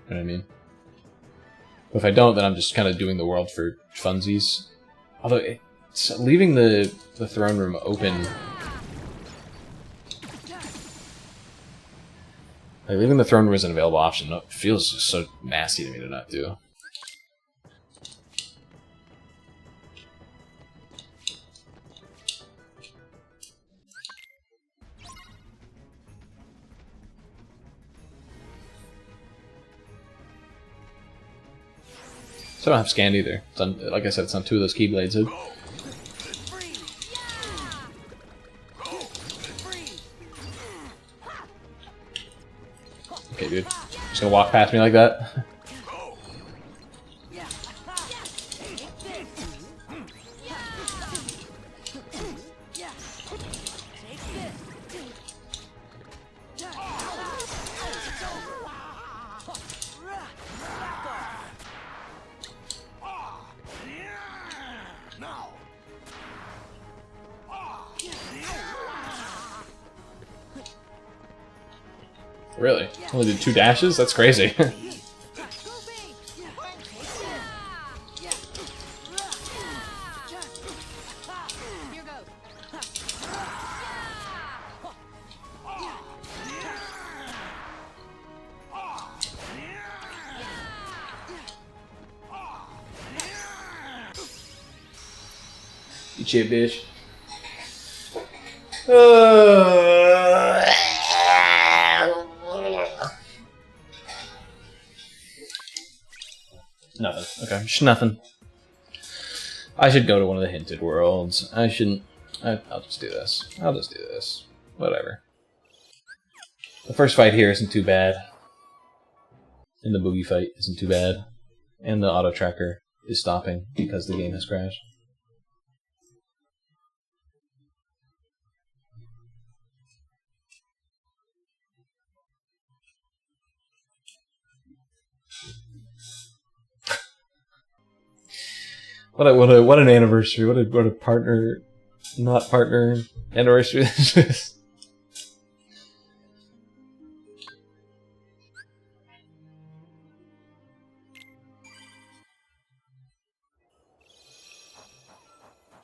[SPEAKER 1] You know what I mean? But if I don't, then I'm just kind of doing the world for funsies. Although leaving the throne room open. Like, leaving the throne room as an available option feels just so nasty to me to not do. So I don't have scanned either. It's on, like I said, it's on 2 of those keyblades. Okay, dude. Just gonna walk past me like that? Really? Only did 2 dashes? That's crazy.
[SPEAKER 2] Here goes.
[SPEAKER 1] You chip, bitch. Nothing. Okay, just nothing. I should go to one of the hinted worlds. I shouldn't. I'll just do this. I'll just do this. Whatever. The first fight here isn't too bad. And the boogie fight isn't too bad. And the auto tracker is stopping because the game has crashed. What an anniversary! What a partner, not partner anniversary this is.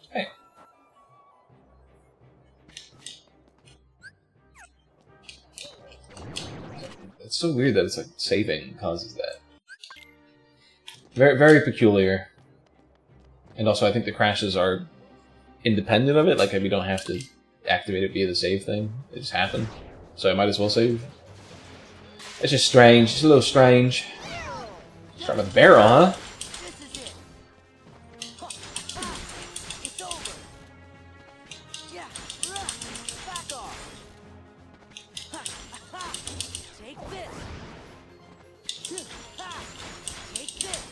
[SPEAKER 1] Hey. It's so weird that it's like saving causes that. Very, very peculiar. And also, I think the crashes are independent of it. Like, we don't have to activate it via the save thing. They just happen. So I might as well save. It's just strange. It's a little strange. Start with a barrel, huh?
[SPEAKER 2] This is it. It's over. Yeah. Back off. Take this. Take this.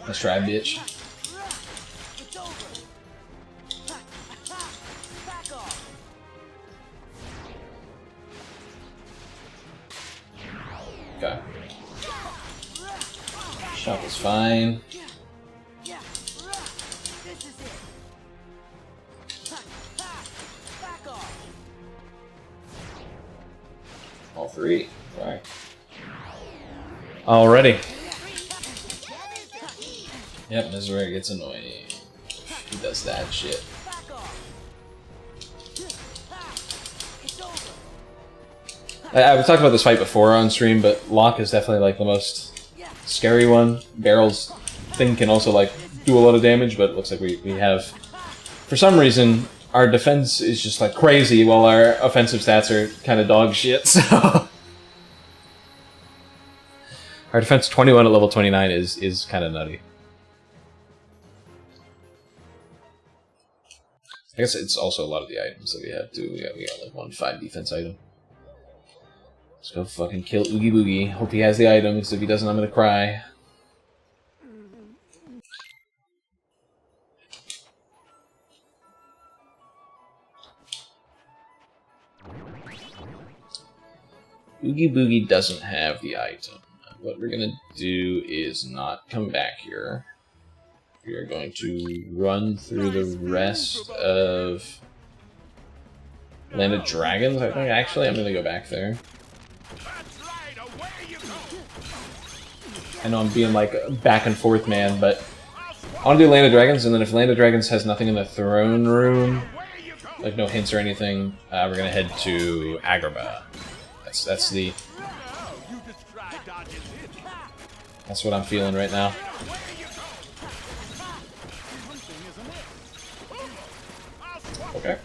[SPEAKER 1] Let's try, bitch.
[SPEAKER 2] It's over. Back off.
[SPEAKER 1] Okay. Shot was fine.
[SPEAKER 2] Yeah. This is it. Back off.
[SPEAKER 1] All 3. Alright. Alrighty. Yep, this is where it gets annoying. He does that shit.
[SPEAKER 2] Back off. It's over.
[SPEAKER 1] I've talked about this fight before on stream, but Locke is definitely like the most scary one. Barrel's thing can also like do a lot of damage, but it looks like we have, for some reason, our defense is just like crazy while our offensive stats are kind of dog shit, so... Our defense 21 at level 29 is kind of nutty. I guess it's also a lot of the items that we have too. We got like 1 5 defense item. Let's go fucking kill Oogie Boogie. Hope he has the items. If he doesn't, I'm gonna cry. Oogie Boogie doesn't have the item. What we're gonna do is not come back here. We are going to run through the rest of Land of Dragons, I think. Actually, I'm gonna go back there. I know I'm being like back and forth, man, but I want to do Land of Dragons, and then if Land of Dragons has nothing in the throne room, like no hints or anything, we're gonna head to Agrabah. That's what I'm feeling right now. Okay.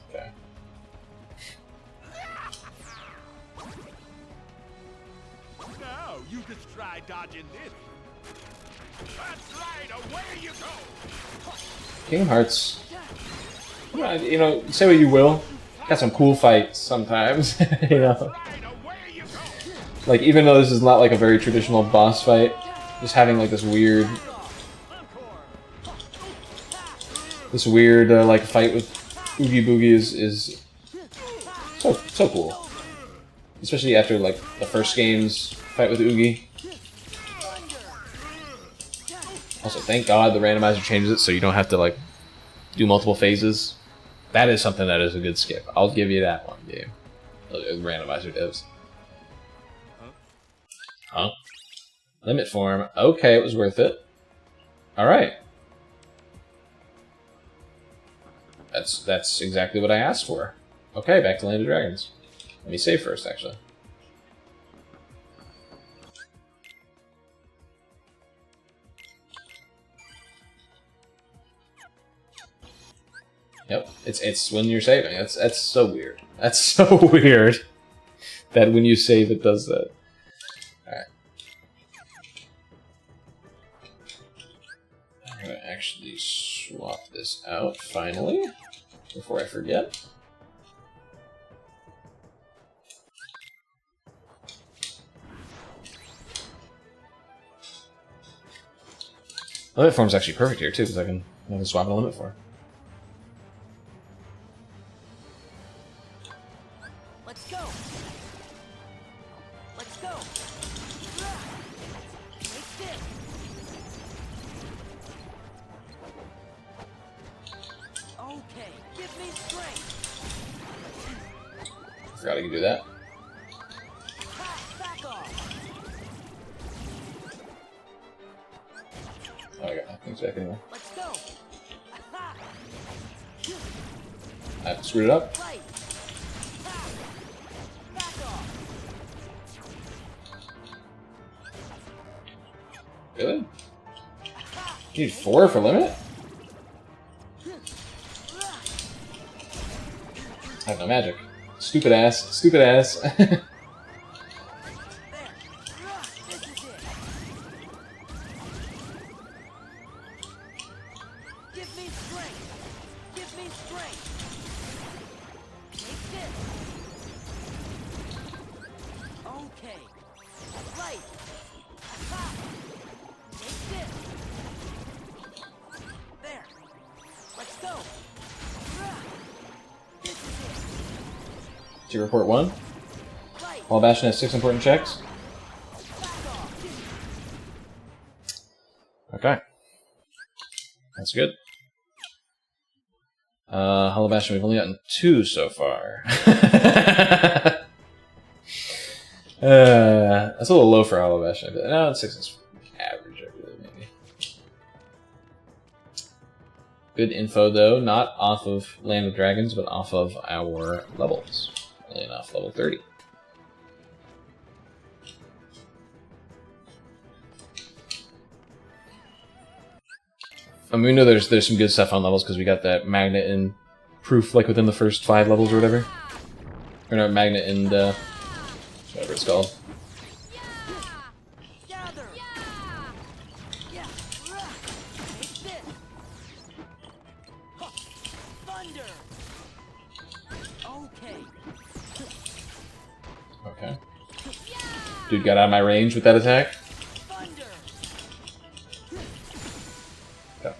[SPEAKER 1] Okay.
[SPEAKER 5] Now you just try dodging this. That's right, away you go.
[SPEAKER 1] Kingdom Hearts. You know, say what you will. Got some cool fights sometimes. You know, like even though this is not like a very traditional boss fight, just having like this weird like fight with Oogie Boogie is so cool. Especially after like the first game's fight with Oogie. Also, thank God the randomizer changes it so you don't have to like do multiple phases. That is something that is a good skip. I'll give you that one, game. The randomizer devs. Huh? Limit form. Okay, it was worth it. Alright. That's exactly what I asked for. Okay, back to Land of Dragons. Let me save first, actually. Yep, it's when you're saving. That's so weird. That's so weird that when you save it does that. Alright. I'm gonna actually swap this out finally before I forget. Limit form's actually perfect here too, because I can swap a limit form.
[SPEAKER 2] Let's go. Let's go. Take this. Okay, give me strength.
[SPEAKER 1] Forgot I could do that.
[SPEAKER 2] Back off.
[SPEAKER 1] Oh, I got things back anyway.
[SPEAKER 2] Let's go.
[SPEAKER 1] I screwed it up.
[SPEAKER 2] Right. Back off.
[SPEAKER 1] Really? You need 4 for limit? I have no magic. Stupid ass. Stupid ass.
[SPEAKER 2] There. This is it. Give me strength. Give me strength. Take this. Okay. Right. Aha. Take this. There. Let's go. This is it.
[SPEAKER 1] Do you report 1?
[SPEAKER 2] Right.
[SPEAKER 1] While Bastion has 6 important checks.
[SPEAKER 2] Back off.
[SPEAKER 1] Okay. That's good. Hollow Bastion, we've only gotten 2 so far. That's a little low for Hollow Bastion. No, 6 is average, I really, maybe. Good info, though. Not off of Land of Dragons, but off of our levels. Only enough, level 30. I mean, we know there's some good stuff on levels because we got that magnet and proof like within the first 5 levels or whatever. Or no, magnet and whatever it's called.
[SPEAKER 2] Gather. Yeah. Take this. Huh. Thunder. Okay.
[SPEAKER 1] Okay. Dude got out of my range with that attack.
[SPEAKER 2] Thunder.
[SPEAKER 1] Okay.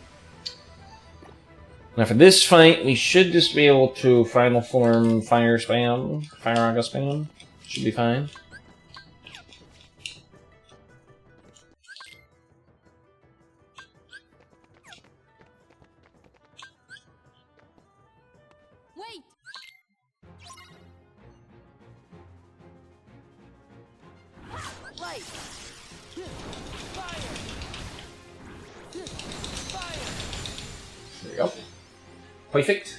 [SPEAKER 1] Now for this fight, we should just be able to final form fire spam, fire aga spam. Should be fine.
[SPEAKER 3] Wait!
[SPEAKER 2] Light. Fire. Fire.
[SPEAKER 1] There you go. Perfect.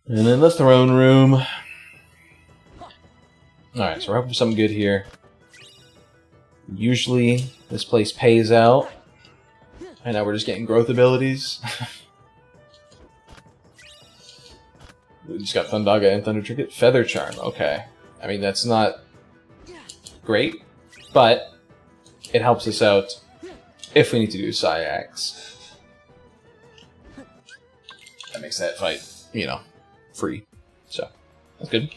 [SPEAKER 1] And then the throne room. Alright, so we're hoping for something good here. Usually, this place pays out. And now we're just getting growth abilities. We just got Thundaga and Thunder Trinket. Feather Charm, okay. I mean, that's not great, but it helps us out if we need to do Syax. That makes that fight, you know, free. So, that's good.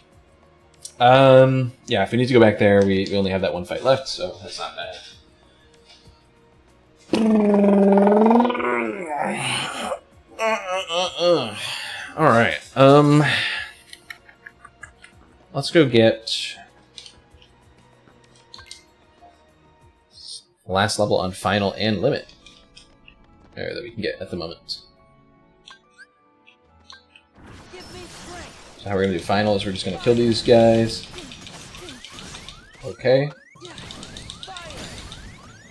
[SPEAKER 1] Yeah, if we need to go back there, we only have that one fight left, so that's not bad. Alright, let's go get last level on Final and Limit. There, that we can get at the moment.
[SPEAKER 2] Give me strength.
[SPEAKER 1] So how we're gonna do Final is we're just gonna kill these guys. Okay.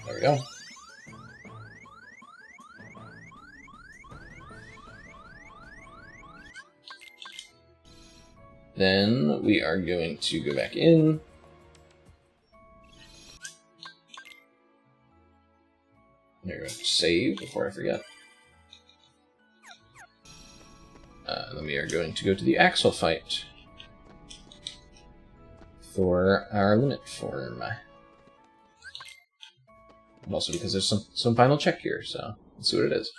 [SPEAKER 1] There we go. Then we are going to go back in. There we go. Save before I forget. Then we are going to go to the Axel fight for our limit form. And also because there's some final check here, so let's see what it is.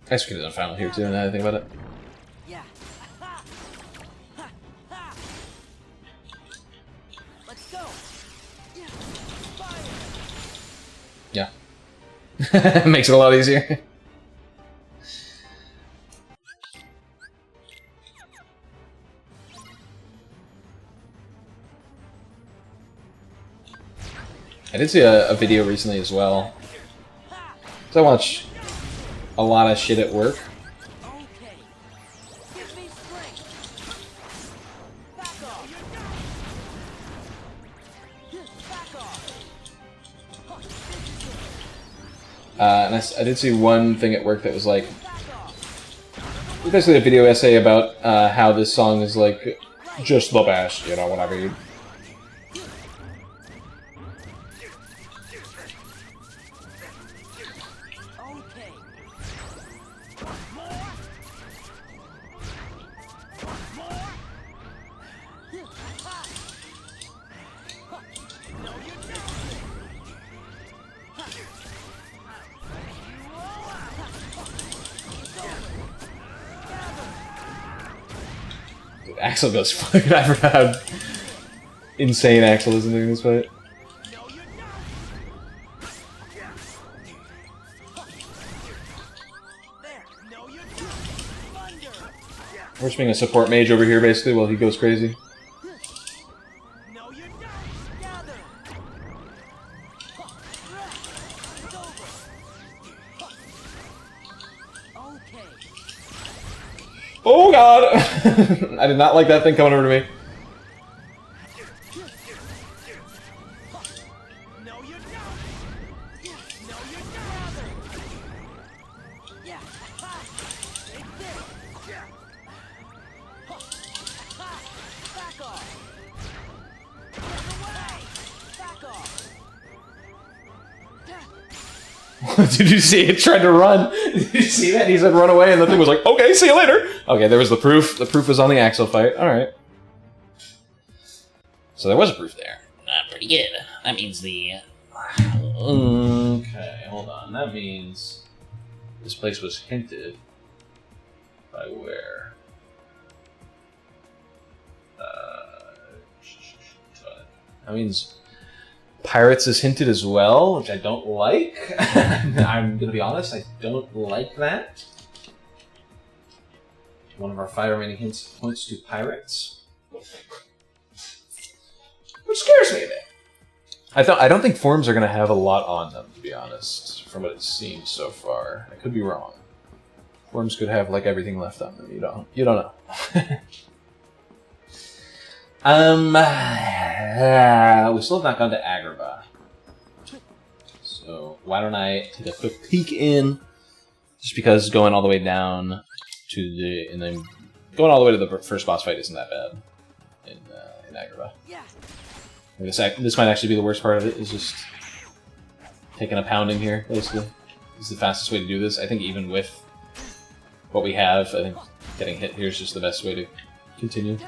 [SPEAKER 1] I guess we could have done final here too, now that I think about it.
[SPEAKER 2] Yeah. Let's go. Yeah. Fire.
[SPEAKER 1] Yeah. Makes it a lot easier. I did see a video recently as well. So I watch a lot of shit at work.
[SPEAKER 2] Okay. Give me strength. Back off. Back off.
[SPEAKER 1] And I did see one thing at work that was like,
[SPEAKER 2] Back off.
[SPEAKER 1] basically a video essay about how this song is like just the best, you know, whatever.
[SPEAKER 2] Okay.
[SPEAKER 1] Dude, Axel goes fucking. I forgot how insane Axel is in doing this fight.
[SPEAKER 2] No, you're not. There. No, you're not. Thunder.
[SPEAKER 1] We're just being a support mage over here basically while he goes crazy.
[SPEAKER 2] No, you're not. Gather. It's over. Okay.
[SPEAKER 1] Oh god! I did not like that thing coming over to me.
[SPEAKER 2] No, you're not. No, you're not. Yeah. Take this. Yeah. Back off. Get away.
[SPEAKER 1] Did you see it tried to run? Did you see that? He said run away, and the thing was like, okay, see you later. Okay, there was the proof. The proof was on the Axel fight. All right. So there was a proof there.
[SPEAKER 8] Pretty good. That means the...
[SPEAKER 1] Okay, hold on. That means this place was hinted by where? That means Pirates is hinted as well, which I don't like. I'm gonna be honest, I don't like that. One of our 5 remaining hints points to Pirates, which scares me a bit. I don't think forums are going to have a lot on them, to be honest, from what it seems so far. I could be wrong. Forums could have like everything left on them. You don't know. We still have not gone to Agrabah, so why don't I take a quick peek in? Just because going all the way down to the and then going all the way to the first boss fight isn't that bad in Agrabah.
[SPEAKER 2] Yeah.
[SPEAKER 1] This might actually be the worst part of it, is just taking a pounding here, basically. This is the fastest way to do this. I think even with what we have, I think getting hit here is just the best way to continue.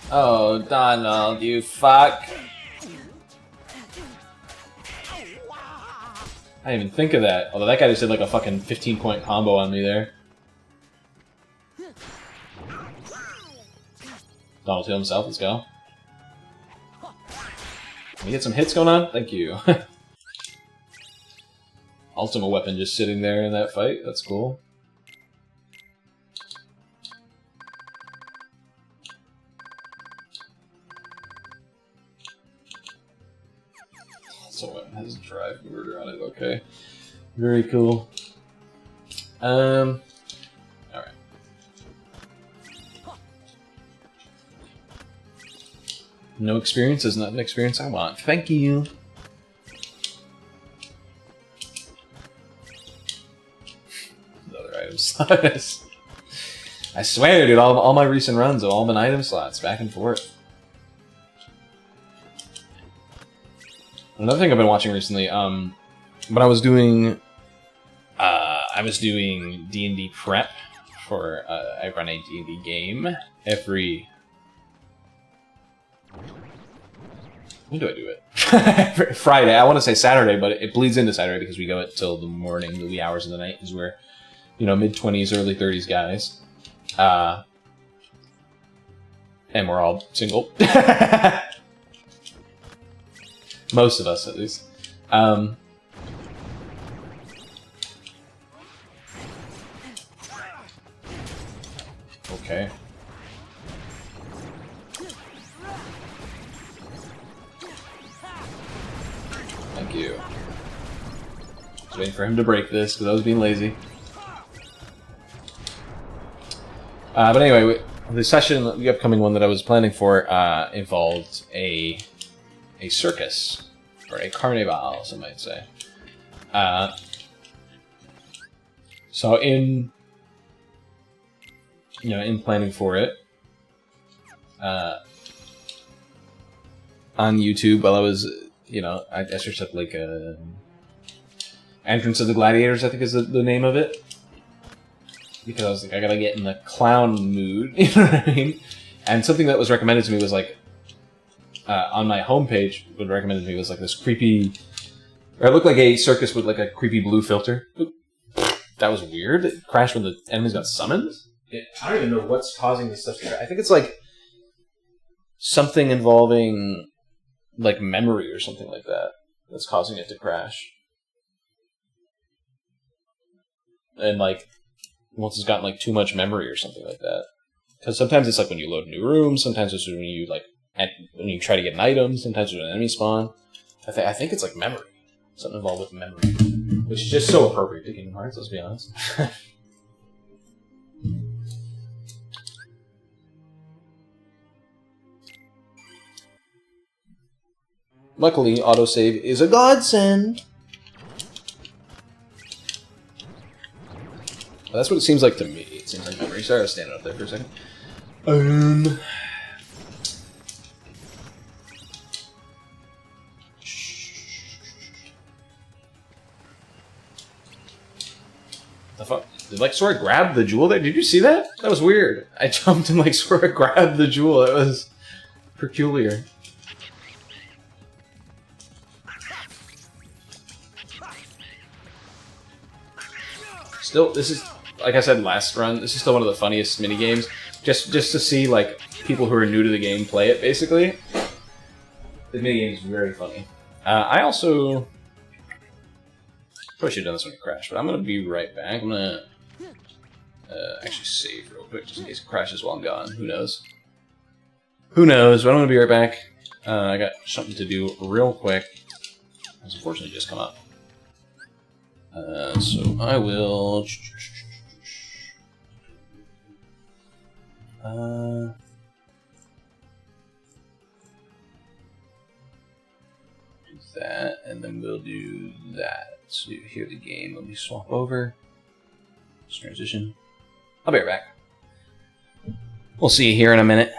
[SPEAKER 1] Oh, Donald, you fuck. I didn't even think of that. Although that guy just did like a fucking 15-point combo on me there. Donald heal himself, let's go. Can we get some hits going on? Thank you. Ultimate weapon just sitting there in that fight, that's cool. So it has drive murder on it, okay. Very cool. Alright. No experience is not an experience I want. Thank you. Another item slot. I swear, dude, all my recent runs have all been item slots, back and forth. Another thing I've been watching recently, when I was doing D&D prep for, I run a D&D game every... When do I do it? Friday. I want to say Saturday, but it bleeds into Saturday because we go it till the morning, the wee hours of the night, because we're, mid-20s, early 30s guys. And we're all single. Most of us, at least. Okay. Thank you. Just waiting for him to break this, because I was being lazy. But anyway, the session, the upcoming one that I was planning for, involved a circus, or a carnival, some might say. So in planning for it, on YouTube, while I was, I searched up like Entrance of the Gladiators, I think is the name of it. Because I was like, I gotta get in the clown mood, you know what I mean? And something that was recommended to me was like, on my homepage, what recommended to me was like this creepy, or it looked like a circus with like a creepy blue filter. Oop. That was weird. It crashed when the enemies got summoned. I don't even know what's causing this stuff to crash. I think it's like something involving like memory or something like that that's causing it to crash. And like, once it's gotten like too much memory or something like that. Because sometimes it's like when you load a new room, sometimes it's when you like, when you try to get an item, sometimes when an enemy spawn. I think it's like memory. Something involved with memory. Which is just so appropriate to Kingdom Hearts, let's be honest. Luckily, autosave is a godsend. Well, that's what it seems like to me. It seems like memory. Sorry, I was standing up there for a second. Um. The fuck? Did like sort of grab the jewel there? Did you see that? That was weird. I jumped and like sort of grabbed the jewel. It was peculiar. Still, this is, like I said last run, this is still one of the funniest mini games. Just to see like people who are new to the game play it, basically. The mini game is very funny. I also probably should have done this when it crashed, but I'm gonna be right back. I'm gonna actually save real quick just in case it crashes while I'm gone. Who knows? Who knows? But I'm gonna be right back. I got something to do real quick. It's unfortunately just come up. So I will. Do that, and then we'll do that. So here the game. Let me swap over. Just transition. I'll be right back. We'll see you here in a minute.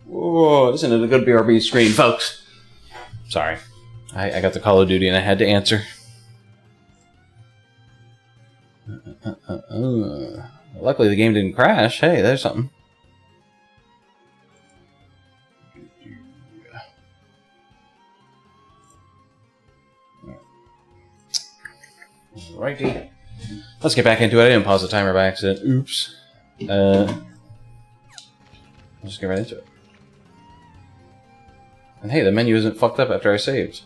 [SPEAKER 1] Whoa, isn't it a good BRB screen, folks? Sorry. I got the Call of Duty and I had to answer. Luckily the game didn't crash. Hey, there's something. Righty. Let's get back into it. I didn't pause the timer by accident. Oops. Let's just get right into it. And hey, the menu isn't fucked up after I saved.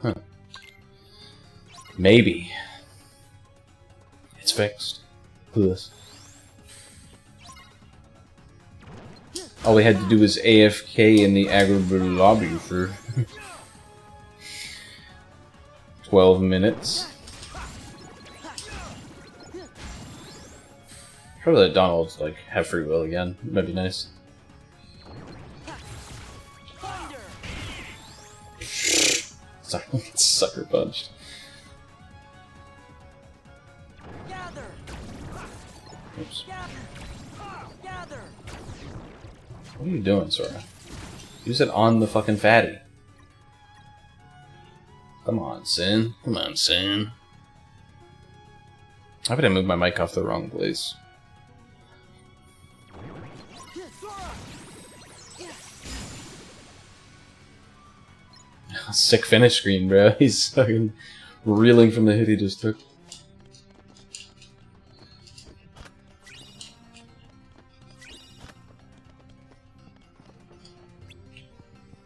[SPEAKER 1] Huh. Maybe. It's fixed. Clueless. All we had to do was AFK in the Agrabah lobby for 12 minutes. Probably let Donald like have free will again. That'd be nice. Sucker punched. Oops. What are you doing, Sora? Use it on the fucking fatty. Come on, Sin. Come on, Sin. How did I move my mic off the wrong place? Sick finish screen, bro. He's fucking reeling from the hit he just took.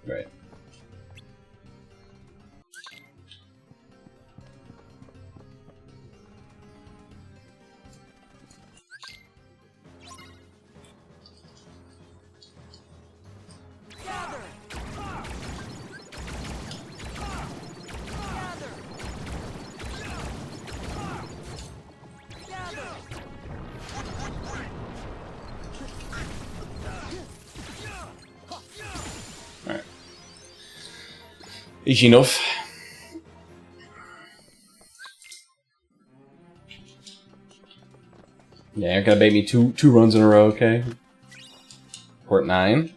[SPEAKER 1] Right. Alright. Easy enough. Yeah, you're gonna bait me two runs in a row, okay? Port 9.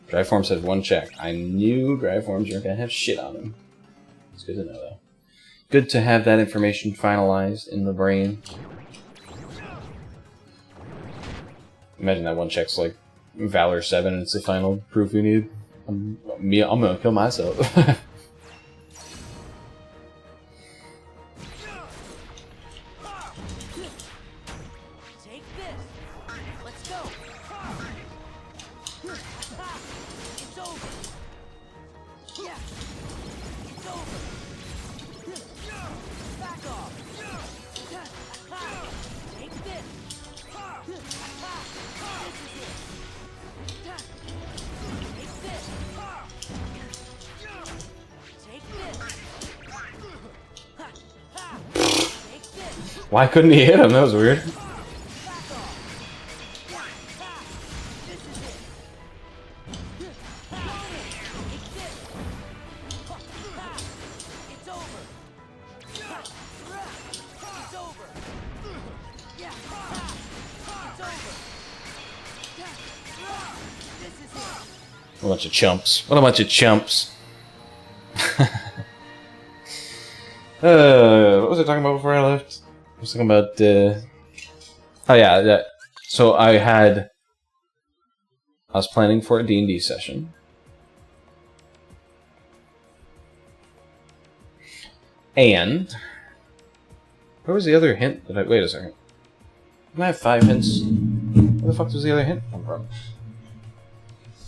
[SPEAKER 1] Drive form said 1 check. I knew drive forms aren't gonna have shit on them. It's good to know, though. Good to have that information finalized in the brain. Imagine that 1 check's like Valor 7 and it's the final proof we need. I'm gonna kill myself.
[SPEAKER 2] Take this. Let's go. It's over. Yeah. It's over. Back off. Take this. This is it. Take this. Take this. Take this.
[SPEAKER 1] Why couldn't he hit him? That was weird. What a bunch of chumps. What a bunch of chumps. What was I talking about before I left? I was talking about, oh yeah, that. So I was planning for a D&D session. And where was the other hint that wait a second. Didn't I have 5 hints? Where the fuck does the other hint come from?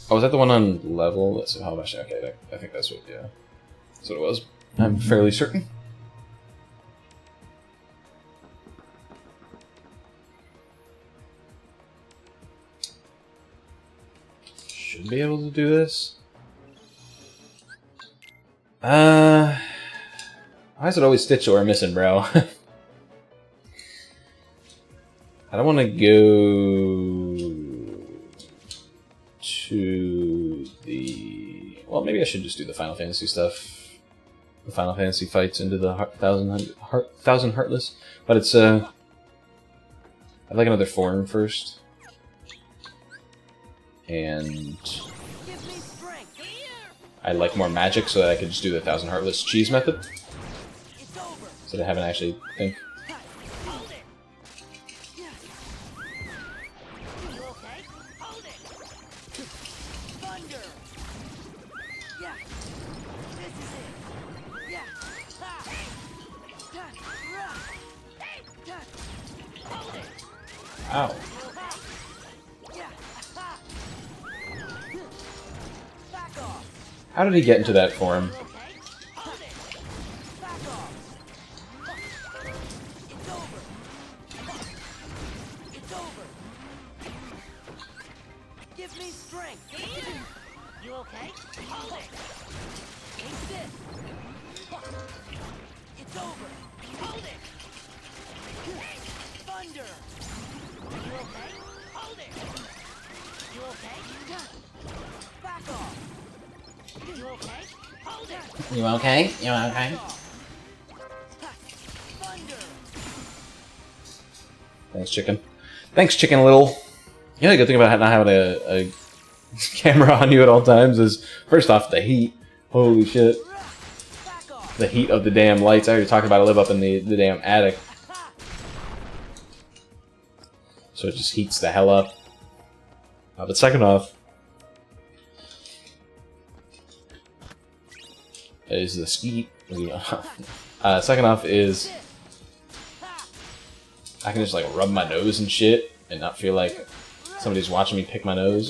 [SPEAKER 1] Oh, was that the one on level? Let's see how much. Okay, I think that's what. Yeah, that's what it was. I'm fairly certain. Should be able to do this. Why is it always Stitch or missing, bro? I don't want to go to the... Well, maybe I should just do the Final Fantasy stuff. The Final Fantasy fights into the Thousand Heartless. But it's, I'd like another form first. and
[SPEAKER 2] Give me strength. Here.
[SPEAKER 1] I'd like more magic so that I could just do the 1,000 Heartless cheese method,
[SPEAKER 2] It's over.
[SPEAKER 1] so that I haven't actually think.
[SPEAKER 2] Hold it. Yeah. You okay? Hold it. Thunder. Yeah. This is it. Yeah. Ha. Da. Ra. Da. Hold it.
[SPEAKER 1] Ow.
[SPEAKER 2] Yeah. Ha. Back off.
[SPEAKER 1] How did he get into that form?
[SPEAKER 2] Okay. Hold it. Back off. It's over. It's over. Give me strength. You okay? Hold it. Take this. It's over. Hold it. Thunder. You okay? Hold it. You okay? Back off. You okay? Hold it.
[SPEAKER 8] You okay? You okay?
[SPEAKER 2] Thunder.
[SPEAKER 1] Thanks, Chicken. Thanks, Chicken Little. Yeah, the good thing about not having a camera on you at all times is, first off, the heat. Holy shit.
[SPEAKER 2] Back off.
[SPEAKER 1] The heat of the damn lights. I already talked about I live up in the damn attic. So it just heats the hell up. But second off, is the skeet. Second off is I can just like rub my nose and shit and not feel like somebody's watching me pick my nose.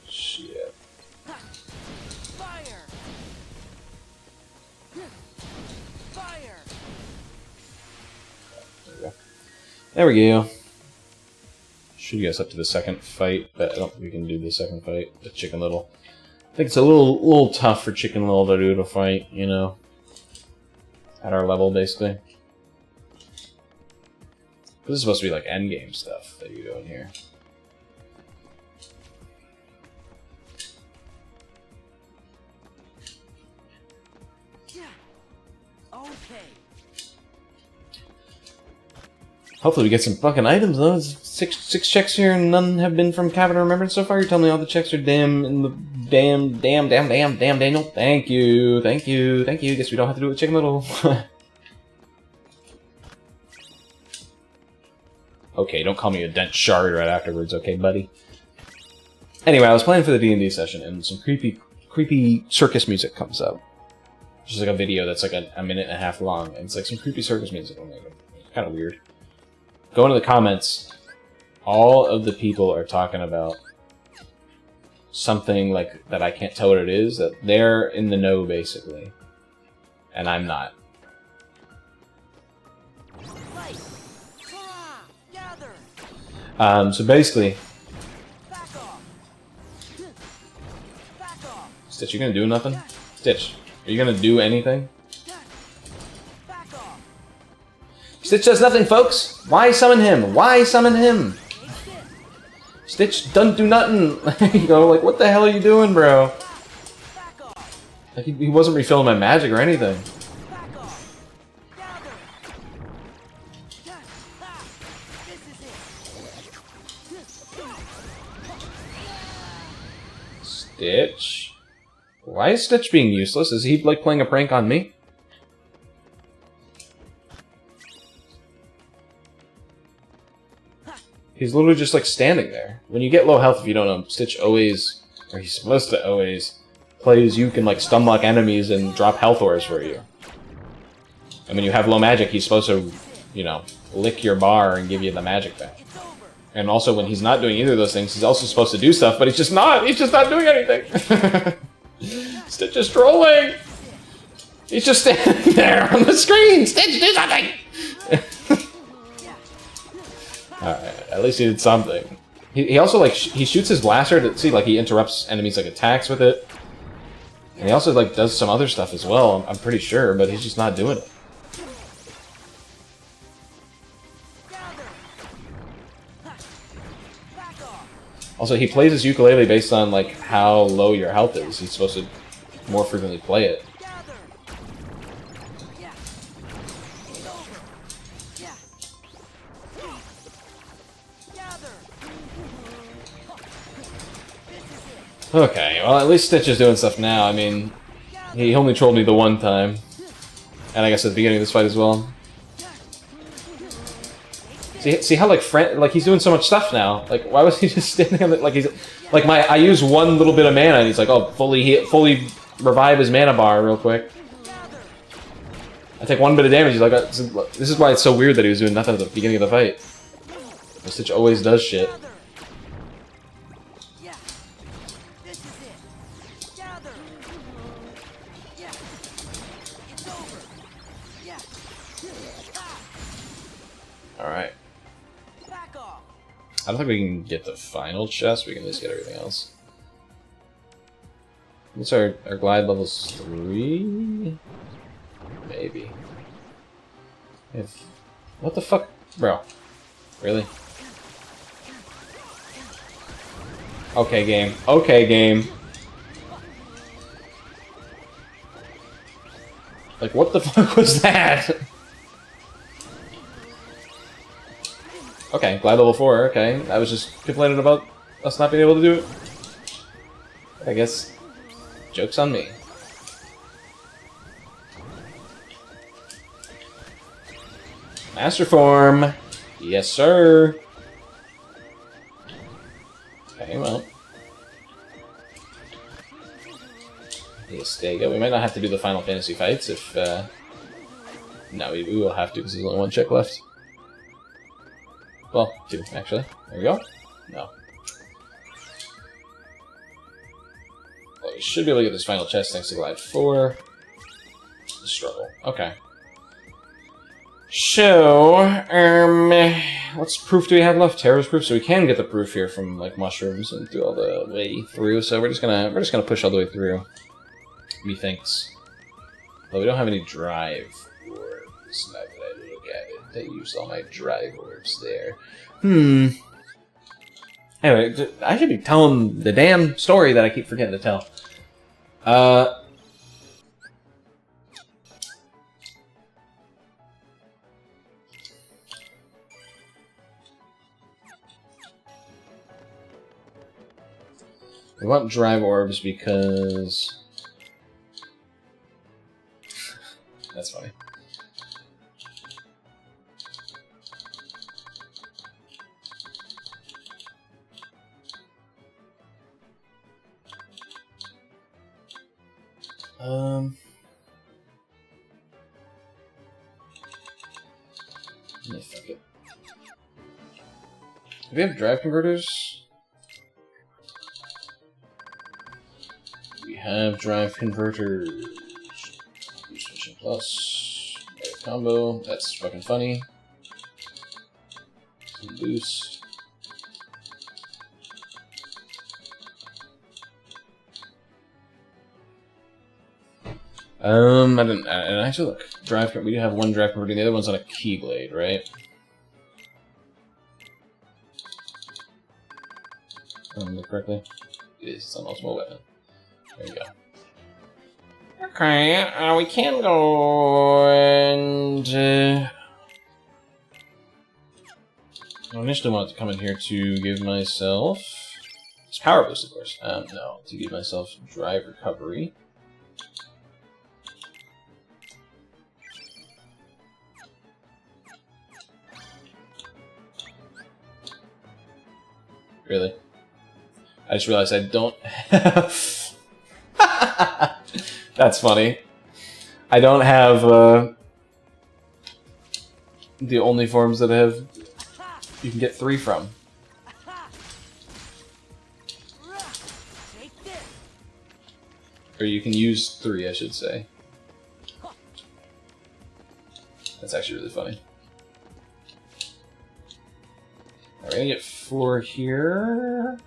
[SPEAKER 1] Shit.
[SPEAKER 2] Fire! Fire!
[SPEAKER 1] There we go. Should get us up to the second fight, but I don't think we can do the second fight with Chicken Little. I think it's a little tough for Chicken Little to do the fight, you know. At our level, basically. This is supposed to be like endgame stuff that you're doing here.
[SPEAKER 2] Yeah. Okay.
[SPEAKER 1] Hopefully we get some fucking items though. It's six checks here and none have been from Cabin of Remembrance so far. You're telling me all the checks are damn in the damn Daniel. Thank you. Guess we don't have to do it with Chicken Little. Okay, don't call me a dense shard right afterwards, okay, buddy? Anyway, I was playing for the D&D session and some creepy circus music comes up. Just like a video that's like a minute and a half long, and it's like some creepy circus music. I'm like, it's kind of weird. Go into the comments. All of the people are talking about something like that I can't tell what it is. That they're in the know basically, and I'm not.
[SPEAKER 2] Light. Hurrah! Gather.
[SPEAKER 1] So basically,
[SPEAKER 2] Back off. Back off.
[SPEAKER 1] Stitch, you gonna do nothing? Stitch, are you gonna do anything?
[SPEAKER 2] Back off.
[SPEAKER 1] Stitch does nothing, folks. Why summon him? Why summon him? Stitch don't do nothing. You know, like what the hell are you doing, bro?
[SPEAKER 2] Back off.
[SPEAKER 1] Like he wasn't refilling my magic or anything.
[SPEAKER 2] Back off. Gather. Ha. This is it.
[SPEAKER 1] Stitch? Why is Stitch being useless? Is he like playing a prank on me? He's literally just like standing there. When you get low health, if you don't know, Stitch always, or he's supposed to always, plays you can like stun lock enemies and drop health ores for you. And when you have low magic, he's supposed to, you know, lick your bar and give you the magic back.
[SPEAKER 2] It's over.
[SPEAKER 1] And also when he's not doing either of those things, he's also supposed to do stuff, but he's just not doing anything. Stitch is trolling! He's just standing there on the screen! Stitch, do something! Alright, at least he did something. He also, like, he shoots his blaster to see, like, he interrupts enemies, like, attacks with it. And he also, like, does some other stuff as well, I'm pretty sure, but he's just not doing it.
[SPEAKER 2] Gather. Ha. Back off.
[SPEAKER 1] Also, he plays his ukulele based on, like, how low your health is. He's supposed to more frequently play it.
[SPEAKER 2] Gather.
[SPEAKER 1] Okay, well at least Stitch is doing stuff now. I mean, he only trolled me the one time. And I guess at the beginning of this fight as well. See how like he's doing so much stuff now. Like why was he just standing on the, like he's like I use one little bit of mana and he's like, oh, fully revive his mana bar real quick. I take one bit of damage. He's like, this is why it's so weird that he was doing nothing at the beginning of the fight. Stitch always does shit. Alright. I don't think we can get the final chest, we can at least get everything else. What's our glide levels 3? Maybe. What the fuck? Bro. Really? Okay, game. Okay, game. Like, what the fuck was that? Okay, glide level 4, okay. I was just complaining about us not being able to do it. I guess, joke's on me. Master form! Yes, sir! Okay, well. Yes, there you go. We might not have to do the Final Fantasy fights if, no, we will have to because there's only one check left. Well, 2, actually. There we go. No. Well, we should be able to get this final chest thanks to Glide 4. Struggle. Okay. So, what proof do we have left? Terror's proof? So we can get the proof here from, like, mushrooms and do all the way through, so we're just gonna push all the way through. Methinks. But we don't have any drive orbs, now that I look at it. I used all my drive orbs there. Anyway, I should be telling the damn story that I keep forgetting to tell. We want drive orbs because... That's funny. Yeah, fuck it. Do we have drive converters? We have drive converters. Switching plus. Combo. That's fucking funny. Some boost. I didn't. And actually, look, drive. We do have one drive converter. The other one's on a keyblade, right? If I remember correctly, it is. It's an ultimate weapon. There you go. Okay, we can go and. I initially wanted to come in here to give myself. It's power boost, of course. No, to give myself drive recovery. Really? I just realized I don't have... That's funny. I don't have the only forms that I have you can get 3 from. Or you can use 3, I should say. That's actually really funny. We're gonna get 4 here.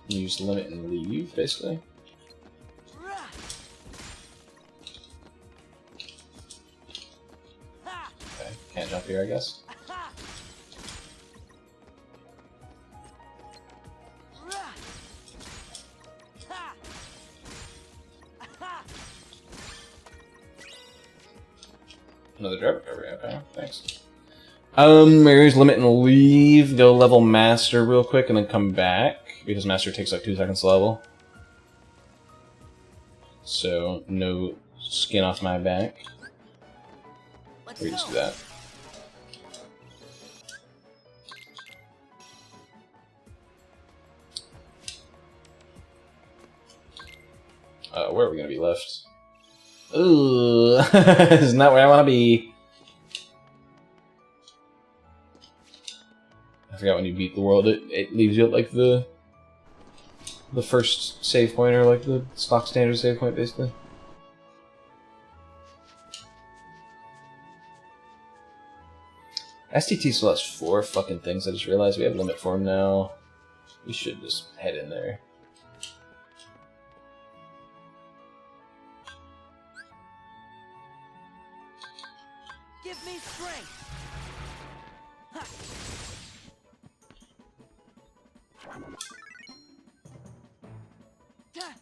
[SPEAKER 1] Use limit and leave, basically. Okay, can't jump here, I guess. Another drive recovery, okay, thanks. Here's limit and leave. Go level master real quick and then come back because master takes like 2 seconds to level. So no skin off my back.
[SPEAKER 2] Let's
[SPEAKER 1] We just
[SPEAKER 2] go.
[SPEAKER 1] do that. Where are we gonna be left? Ooh, this is not where I want to be. I forgot when you beat the world, it leaves you at like the first save point, or like the stock standard save point, basically. STT still has 4 fucking things. I just realized we have limit form now. We should just head in there.
[SPEAKER 2] Give me strength. Ha. Yeah.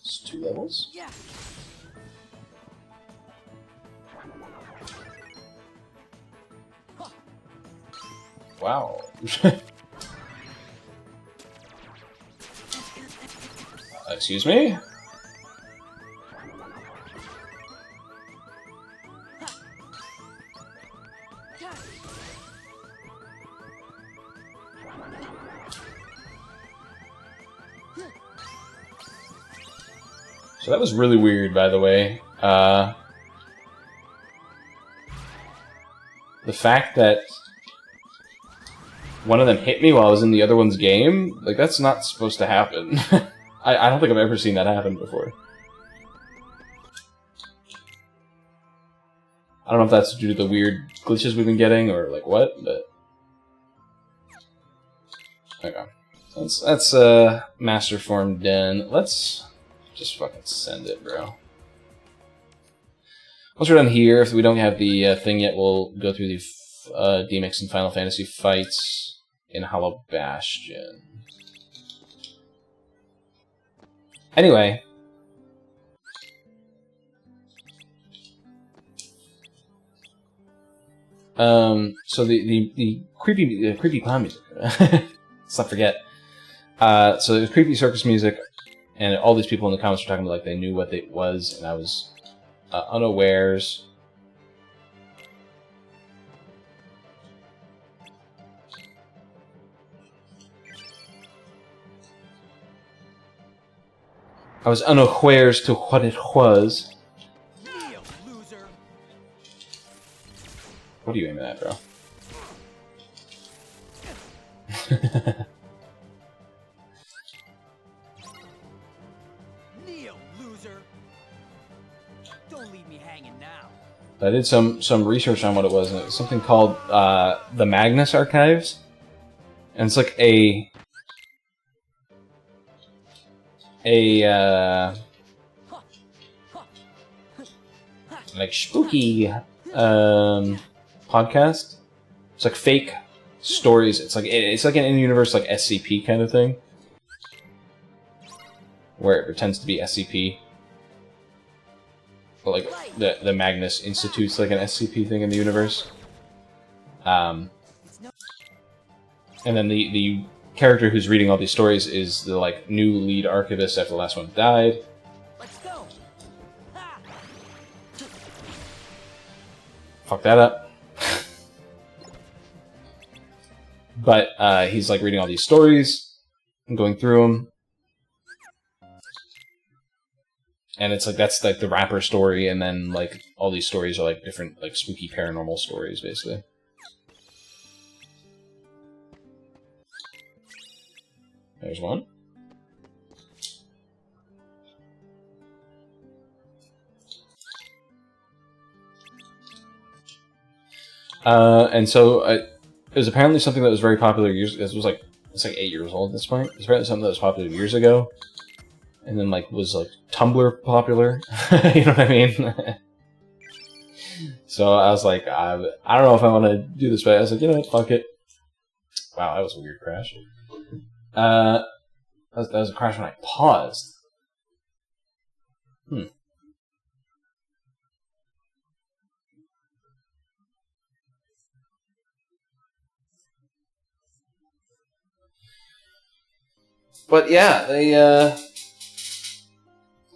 [SPEAKER 1] It's 2 levels.
[SPEAKER 2] Yeah.
[SPEAKER 1] Wow. Excuse me? So that was really weird, by the way. The fact that one of them hit me while I was in the other one's game, like, that's not supposed to happen. I don't think I've ever seen that happen before. I don't know if that's due to the weird glitches we've been getting, or like what, but... Okay. So that's master form done. Let's just fucking send it, bro. Once we're done here, if we don't have the thing yet, we'll go through the DMX and Final Fantasy fights in Hollow Bastion. Anyway. So the creepy clown music. Let's not forget. So there's creepy circus music, and all these people in the comments were talking about like they knew what it was, and I was unawares. I was unawares to what it was.
[SPEAKER 2] Kneel, loser.
[SPEAKER 1] What are you aiming at, bro?
[SPEAKER 2] Kneel, loser. Don't leave me hanging now.
[SPEAKER 1] I did some research on what it was, and it was something called the Magnus Archives, and it's like a like spooky podcast. It's like fake stories. It's like an in-universe like SCP kind of thing, where it pretends to be SCP. But like the Magnus Institute's like an SCP thing in the universe. And then the character who's reading all these stories is the like new lead archivist after the last one died.
[SPEAKER 2] Let's go. Ha.
[SPEAKER 1] Fuck that up. But he's like reading all these stories and going through them. And it's like that's like the rapper story, and then like all these stories are like different like spooky paranormal stories, basically. There's one. And so it was apparently something that was very popular years. It was like it's like 8 years old at this point. It's apparently something that was popular years ago, and then like was like Tumblr popular. You know what I mean? So I was like, I don't know if I want to do this, but I was like, you know what, fuck it. Wow, that was a weird crash. That was a crash when I paused. But yeah, they a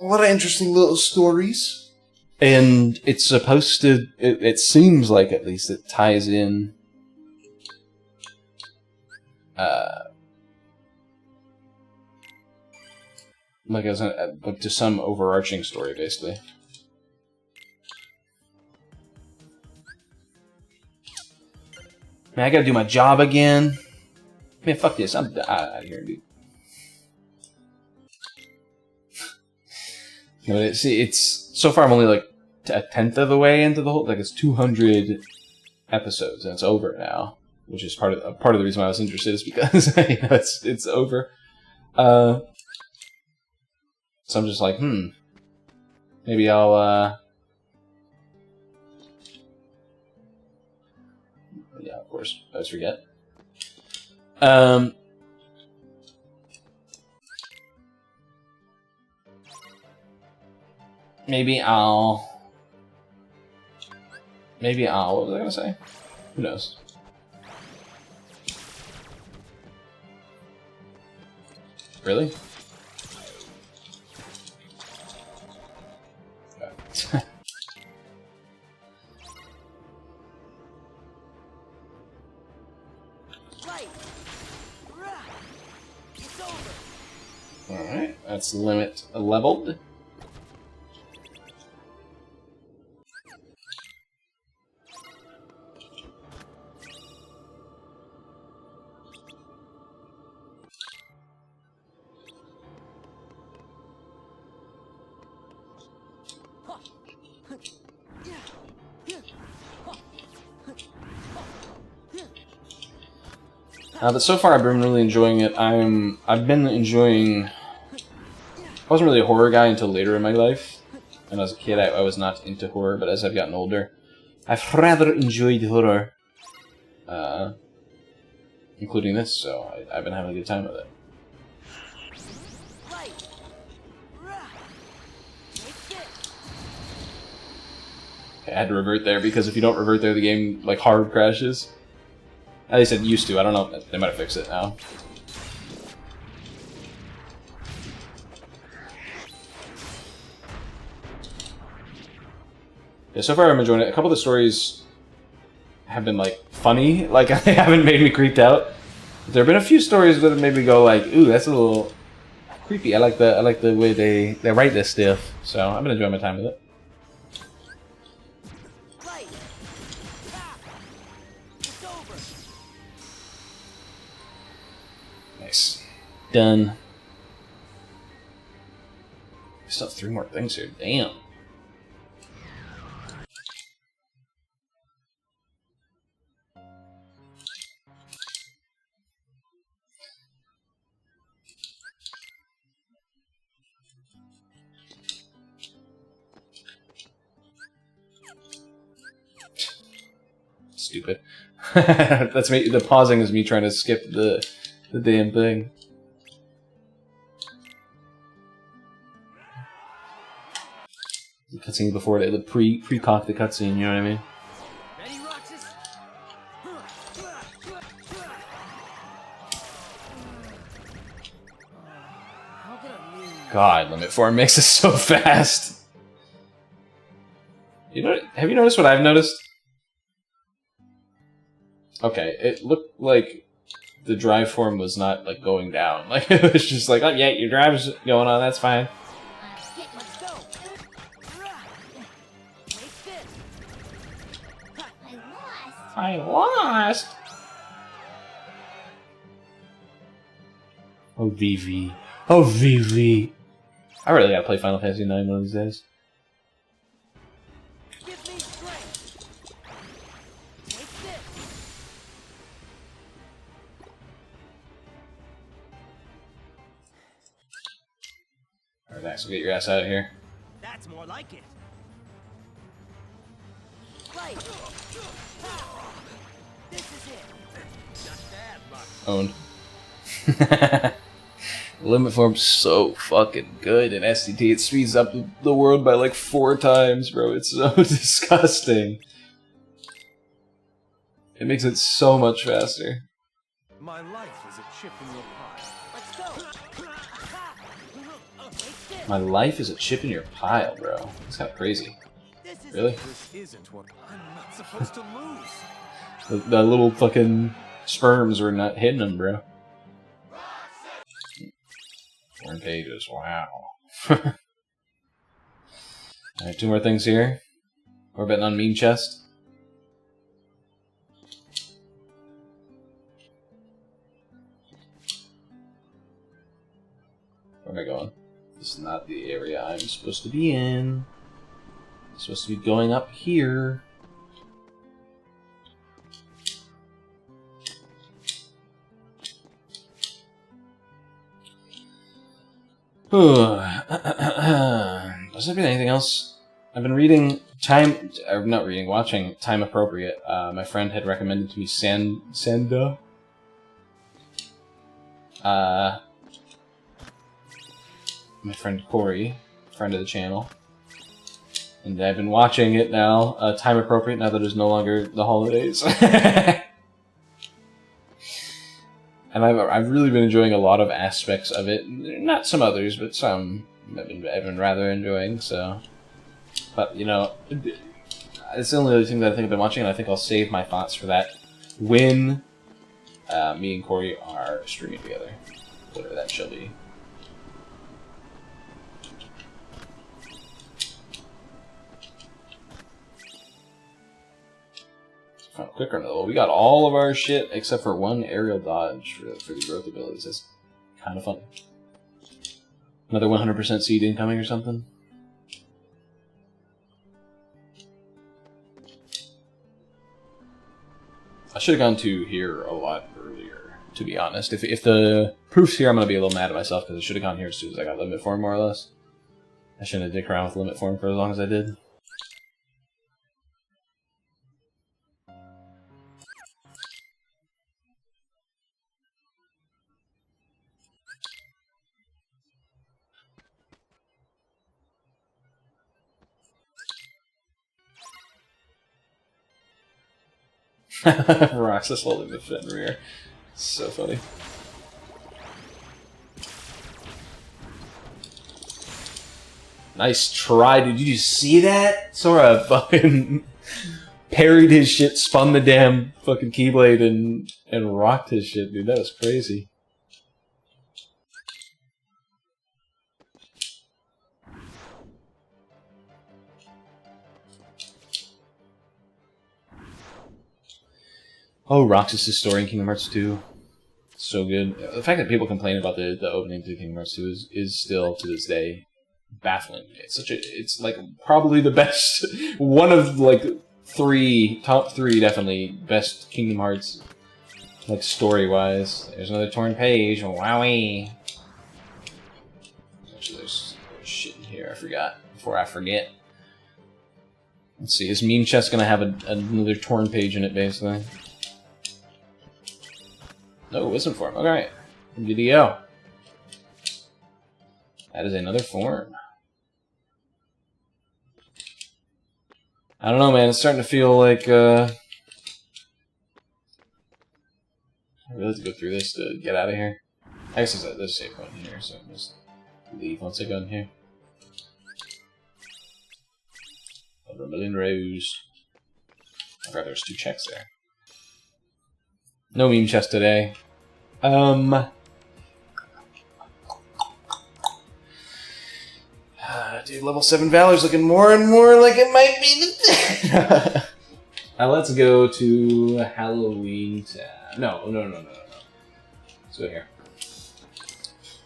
[SPEAKER 1] lot of interesting little stories, and it's supposed to. It seems like at least it ties in. Like to some overarching story, basically. Man, I gotta do my job again. Man, fuck this. I'm out of here, dude. No, see, it's so far I'm only like a tenth of the way into the whole. Like it's 200 episodes and it's over now, which is part of the reason why I was interested is because you know, it's over. So I'm just like, maybe I'll. Yeah, of course, I always forget. Maybe I'll. What was I gonna say? Who knows? Really? Okay. Alright, that's limit leveled. But so far I've been really enjoying it. I've been enjoying... I wasn't really a horror guy until later in my life. When I was a kid I was not into horror, but as I've gotten older, I've rather enjoyed horror. Including this, so I've been having a good time with it. Okay, I had to revert there because if you don't revert there the game like hard crashes. At least it used to. I don't know. They might have fixed it now. Yeah, so far I'm enjoying it. A couple of the stories have been like funny. Like they haven't made me creeped out. There have been a few stories that have made me go like, "Ooh, that's a little creepy." I like the way they write this stuff. So I've been enjoying my time with it. Nice. Done. I still have 3 more things here. Damn. Stupid. That's me. The pausing is me trying to skip the damn thing. The cutscene before it, the pre-cock the cutscene, you know what I mean?
[SPEAKER 2] Ready, Roxas? How can I lose?
[SPEAKER 1] God, Limit 4 mixes so fast. You know? Have you noticed what I've noticed? Okay, it looked like the drive form was not like going down. Like it was just like, oh yeah, your drive's going on. That's fine.
[SPEAKER 2] Let's go. Take this.
[SPEAKER 8] I lost.
[SPEAKER 1] Oh VV. Oh VV. I really gotta play Final Fantasy 9 one of these days.
[SPEAKER 2] Give me strength. Take this.
[SPEAKER 1] Alright, Max, we'll get your ass out of here.
[SPEAKER 2] That's more like it. Right. This is it. Not bad, Roxas.
[SPEAKER 1] Owned. Limit Form's so fucking good in SCT. It speeds up the world by like 4 times, bro. It's so disgusting. It makes it so much faster.
[SPEAKER 4] My life is a chip in your pie.
[SPEAKER 2] Let's
[SPEAKER 1] My life is a chip in your pile, bro. That's kind of crazy.
[SPEAKER 2] This is
[SPEAKER 1] Really?
[SPEAKER 4] This isn't what I'm not supposed to lose.
[SPEAKER 1] The little fucking sperms were not hitting him, bro. 4 pages, wow. Alright, 2 more things here. We're betting on Mean Chest. Where am I going? This is not the area I'm supposed to be in. I'm supposed to be going up here. Does there been anything else? I've been reading watching Time Appropriate. My friend had recommended to me Sanda. My friend Corey, friend of the channel. And I've been watching it now, Time Appropriate, now that it's no longer the holidays. And I've really been enjoying a lot of aspects of it. Not some others, but some I've been rather enjoying, so... But, you know, it's the only other thing that I think I've been watching, and I think I'll save my thoughts for that when me and Corey are streaming together. Whatever that shall be. Quick run. Well, we got all of our shit except for 1 aerial dodge for the growth abilities. That's kind of fun. Another 100% seed incoming or something. I should have gone to here a lot earlier, to be honest. If the proof's here, I'm going to be a little mad at myself because I should have gone here as soon as I got limit form, more or less. I shouldn't have dicked around with limit form for as long as I did. Roxas holding the Fenrir. So funny. Nice try, dude. Did you see that? Sora fucking parried his shit, spun the damn fucking Keyblade, and rocked his shit, dude. That was crazy. Oh, Roxas' story in Kingdom Hearts 2. So good. The fact that people complain about the opening to Kingdom Hearts 2 is still, to this day, baffling. It's like probably the best, one of like top 3 definitely, best Kingdom Hearts, like story-wise. There's another torn page, wowie! Actually, there's shit in here, I forgot, before I forget. Let's see, is Mean Chest gonna have another torn page in it, basically? No, wisdom form. Alright. Good to go. That is another form. I don't know, man. It's starting to feel like, I really have to go through this to get out of here. I guess there's a save point here, so I'll just leave once I go in here. Over a million rows. I forgot there's 2 checks there. No meme chest today. Dude, level 7 Valor's looking more and more like it might be the let's go to Halloween Town. No. Let's go here.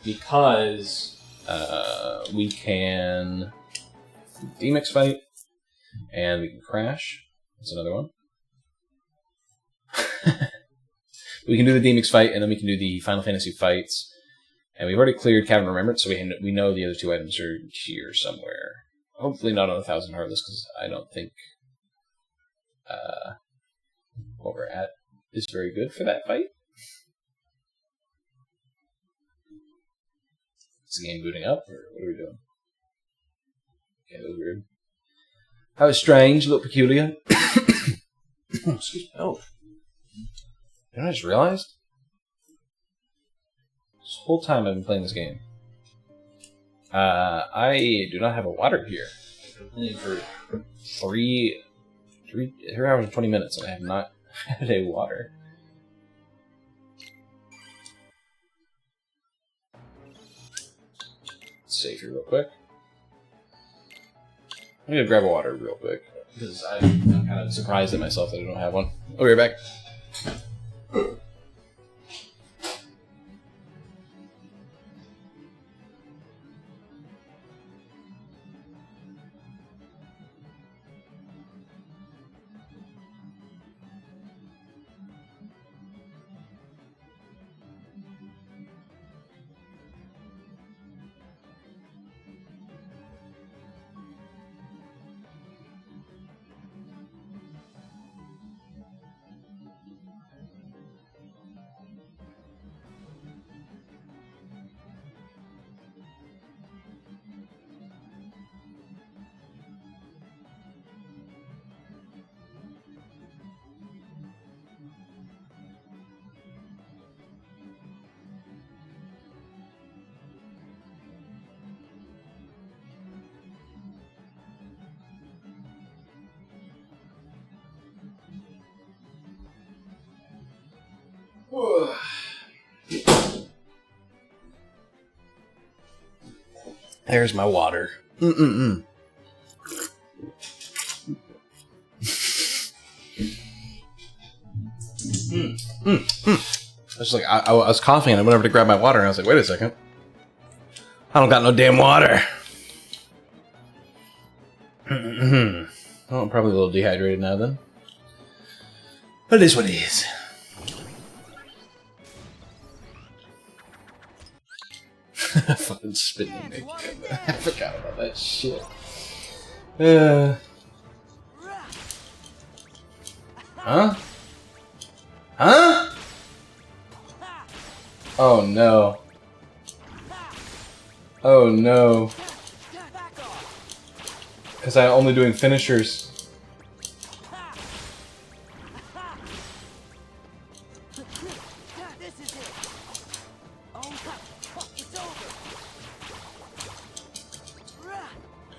[SPEAKER 1] Because we can D-Mix fight, and we can crash. That's another one. We can do the D-Mix fight, and then we can do the Final Fantasy fights. And we've already cleared Cavern of Remembrance, so we know the other 2 items are here somewhere. Hopefully not on 1,000 Heartless, because I don't think what we're at is very good for that fight. Is the game booting up, or what are we doing? Okay, that was weird. That was strange, a little peculiar. Excuse me. Oh. You know what I just realized? This whole time I've been playing this game. I do not have a water here. I've been playing for 3 hours and 20 minutes, and I have not had a water. Let's save here real quick. I'm gonna grab a water real quick, because I'm kind of surprised at myself that I don't have one. I'll be right back. There's my water. I was like, I was coughing and I went over to grab my water and I was like, wait a second. I don't got no damn water. Well, I'm probably a little dehydrated now then. But it is what it is. Fucking spitting me. I forgot about that shit. Huh? Huh? Oh no. Oh no. Because I'm only doing finishers.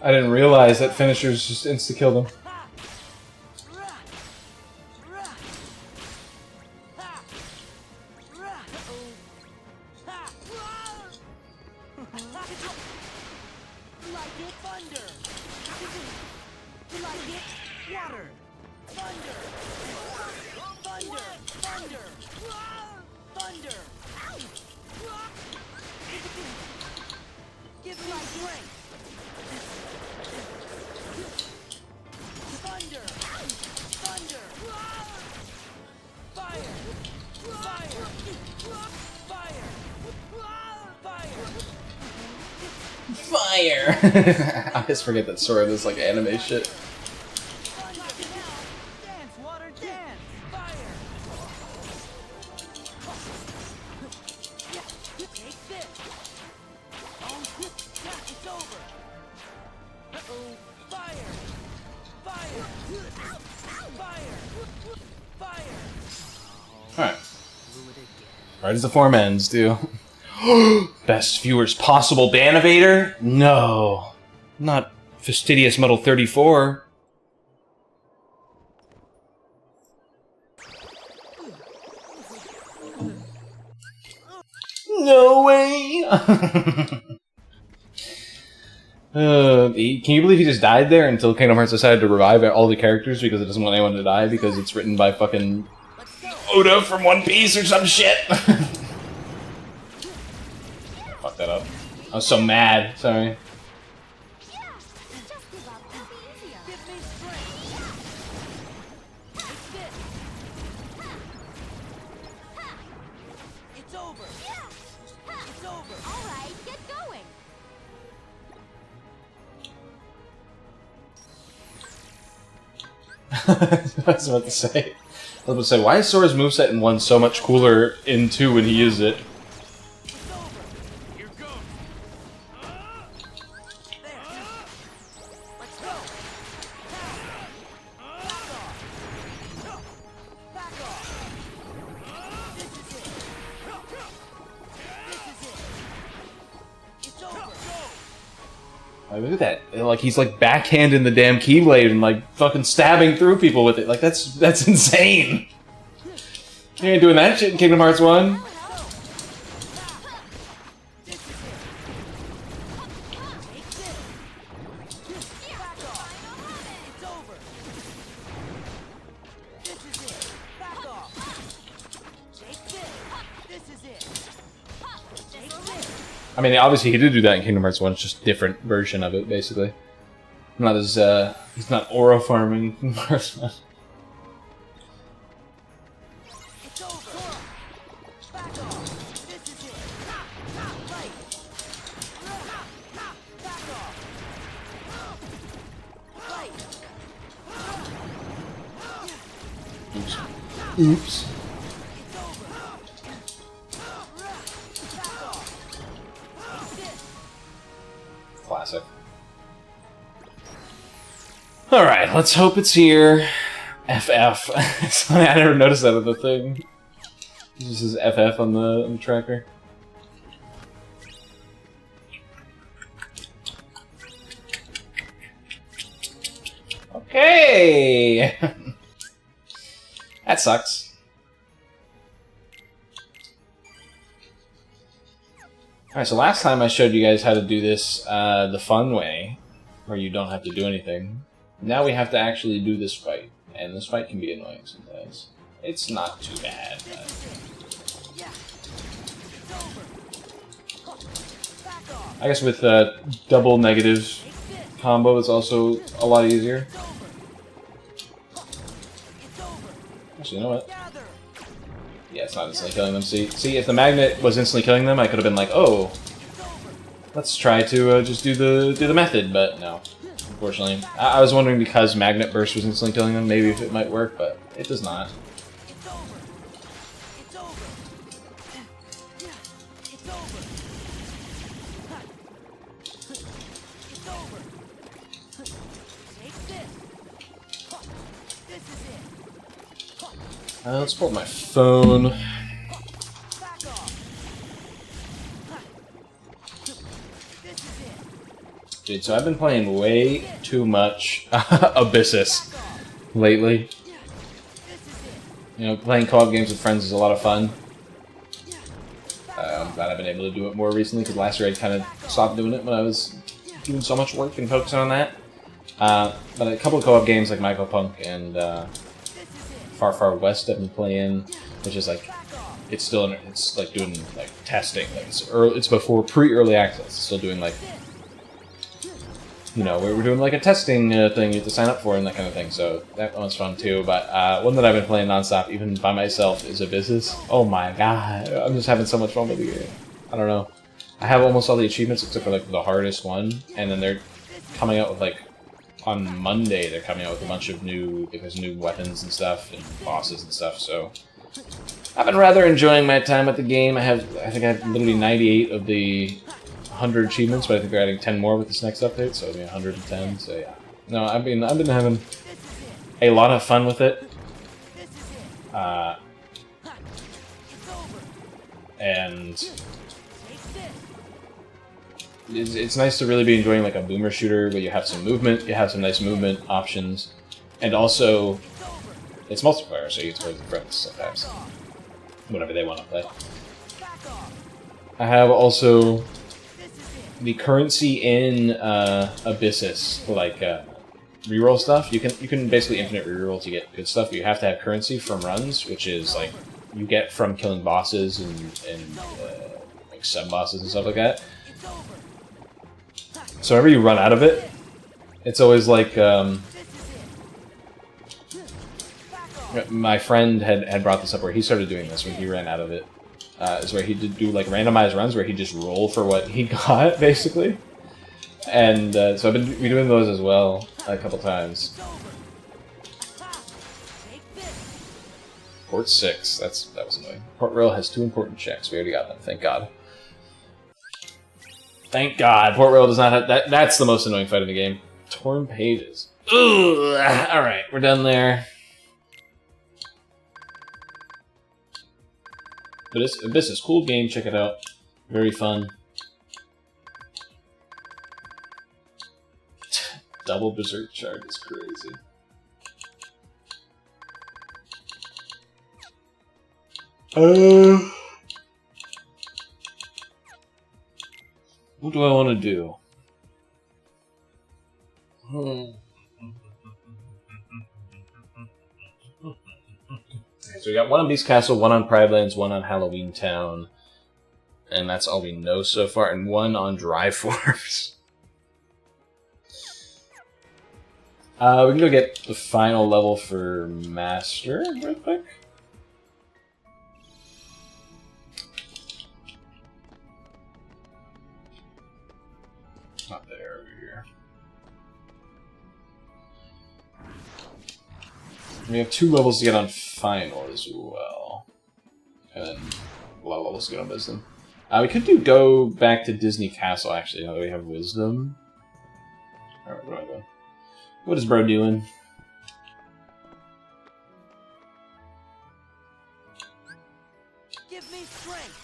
[SPEAKER 1] I didn't realize that finishers just insta-kill them. Fire! I always forget that sort of this like anime shit.
[SPEAKER 2] Dance, water, dance! Fire! Take this! It's over! Uh-oh! Fire! Fire! Fire! Fire!
[SPEAKER 1] Alright. Right as the form ends, do. Best viewers possible Banivator? No. Not Fastidious Muddle 34. No way! Can you believe he just died there until Kingdom Hearts decided to revive all the characters because it doesn't want anyone to die because it's written by fucking Oda from One Piece or some shit? Fuck that up. I was so mad. Sorry.
[SPEAKER 2] It's over! It's over!
[SPEAKER 7] Alright, get going.
[SPEAKER 1] I was about to say. Why is Sora's moveset in 1 so much cooler in 2 when he uses it?
[SPEAKER 5] Here goes.
[SPEAKER 2] Let's go! Back off! This is it! This is
[SPEAKER 1] Like, look at that. Like, he's like backhanding the damn Keyblade and like fucking stabbing through people with it. Like, that's insane. You ain't doing that shit in Kingdom Hearts 1. I mean, obviously he did do that in Kingdom Hearts 1, it's just a different version of it, basically. Not as, he's not aura farming in Kingdom Hearts 1. Oops. Classic. Alright, let's hope it's here. FF. Sorry, I never noticed that with the thing. It just says FF on the tracker. Okay! That sucks. Alright, so last time I showed you guys how to do this the fun way, where you don't have to do anything. Now we have to actually do this fight, and this fight can be annoying sometimes. It's not too bad, but... I guess with double negative combo, it's also a lot easier. Actually, you know what? Yeah, it's not instantly killing them. See, if the magnet was instantly killing them, I could have been like, oh, let's try to just do the method, but no. Unfortunately, I was wondering because magnet burst was instantly killing them, maybe if it might work, but it does not. Let's pull up my phone. Dude, so I've been playing way too much Abyssus lately. You know, playing co-op games with friends is a lot of fun. I'm glad I've been able to do it more recently, because last year I kind of stopped doing it when I was doing so much work and focusing on that. But a couple of co-op games like Michael Punk and Far Far West I've been playing, which is like, it's like doing like testing. Like it's before pre-early access. It's still doing like, you know, we're doing like a testing thing you have to sign up for and that kind of thing. So that one's fun too. But one that I've been playing nonstop, even by myself, is Abyssus. Oh my god, I'm just having so much fun with the game. I don't know. I have almost all the achievements except for like the hardest one, and then they're coming out with like, on Monday they're coming out with a bunch of new weapons and stuff and bosses and stuff. So I've been rather enjoying my time at the game. I think I have literally 98 of the 100 achievements, but I think they're adding 10 more with this next update, so it'll be 110. So yeah, no, I've been having a lot of fun with it, and it's nice to really be enjoying like a boomer shooter where you have some movement, you have some nice movement options, and also it's multiplayer, so you get to play with friends sometimes, whenever they want to play. I have also the currency in Abyssus, like reroll stuff. You can basically infinite reroll to get good stuff, but you have to have currency from runs, which is like you get from killing bosses and like sub bosses and stuff like that. So whenever you run out of it, it's always like my friend had brought this up where he started doing this when he ran out of it. Is where he did do like randomized runs where he just roll for what he got, basically. And so I've been doing those as well a couple times. Port 6, that was annoying. Port Royal has 2 important checks. We already got them, thank God. Thank God, Port Royal does not have that. That's the most annoying fight in the game. Torn pages. Ugh. Alright, we're done there. But this is cool game, check it out. Very fun. double berserk charge is crazy. What do I want to do? So we got one on Beast Castle, one on Pride Lands, one on Halloween Town, and that's all we know so far, and one on Dry Force. We can go get the final level for Master real quick. Not there, over here. We have 2 levels to get on Final as well. And then a lot of levels to get on Wisdom. We could go back to Disney Castle, actually, now that we have Wisdom. Alright, where do I go? What is bro doing?
[SPEAKER 2] Give me strength.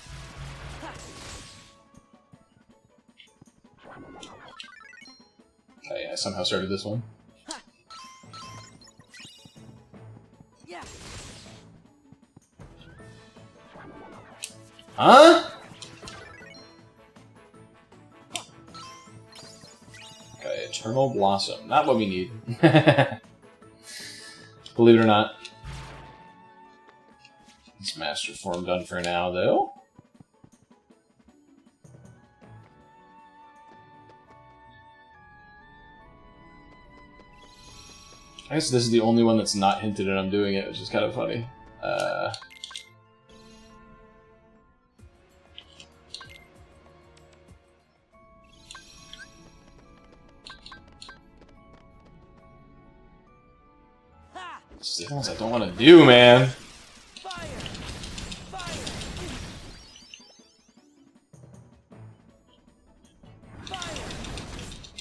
[SPEAKER 1] Oh yeah, I somehow started this one.
[SPEAKER 2] Yeah.
[SPEAKER 1] Huh? Okay, Eternal Blossom. Not what we need. Believe it or not. This Master Form done for now, though. I guess this is the only one that's not hinted at I'm doing it, which is kind of funny.
[SPEAKER 2] Ha!
[SPEAKER 1] It's the ones I don't want to do, man.
[SPEAKER 2] Fire! Fire! Fire!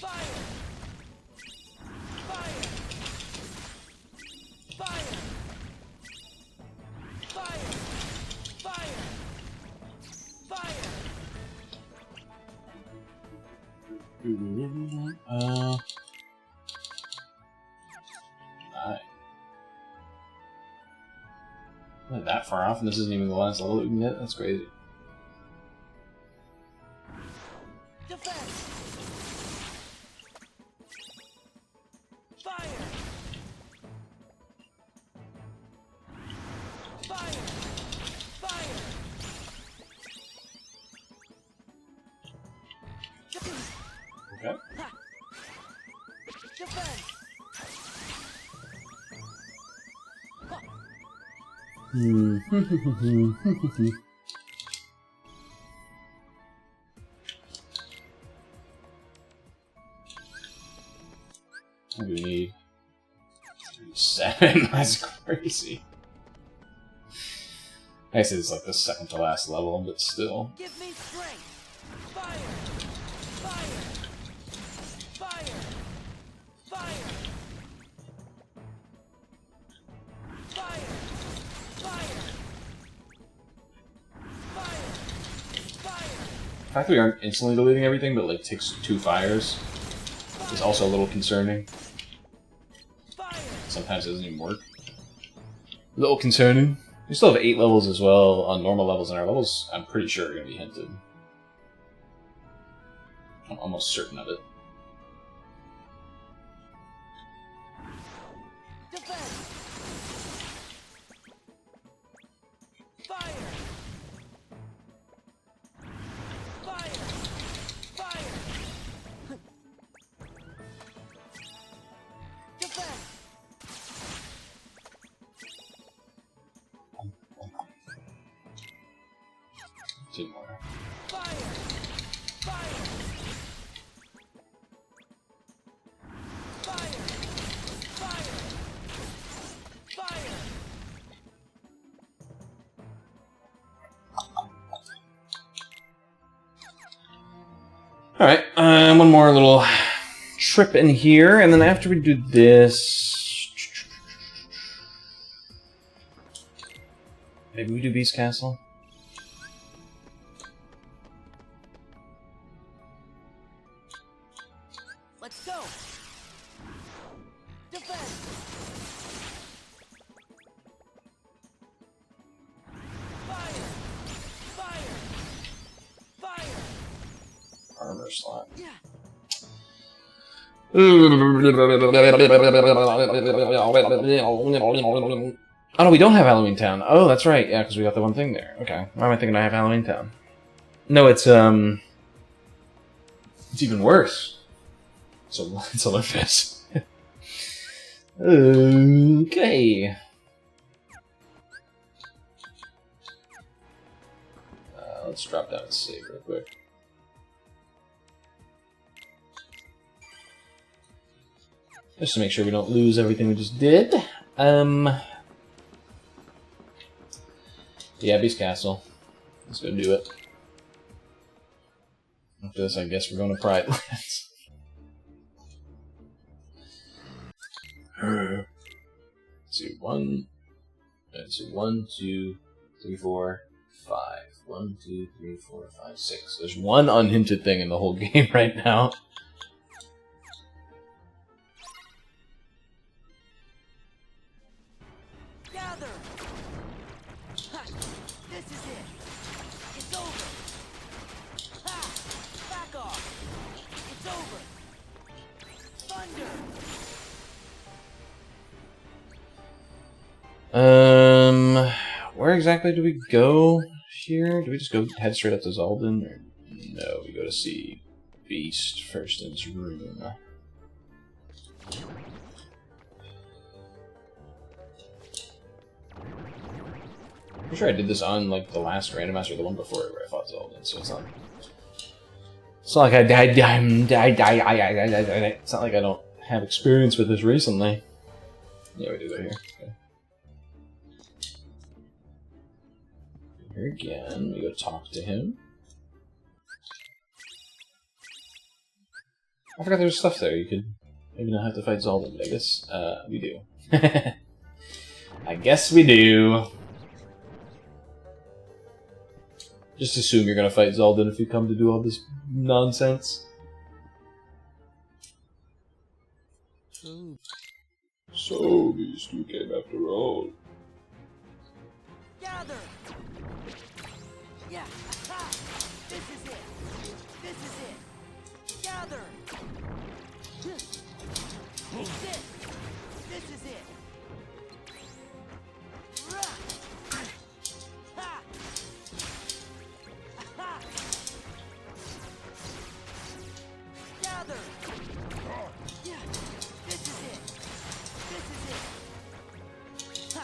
[SPEAKER 2] Fire! Fire! Fire! Fire! Fire! Fire!
[SPEAKER 1] Alright. Not that far off, and this isn't even the last level that we can get? That's crazy.
[SPEAKER 2] Defense! Fire! Fire! Fire!
[SPEAKER 1] Okay.
[SPEAKER 2] Defense!
[SPEAKER 1] What do we need? 7? That's crazy. I guess it's like the second to last level, but still.
[SPEAKER 2] Give me strength! Fire! Fire! Fire! Fire! Fire! Fire! Fire! Fire!
[SPEAKER 1] The fact that we aren't instantly deleting everything, but like takes 2 fires, is also a little concerning.
[SPEAKER 2] Fire!
[SPEAKER 1] Sometimes it doesn't even work. A little concerning. We still have 8 levels as well on normal levels, and our levels, I'm pretty sure, are going to be hinted. I'm almost certain of it.
[SPEAKER 2] Defense! Fire! Fire! Fire! Defense!
[SPEAKER 1] 2 more.
[SPEAKER 2] Fire! Fire! Fire! Fire! Fire!
[SPEAKER 1] Alright, one more little trip in here, and then after we do this... Maybe we do Beast Castle?
[SPEAKER 2] Let's go!
[SPEAKER 1] first slot. Oh no, we don't have Halloween Town. Oh, that's right. Yeah, because we got the one thing there. Okay. Why am I thinking I have Halloween Town? No, it's even worse. It's Olympus. Okay. Let's drop down and save real quick. Just to make sure we don't lose everything we just did. The Abbey's Castle. Let's go do it. After this, I guess we're going to Pride Lands. Let's see, 1, 2, 3, 4, 5. 1, 2, 3, 4, 5, 6. There's one unhinted thing in the whole game right now.
[SPEAKER 2] Gather! Ha! This is it! It's over! Ha! Back off! It's over! Thunder!
[SPEAKER 1] Where exactly do we go here? Do we just go head straight up to Zaldin? Or no, we go to see Beast first in his room. I'm sure I did this on like the last Randomaster, or the one before it, where I fought Zaldin, so it's not like I died. It's not like I don't have experience with this recently. Yeah, we do that here. Okay. Here again, we go talk to him. I forgot there's stuff there. You could maybe not have to fight Zaldin, but I guess we do. I guess we do. Just assume you're gonna fight Zaldin if you come to do all this nonsense. So, Beast, you came after all.
[SPEAKER 2] Gather! Yeah! Ha! This is it! This is it! Gather! It's it! This is it! Rah! Ha! Ha! Gather! Yeah! This is it! This is it! Ha!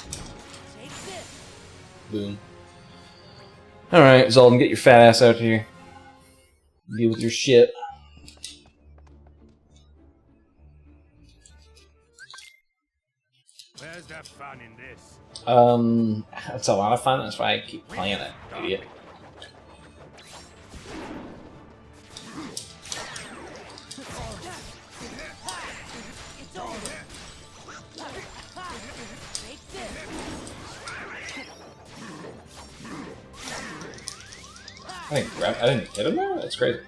[SPEAKER 2] Take this!
[SPEAKER 1] Boom. Alright, Zaldin, get your fat ass out here. Deal with your shit.
[SPEAKER 5] Where's the fun in this?
[SPEAKER 1] It's a lot of fun, that's why I keep playing it, idiot.
[SPEAKER 2] It's over! Ha! Take this!
[SPEAKER 1] I didn't hit him there? That's crazy.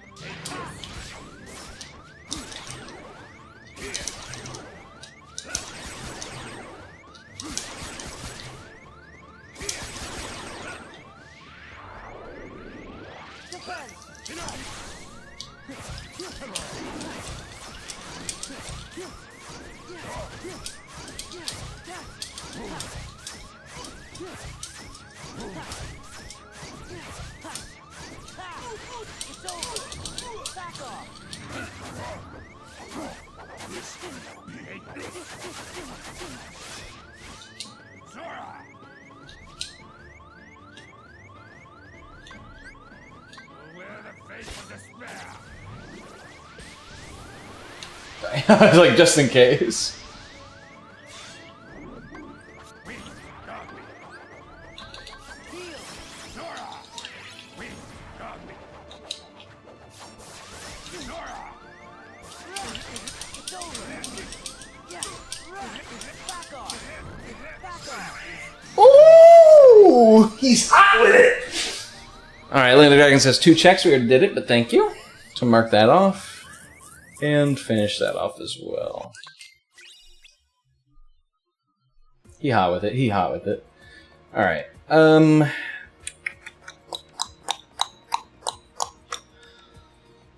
[SPEAKER 2] It's over! Back off!
[SPEAKER 5] Zora! Wear the face of despair!
[SPEAKER 1] I was like, just in case.
[SPEAKER 5] We got me!
[SPEAKER 2] Heal!
[SPEAKER 5] Zora! We got me! Zora!
[SPEAKER 2] It's over! Yeah! Back off! Back off!
[SPEAKER 1] Ooh! He's hot with it! Alright, Land of the Dragon says 2 checks. We already did it, but thank you. So mark that off. And finish that off as well. He hot with it. He hot with it. Alright.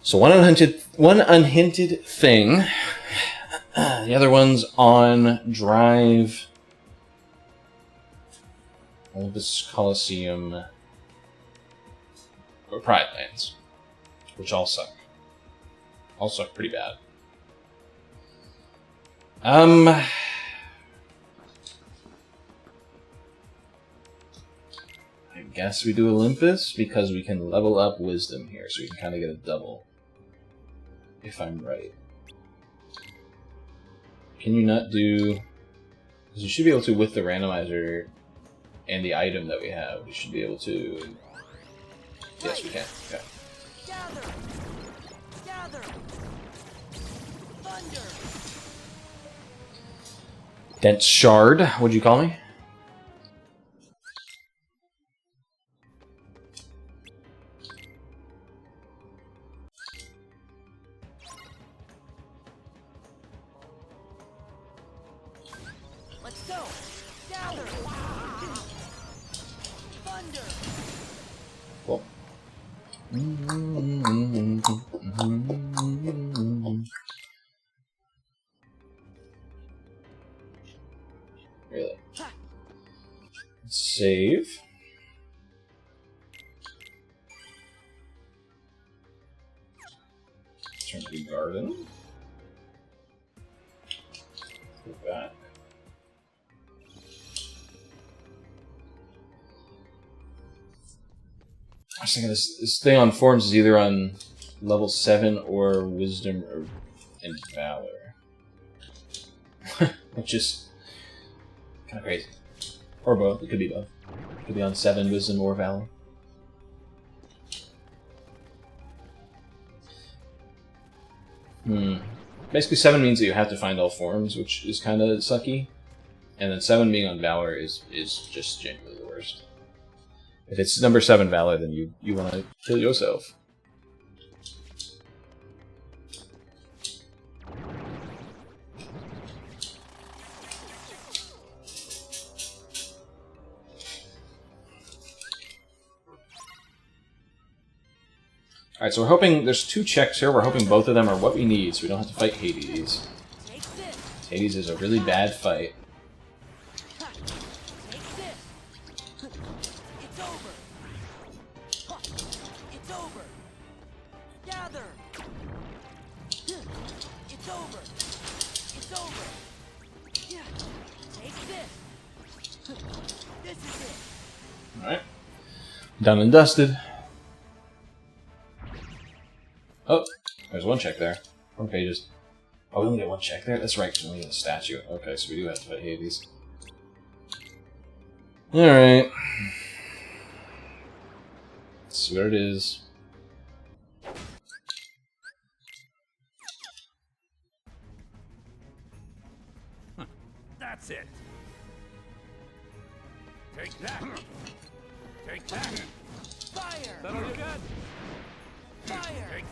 [SPEAKER 1] So one unhinted thing. The other one's on Drive. Olympus Coliseum. Or Pride Lands. Which all suck. All suck pretty bad. I guess we do Olympus because we can level up Wisdom here, so we can kind of get a double. If I'm right. Can you not do... Because you should be able to, with the randomizer and the item that we have, we should be able to... Yes, we can. Okay.
[SPEAKER 2] Gather! Gather! Thunder!
[SPEAKER 1] Dense Shard, what'd you call me?
[SPEAKER 2] Let's go! Gather! Thunder!
[SPEAKER 1] Cool. Really? Let's save. Turn to the garden. Go back. I was thinking this thing on forms is either on level 7 or Wisdom or and Valor. Which is kind of crazy. Or both. It could be both. It could be on 7 Wisdom or Valor. Basically 7 means that you have to find all forms, which is kind of sucky. And then 7 being on Valor is just genuinely the worst. If it's number 7 Valor, then you want to kill yourself. Alright, so we're hoping there's 2 checks here. We're hoping both of them are what we need, so we don't have to fight Hades.
[SPEAKER 2] Take this!
[SPEAKER 1] Hades is a really bad fight.
[SPEAKER 2] Take this! It's over! It's over! Gather! It's over! It's over! Take this! This is it!
[SPEAKER 1] Alright. Done and dusted. Oh, there's 1 check there. 1 pages. Oh, we only get 1 check there? That's right, because we only get a statue. Okay, so we do have to fight Hades. Alright. Let's see what it is.
[SPEAKER 5] That's it. Take that. Take that.
[SPEAKER 2] Fire!
[SPEAKER 5] That all you got?
[SPEAKER 2] Fire!
[SPEAKER 5] Take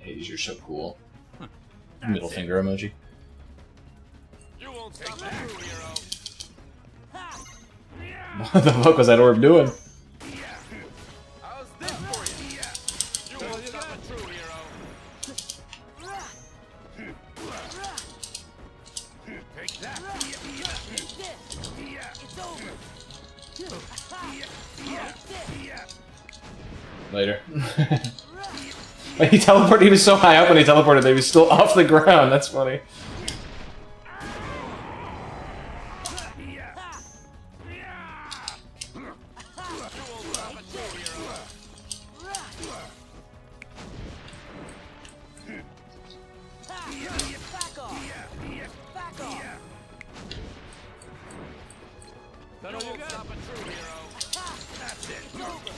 [SPEAKER 1] Hades, you're so cool.
[SPEAKER 5] That's
[SPEAKER 1] Middle
[SPEAKER 5] it.
[SPEAKER 1] finger emoji.
[SPEAKER 5] You won't stop a true hero.
[SPEAKER 2] Ha!
[SPEAKER 1] What the fuck was that orb doing?
[SPEAKER 5] How's this for you? You won't stop a true hero. Take that.
[SPEAKER 2] Take this! It's over! Take this!
[SPEAKER 1] Later. Like, he teleported, he was so high up when he teleported that he was still off the ground. That's funny.
[SPEAKER 2] Back off! Back off!
[SPEAKER 5] That all you got? Stop a true hero. That's it.
[SPEAKER 2] It's over!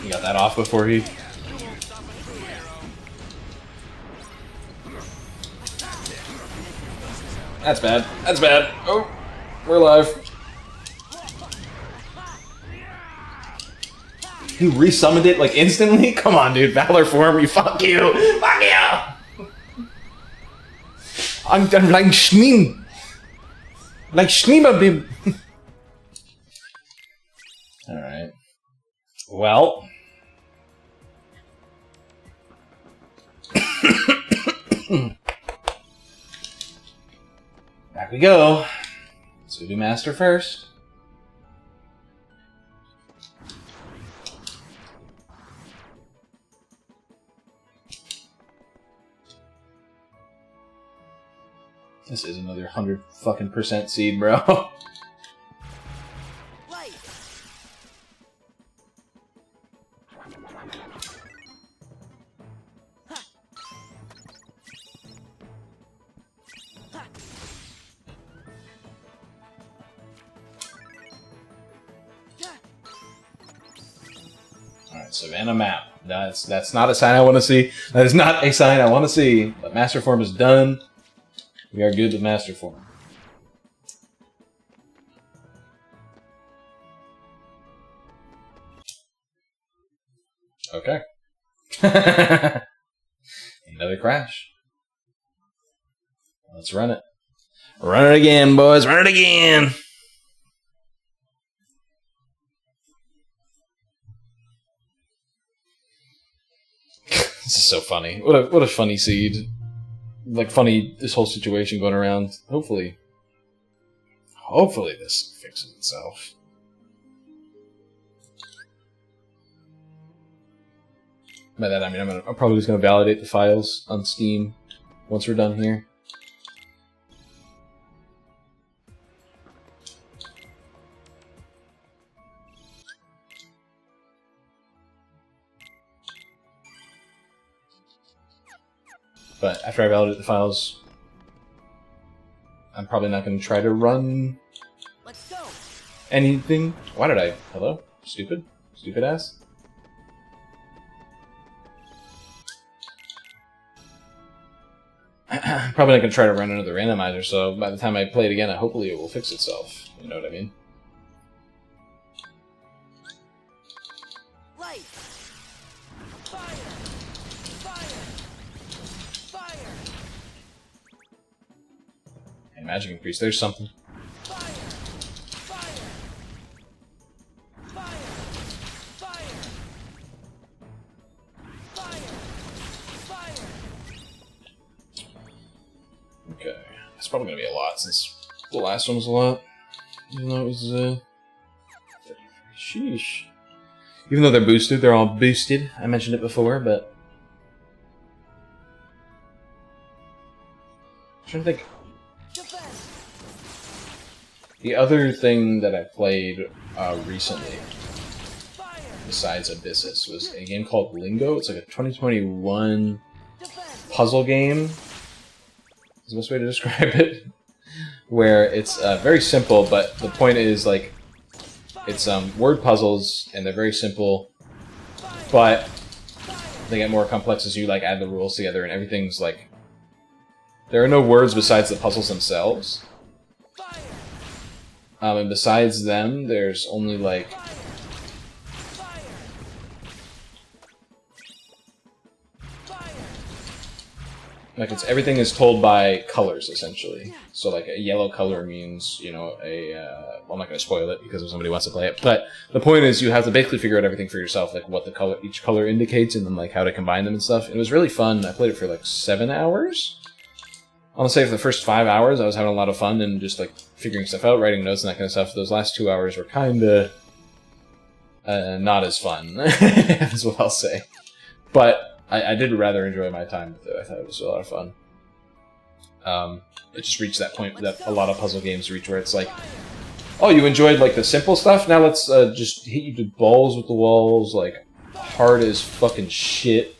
[SPEAKER 1] He got that off before he...
[SPEAKER 5] You won't stop a true hero.
[SPEAKER 1] That's bad. That's bad. Oh, we're alive. You resummoned it like instantly? Come on, dude. Valor form, you fuck you. Fuck you. I'm done like Schneen. Like Schneebabib. Alright. Well. Back we go. So we do master first. This is another 100% seed, bro.
[SPEAKER 2] Light. Ha. Ha. Yeah.
[SPEAKER 1] Alright, Savannah map. That's not a sign I want to see. That is not a sign I want to see. But master form is done. We are good with master form. Okay. Another crash. Let's run it. Run it again, boys. Run it again. This is so funny. What a funny seed. Like, funny, this whole situation going around. Hopefully this fixes itself. By that I mean I'm probably just gonna validate the files on Steam once we're done here. But after I validate the files, I'm probably not going to try to run
[SPEAKER 2] Let's go.
[SPEAKER 1] anything. Why did I? Hello? Stupid? Stupid ass? I'm probably not going to try to run another randomizer, so by the time I play it again, hopefully it will fix itself. You know what I mean?
[SPEAKER 2] Light. Fire. Fire. Fire.
[SPEAKER 1] And magic increase, there's something.
[SPEAKER 2] Fire. Fire. Fire. Fire. Fire. Fire.
[SPEAKER 1] Okay. It's probably going to be a lot, since the last one was a lot. Even though it was, sheesh. Even though they're boosted, they're all boosted. I mentioned it before, but... I'm trying to think.
[SPEAKER 2] Defense.
[SPEAKER 1] The other thing that I played recently,
[SPEAKER 2] Fire.
[SPEAKER 1] besides Abyssus, was a game called Lingo. It's like a 2021
[SPEAKER 2] Defense.
[SPEAKER 1] puzzle game. Is the best way to describe it. Where it's very simple, but the point is, like, it's word puzzles, and they're very simple, but they get more complex as you, like, add the rules together, and everything's, like... There are no words besides the puzzles themselves.
[SPEAKER 2] Fire.
[SPEAKER 1] And besides them, there's only, like...
[SPEAKER 2] Fire. Fire.
[SPEAKER 1] Like, it's everything is told by colors, essentially. So, like, a yellow color means, you know, well, I'm not going to spoil it because if somebody wants to play it. But the point is, you have to basically figure out everything for yourself, like what the color, each color indicates, and then like how to combine them and stuff. It was really fun. I played it for like 7 hours. I want to say for the first 5 hours, I was having a lot of fun and just like figuring stuff out, writing notes and that kind of stuff. Those last 2 hours were kind of not as fun, is what I'll say. But I did rather enjoy my time with it. I thought it was a lot of fun. It just reached that point that a lot of puzzle games reach, where it's like, oh, you enjoyed like the simple stuff. Now let's just hit you to balls with the walls, like hard as fucking shit.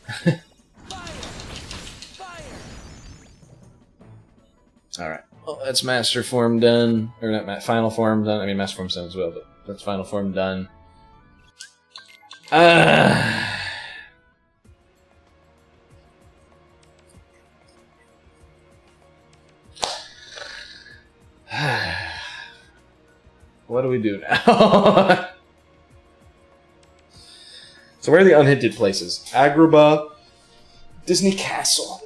[SPEAKER 1] All right, well, that's master form done, or not final form done. I mean, master form's done as well, but that's final form done. What do we do now? So where are the unhinted places? Agrabah, Disney Castle.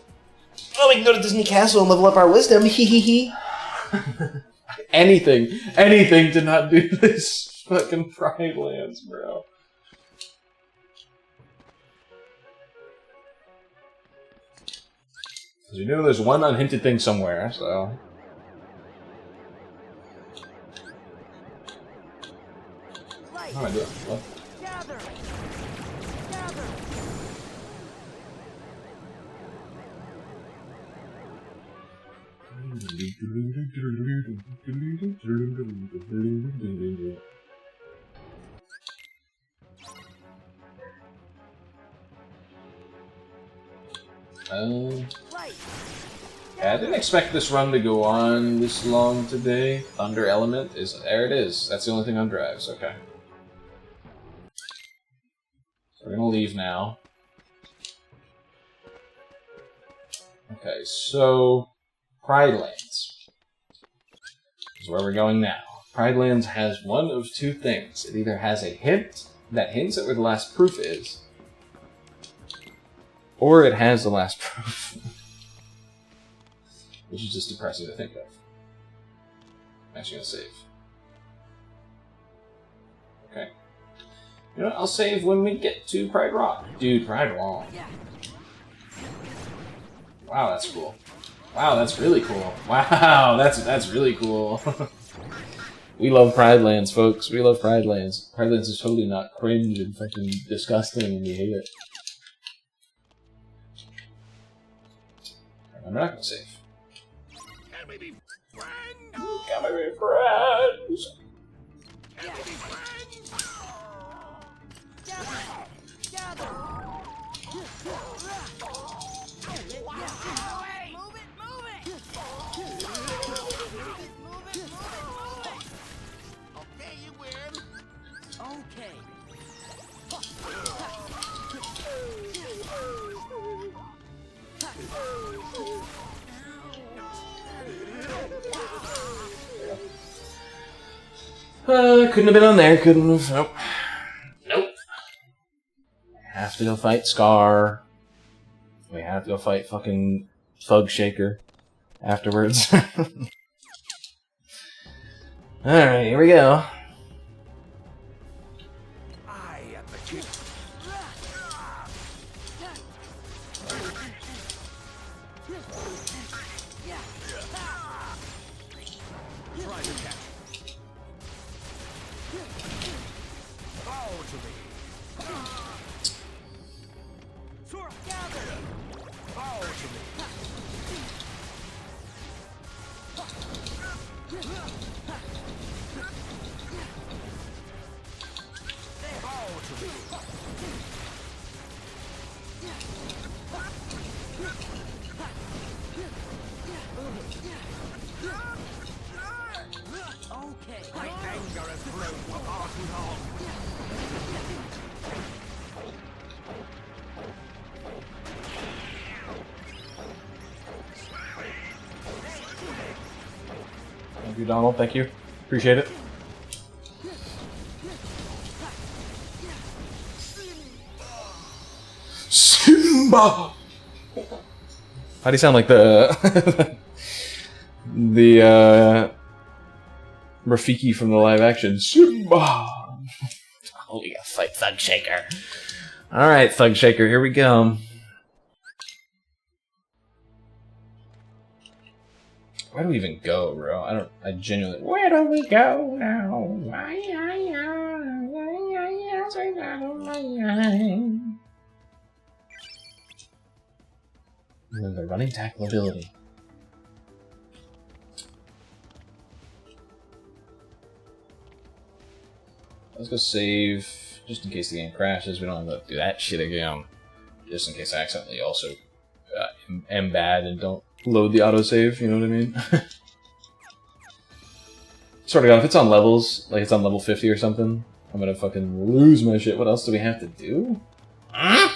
[SPEAKER 1] Oh, we can go to Disney Castle and level up our wisdom. Hee hee hee. anything to not do this fucking Pride Lands, bro. Because you know there's one unhinted thing somewhere, so...
[SPEAKER 2] Light.
[SPEAKER 1] How am I doing? What?
[SPEAKER 2] Gather. Gather. Light.
[SPEAKER 1] Yeah, I didn't expect this run to go on this long today. Thunder Element is there. It is. That's the only thing on drives. Okay. So we're gonna leave now. Okay, so Pride Lands is where we're going now. Pride Lands has one of two things. It either has a hint that hints at where the last proof is, or it has the last proof. Which is just depressing to think of. I'm actually gonna save. Okay. You know what? I'll save when we get to Pride Rock. Dude, Pride Rock. Wow, that's cool. Wow, that's really cool. Wow, that's really cool. We love Pride Lands, folks. We love Pride Lands. Pride Lands is totally not cringe and fucking disgusting and we hate it. I'm not gonna save.
[SPEAKER 5] Can we be friends?
[SPEAKER 1] Can we be friends?
[SPEAKER 5] Can we be friends?
[SPEAKER 2] Gather. Gather. Move it, move it. Move it.
[SPEAKER 5] Okay, you win.
[SPEAKER 2] Okay.
[SPEAKER 1] Couldn't have been on there, couldn't have. Nope. Nope. Have to go fight Scar. We have to go fight fucking Thug Shaker afterwards. Alright, here we go.
[SPEAKER 5] I am the king. Try to catch. Bow to me.
[SPEAKER 2] Gather.
[SPEAKER 5] Bow to me. Bow to me.
[SPEAKER 2] Okay.
[SPEAKER 5] My anger has grown far too long.
[SPEAKER 1] Thank you, Donald. Thank you. Appreciate it. Simba! How do you sound like the... the, Rafiki from the live action? Simba! Oh, we gotta fight Thug Shaker. Alright, Thug Shaker, here we go. Where do we even go, bro? I genuinely... Where do we go now? And then the running tackle ability. Let's go save, just in case the game crashes. We don't have to do that shit again. Just in case I accidentally also am bad and don't load the autosave, you know what I mean? Sort of God, if it's on levels, like it's on level 50 or something, I'm gonna fucking lose my shit. What else do we have to do? Do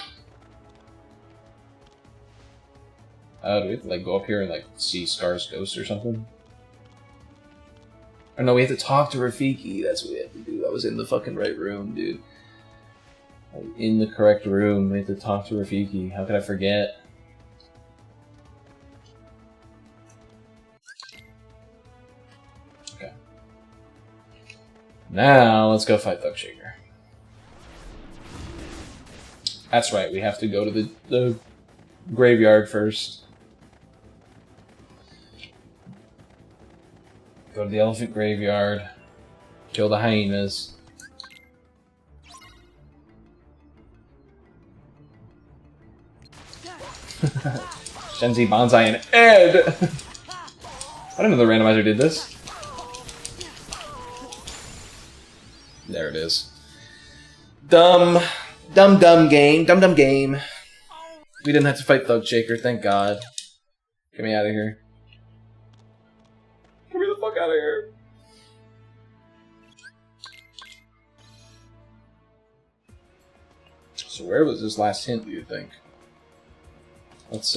[SPEAKER 1] we have to like go up here and like see Scar's ghost or something? Or no, we have to talk to Rafiki. That's what we have to do. I was in the fucking right room, dude. I was in the correct room. We have to talk to Rafiki. How could I forget? Okay. Now let's go fight Thugshaker. That's right, we have to go to the graveyard first. Go to the elephant graveyard. Kill the hyenas. Shenzi, Banzai, and Ed! I didn't know the randomizer did this. There it is. Dumb game. Dumb game. We didn't have to fight Thugshaker, thank God. Get me out of here. Get me the fuck out of here. So where was this last hint, do you think? Let's,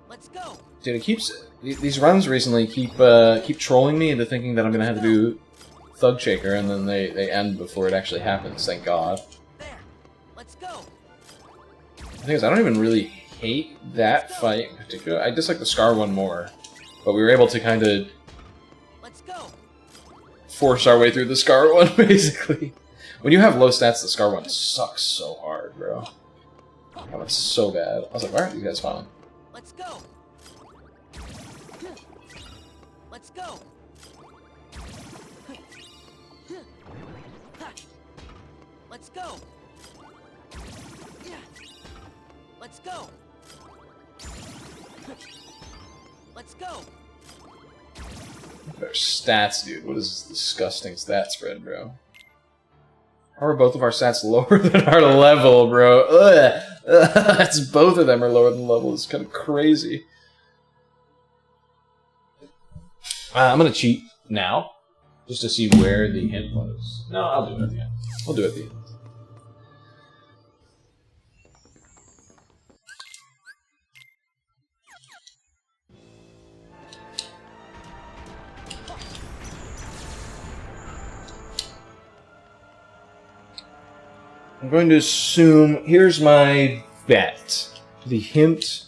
[SPEAKER 2] Let's go.
[SPEAKER 1] Dude, it keeps... These runs recently keep trolling me into thinking that I'm gonna have to do Thugshaker, and then they end before it actually happens, thank God.
[SPEAKER 2] There. Let's go.
[SPEAKER 1] The thing is, I don't even really hate that fight in particular. I dislike the Scar one more. But we were able to kind of
[SPEAKER 2] Let's go.
[SPEAKER 1] force our way through the Scar one, basically. When you have low stats, the Scar one sucks so hard, bro. Oh, it's so bad. I was like, why aren't these guys spawning?
[SPEAKER 2] Let's go. Let's go. Let's go. Let's go. Let's go.
[SPEAKER 1] Their stats, dude. What is this disgusting stat spread, bro? How are both of our stats lower than our level, bro? Ugh. That's both of them are lower than level. It's kind of crazy. I'm gonna cheat now, just to see where the hint was. No, I'll do it at the end. We'll do it at the end. I'm going to assume, here's my bet. The hint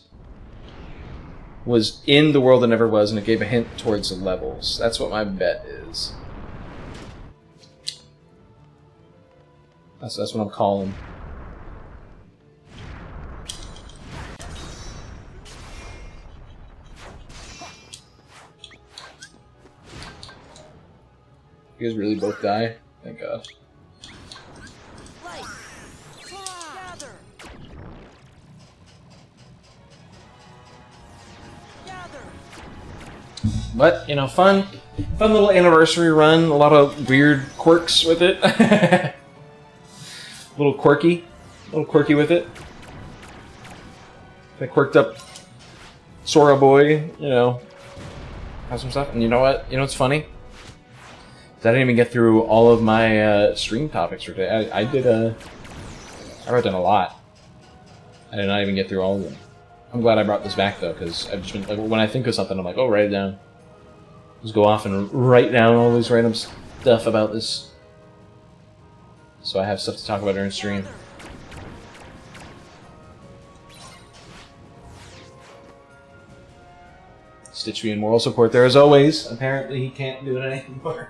[SPEAKER 1] was in the world that never was, and it gave a hint towards the levels. That's what my bet is. That's what I'm calling. You guys really both die? Thank God.
[SPEAKER 2] Light. Gather. Gather.
[SPEAKER 1] But, you know, fun little anniversary run. A lot of weird quirks with it. A little quirky with it. I quirked up Sora Boy, you know, have some stuff. And you know what? You know what's funny? Is I didn't even get through all of my stream topics for today. I wrote down a lot. I did not even get through all of them. I'm glad I brought this back though, because I've just been like, when I think of something, I'm like, oh, write it down. Just go off and write down all these random stuff about this, so I have stuff to talk about during stream. Stitch being moral support there as always. Apparently he can't do it anymore.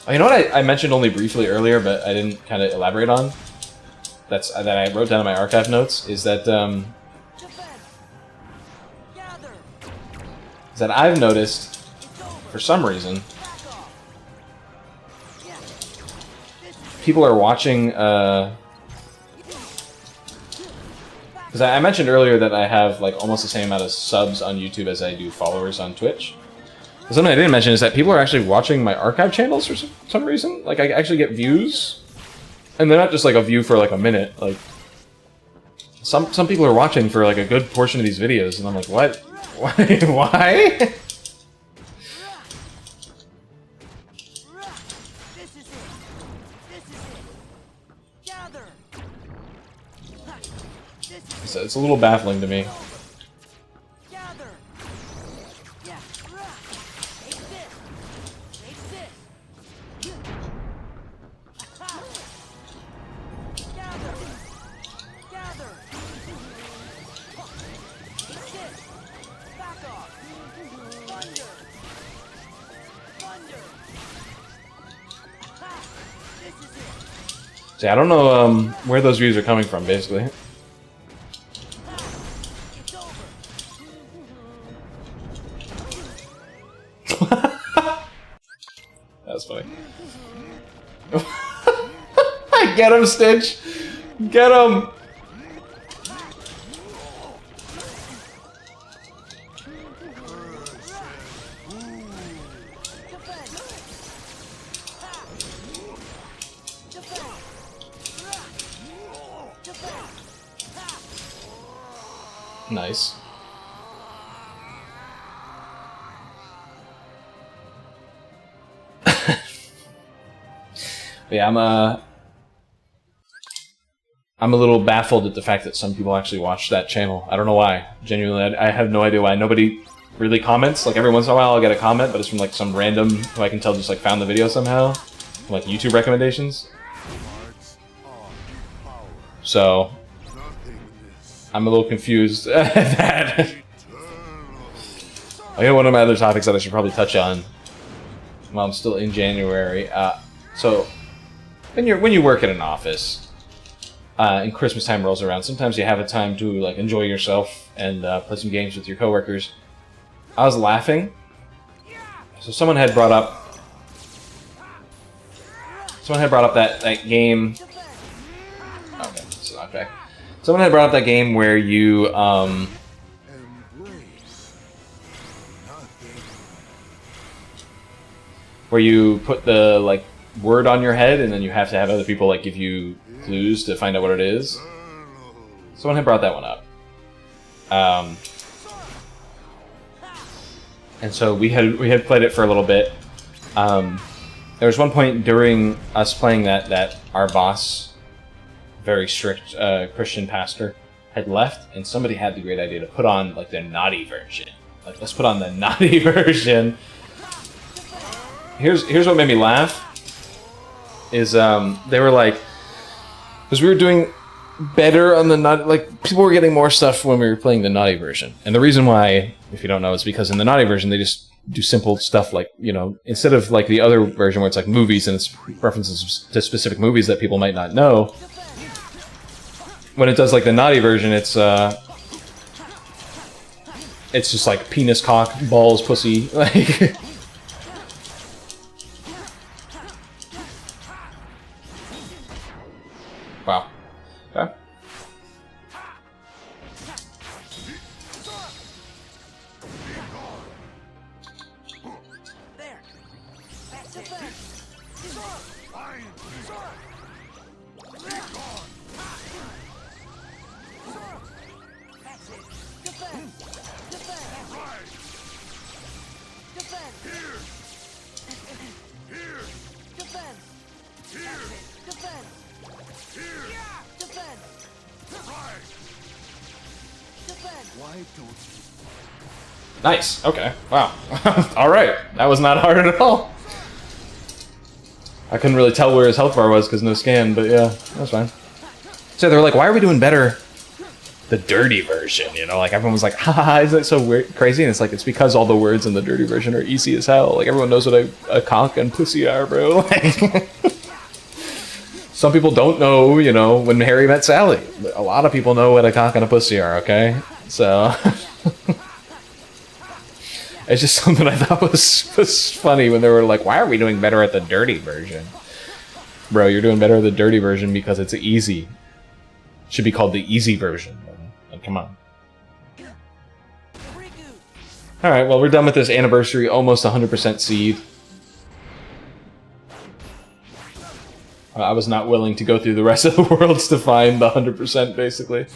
[SPEAKER 1] Oh, you know what I mentioned only briefly earlier, but I didn't kind of elaborate on? That I wrote down in my archive notes, is that I've noticed, for some reason, people are watching, because I mentioned earlier that I have like almost the same amount of subs on YouTube as I do followers on Twitch. But something I didn't mention is that people are actually watching my archive channels for some reason. Like, I actually get views, and they're not just like a view for like a minute. Like, some people are watching for like a good portion of these videos, and I'm like, what? Why? Why?
[SPEAKER 2] This is it. This is it. Gather. This is
[SPEAKER 1] So it's a little baffling to me.
[SPEAKER 2] gather. Yeah. Take this. Take this.
[SPEAKER 1] See, I don't know where those views are coming from, basically.
[SPEAKER 2] It's over.
[SPEAKER 1] That was funny. Get him, Stitch! Get him! Nice. Yeah, I'm a little baffled at the fact that some people actually watch that channel. I don't know why. Genuinely, I have no idea why. Nobody really comments. Like, every once in a while I'll get a comment, but it's from like some random who I can tell just like found the video somehow. From, like, YouTube recommendations. So I'm a little confused at that. I got one of my other topics that I should probably touch on while I'm still in January. So when you work at an office, and Christmas time rolls around, sometimes you have a time to like enjoy yourself and play some games with your coworkers. I was laughing. So someone had brought up that game. Okay, it's not back. Someone had brought up that game where you put the like word on your head, and then you have to have other people like give you clues to find out what it is. Someone had brought that one up, and so we had played it for a little bit. There was one point during us playing that our boss, very strict Christian pastor, had left, and somebody had the great idea to put on like the naughty version. Like, let's put on the naughty version. Here's what made me laugh. Is they were like, because we were doing better on the naughty, like people were getting more stuff when we were playing the naughty version, and the reason why, if you don't know, is because in the naughty version they just do simple stuff like, you know, instead of like the other version where it's like movies and it's references to specific movies that people might not know. When it does like the naughty version, it's just like penis, cock, balls, pussy, like. Wow. Okay.
[SPEAKER 2] There. That's it. Fine. That's it. Defend. Defend. Defend. Here. Here. Defend. Here. Defend. Here. Defend. Right. Defend.
[SPEAKER 4] Why don't you?
[SPEAKER 1] Nice. Okay. Wow. All right. That was not hard at all. I couldn't really tell where his health bar was because no scan, but yeah, that was fine. So they were like, "Why are we doing better the dirty version?" You know, like everyone was like, "Ha, isn't that so weird, crazy?" And it's like, it's because all the words in the dirty version are easy as hell. Like, everyone knows what a cock and pussy are, bro. Like, some people don't know, you know, when Harry met Sally. A lot of people know what a cock and a pussy are. Okay, so. It's just something I thought was funny when they were like, "Why are we doing better at the dirty version?" Bro, you're doing better at the dirty version because it's easy. It should be called the easy version. Like, come on. Alright, well, we're done with this anniversary, almost 100% seed. I was not willing to go through the rest of the worlds to find the 100%, basically.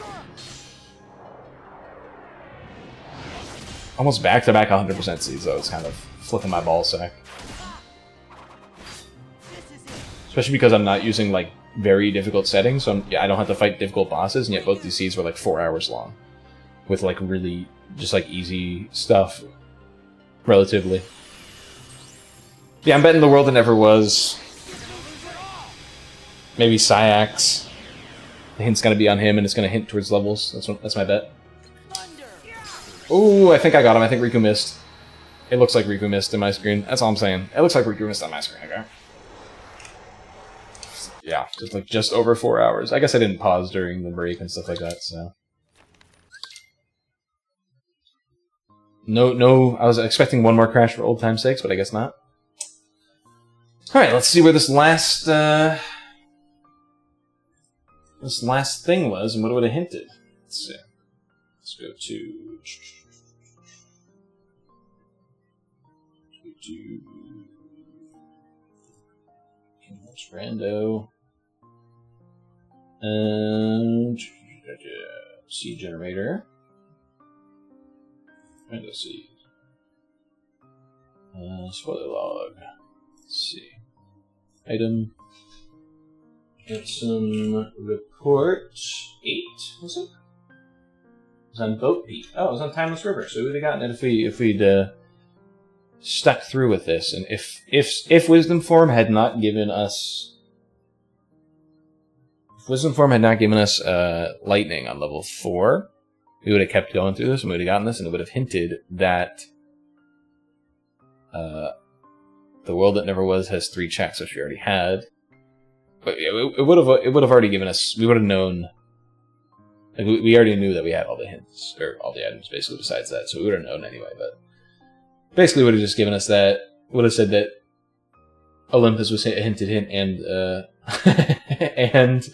[SPEAKER 1] Almost back-to-back 100% seeds, though. It's kind of flipping my ball sack. Especially because I'm not using, like, very difficult settings, so I don't have to fight difficult bosses, and yet both these seeds were, like, 4 hours long. With, like, really, just, like, easy stuff. Relatively. Yeah, I'm betting the world that never was. Maybe Syax. The hint's gonna be on him, and it's gonna hint towards levels. That's my bet. Ooh, I think I got him. I think Riku missed. It looks like Riku missed in my screen. That's all I'm saying. It looks like Riku missed on my screen, okay? Yeah, it's like just over 4 hours. I guess I didn't pause during the break and stuff like that, so. No, I was expecting one more crash for old time's sakes, but I guess not. Alright, let's see where this last thing was and what it would have hinted. Let's see. Let's go to Rando. Seed generator. Rando seed. Spoiler log. Let's see. Item. Get some report. 8, was it? It was on Boat Beat. Oh, it was on Timeless River. So we would have gotten it if we'd stuck through with this, and if Wisdom Form had not given us lightning on level 4, we would have kept going through this and we would have gotten this, and it would have hinted that the world that never was has 3 checks, which we already had. But yeah, it would have already given us. We would have known. Like we already knew that we had all the hints or all the items basically besides that, so we would have known anyway. But basically, would have just given us that. Would have said that Olympus was a hinted hint, and and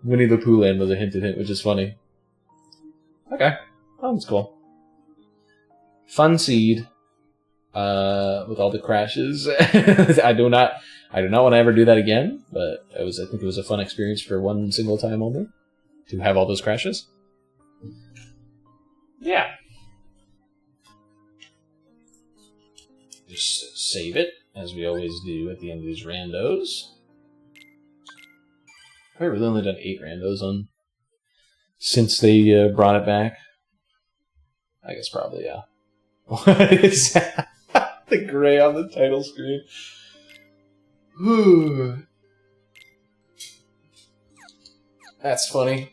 [SPEAKER 1] Winnie the Pooh Land was a hinted hint, which is funny. Okay, well, that's cool. Fun seed. With all the crashes, I do not want to ever do that again. But I think it was a fun experience for one single time only to have all those crashes. Yeah. Just save it, as we always do at the end of these randos. I've really only done 8 randos on since they brought it back. I guess probably, yeah. What is that? The gray on the title screen. That's funny.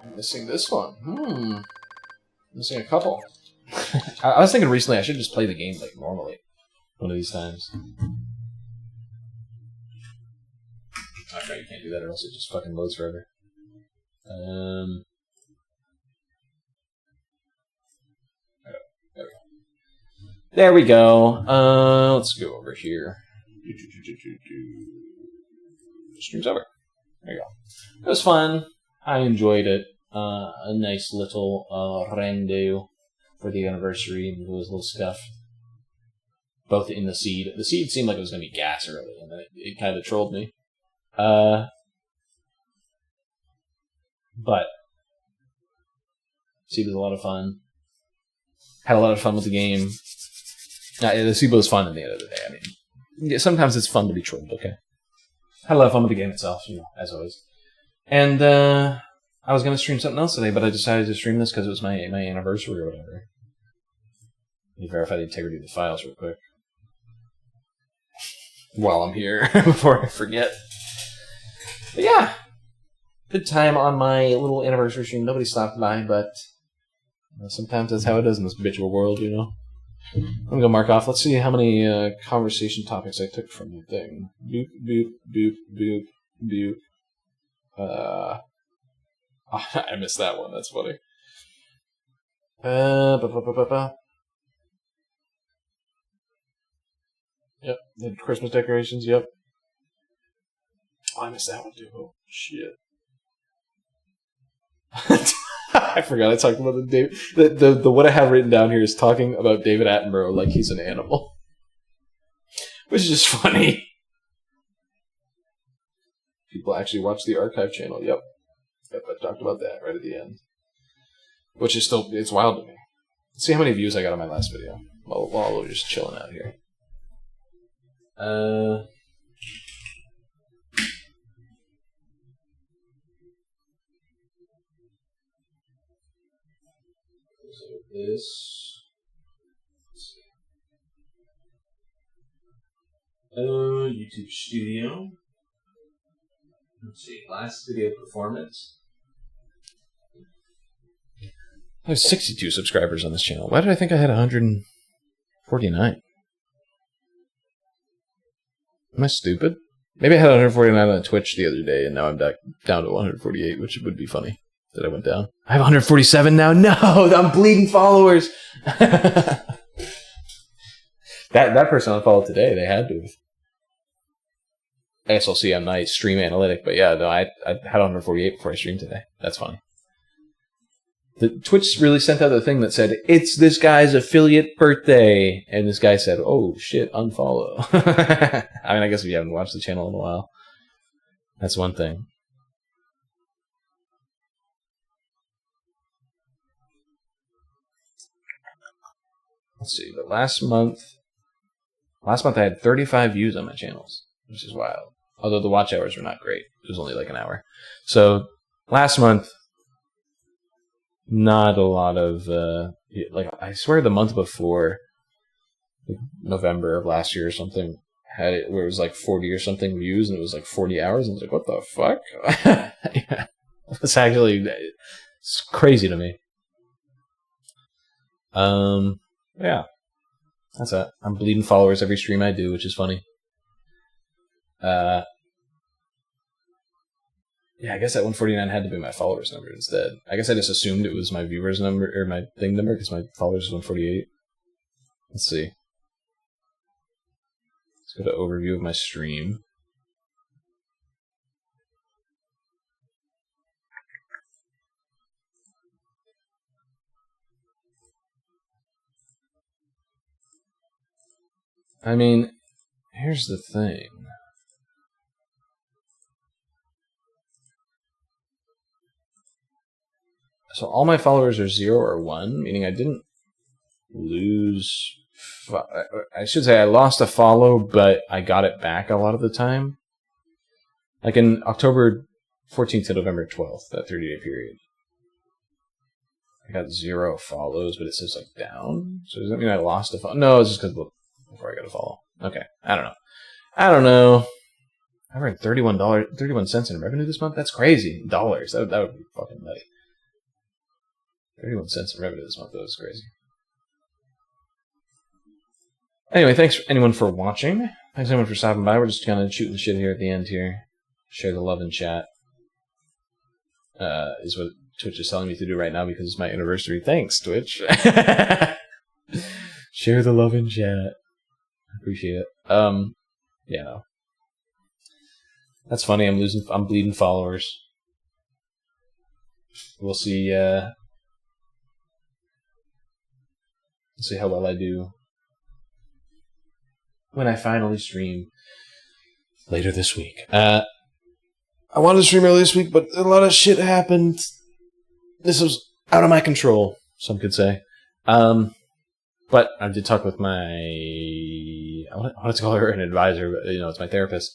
[SPEAKER 1] I'm missing this one. Missing a couple. I was thinking recently I should just play the game like normally. One of these times. Okay, you can't do that or else it just fucking loads forever. There we go. Let's go over here. Stream's over. There you go. It was fun. I enjoyed it. A nice little rando for the anniversary and those little stuff. Both in the seed. The seed seemed like it was going to be gas early, and then it kind of trolled me. But seed was a lot of fun. Had a lot of fun with the game. The seed was fun at the end of the day. I mean, yeah, sometimes it's fun to be trolled. Okay. Had a lot of fun with the game itself, as always. And I was going to stream something else today, but I decided to stream this because it was my anniversary or whatever. Let me verify the integrity of the files real quick. While I'm here, before I forget. But yeah. Good time on my little anniversary stream. Nobody stopped by, but sometimes that's how it is in this bitchable world, I'm gonna go mark off. Let's see how many conversation topics I took from the thing. Boop, boop, boop, boop, boop. I missed that one. That's funny. Yep, the Christmas decorations. Yep. Oh, I missed that one too. Oh shit. I forgot I talked about the what I have written down here is talking about David Attenborough like he's an animal. Which is just funny. People actually watch the archive channel. Yep, I talked about that right at the end. Which is still, it's wild to me. Let's see how many views I got on my last video. While we're just chilling out here. This. YouTube Studio. Let's see. Last video performance. I have 62 subscribers on this channel. Why did I think I had 149? Am I stupid? Maybe I had 149 on Twitch the other day, and now I'm down to 148, which would be funny that I went down. I have 147 now. No, I'm bleeding followers. That person unfollowed today. They had to. I guess I'll see on my stream analytic, but yeah, no, I had 148 before I streamed today. That's funny. The Twitch really sent out a thing that said, it's this guy's affiliate birthday. And this guy said, oh shit, unfollow. I mean, I guess if you haven't watched the channel in a while, that's one thing. Let's see, but last month I had 35 views on my channels, which is wild. Although the watch hours were not great. It was only like an hour. So last month, not a lot of, like, I swear the month before, like November of last year or something, had it where it was like 40 or something views, and it was like 40 hours, and I was like, what the fuck? Yeah. It's actually, it's crazy to me. Yeah. That's it. I'm bleeding followers every stream I do, which is funny. Yeah, I guess that 149 had to be my followers number instead. I guess I just assumed it was my viewers number, or my thing number, because my followers is 148. Let's see. Let's go to overview of my stream. I mean, here's the thing. So all my followers are 0 or 1, meaning I didn't lose... I should say I lost a follow, but I got it back a lot of the time. Like in October 14th to November 12th, that 30-day period. I got 0 follows, but it says like down. So does that mean I lost a follow? No, it's just because before I got a follow. Okay, I don't know. I earned $31 in revenue this month? That's crazy. Dollars. That would be fucking nutty. 31 cents in revenue this month. That was crazy. Anyway, thanks anyone for watching. Thanks anyone for stopping by. We're just kind of shooting the shit here at the end here. Share the love in chat. Is what Twitch is telling me to do right now because it's my anniversary. Thanks, Twitch. Share the love in chat. I appreciate it. Yeah, no. That's funny. I'm bleeding followers. We'll see. We'll see how well I do when I finally stream later this week. I wanted to stream earlier this week, but a lot of shit happened. This was out of my control, some could say. But I did talk with I wanted to call her an advisor, but it's my therapist.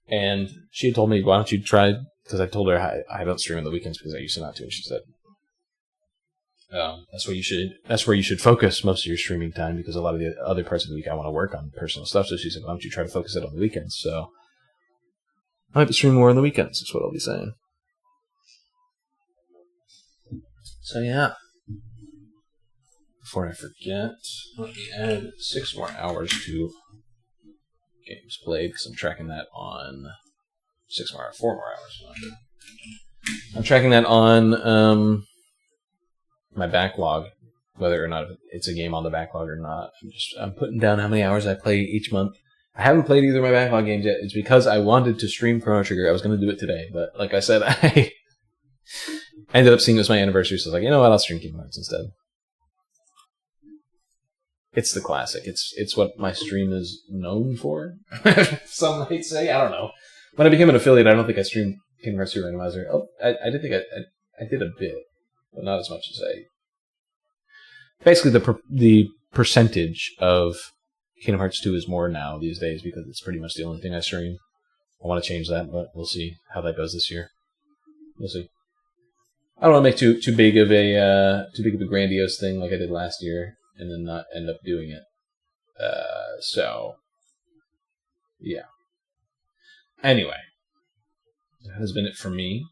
[SPEAKER 1] And she had told me, why don't you try, because I told her I don't stream on the weekends because I used to not to, and she said, that's where you should focus most of your streaming time, because a lot of the other parts of the week I want to work on personal stuff. So she said, why don't you try to focus it on the weekends? So I might be streaming more on the weekends, is what I'll be saying. So yeah. Before I forget, let me add 6 more hours to games played, because I'm tracking that on 4 more hours. I'm tracking that on my backlog, whether or not it's a game on the backlog or not. I'm putting down how many hours I play each month. I haven't played either of my backlog games yet. It's because I wanted to stream Chrono Trigger. I was going to do it today, but like I said, I ended up seeing it was my anniversary, so I was like, you know what, I'll stream Kingdom Hearts instead. It's the classic. It's what my stream is known for. Some might say. I don't know. When I became an affiliate, I don't think I streamed Kingdom Hearts 2 Randomizer. Oh, I did think I did a bit, but not as much as basically, the percentage of Kingdom Hearts 2 is more now these days because it's pretty much the only thing I stream. I want to change that, but we'll see how that goes this year. We'll see. I don't want to make too big of a grandiose thing like I did last year, and then not end up doing it. So, yeah. Anyway, that has been it for me.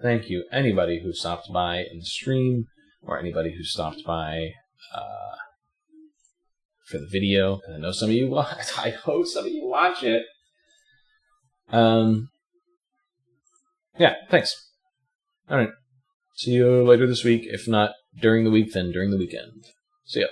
[SPEAKER 1] Thank you, anybody who stopped by and stream or anybody who stopped by for the video. I know some of you I hope some of you watch it. Yeah, thanks. All right. See you later this week. If not during the week, then during the weekend. See ya.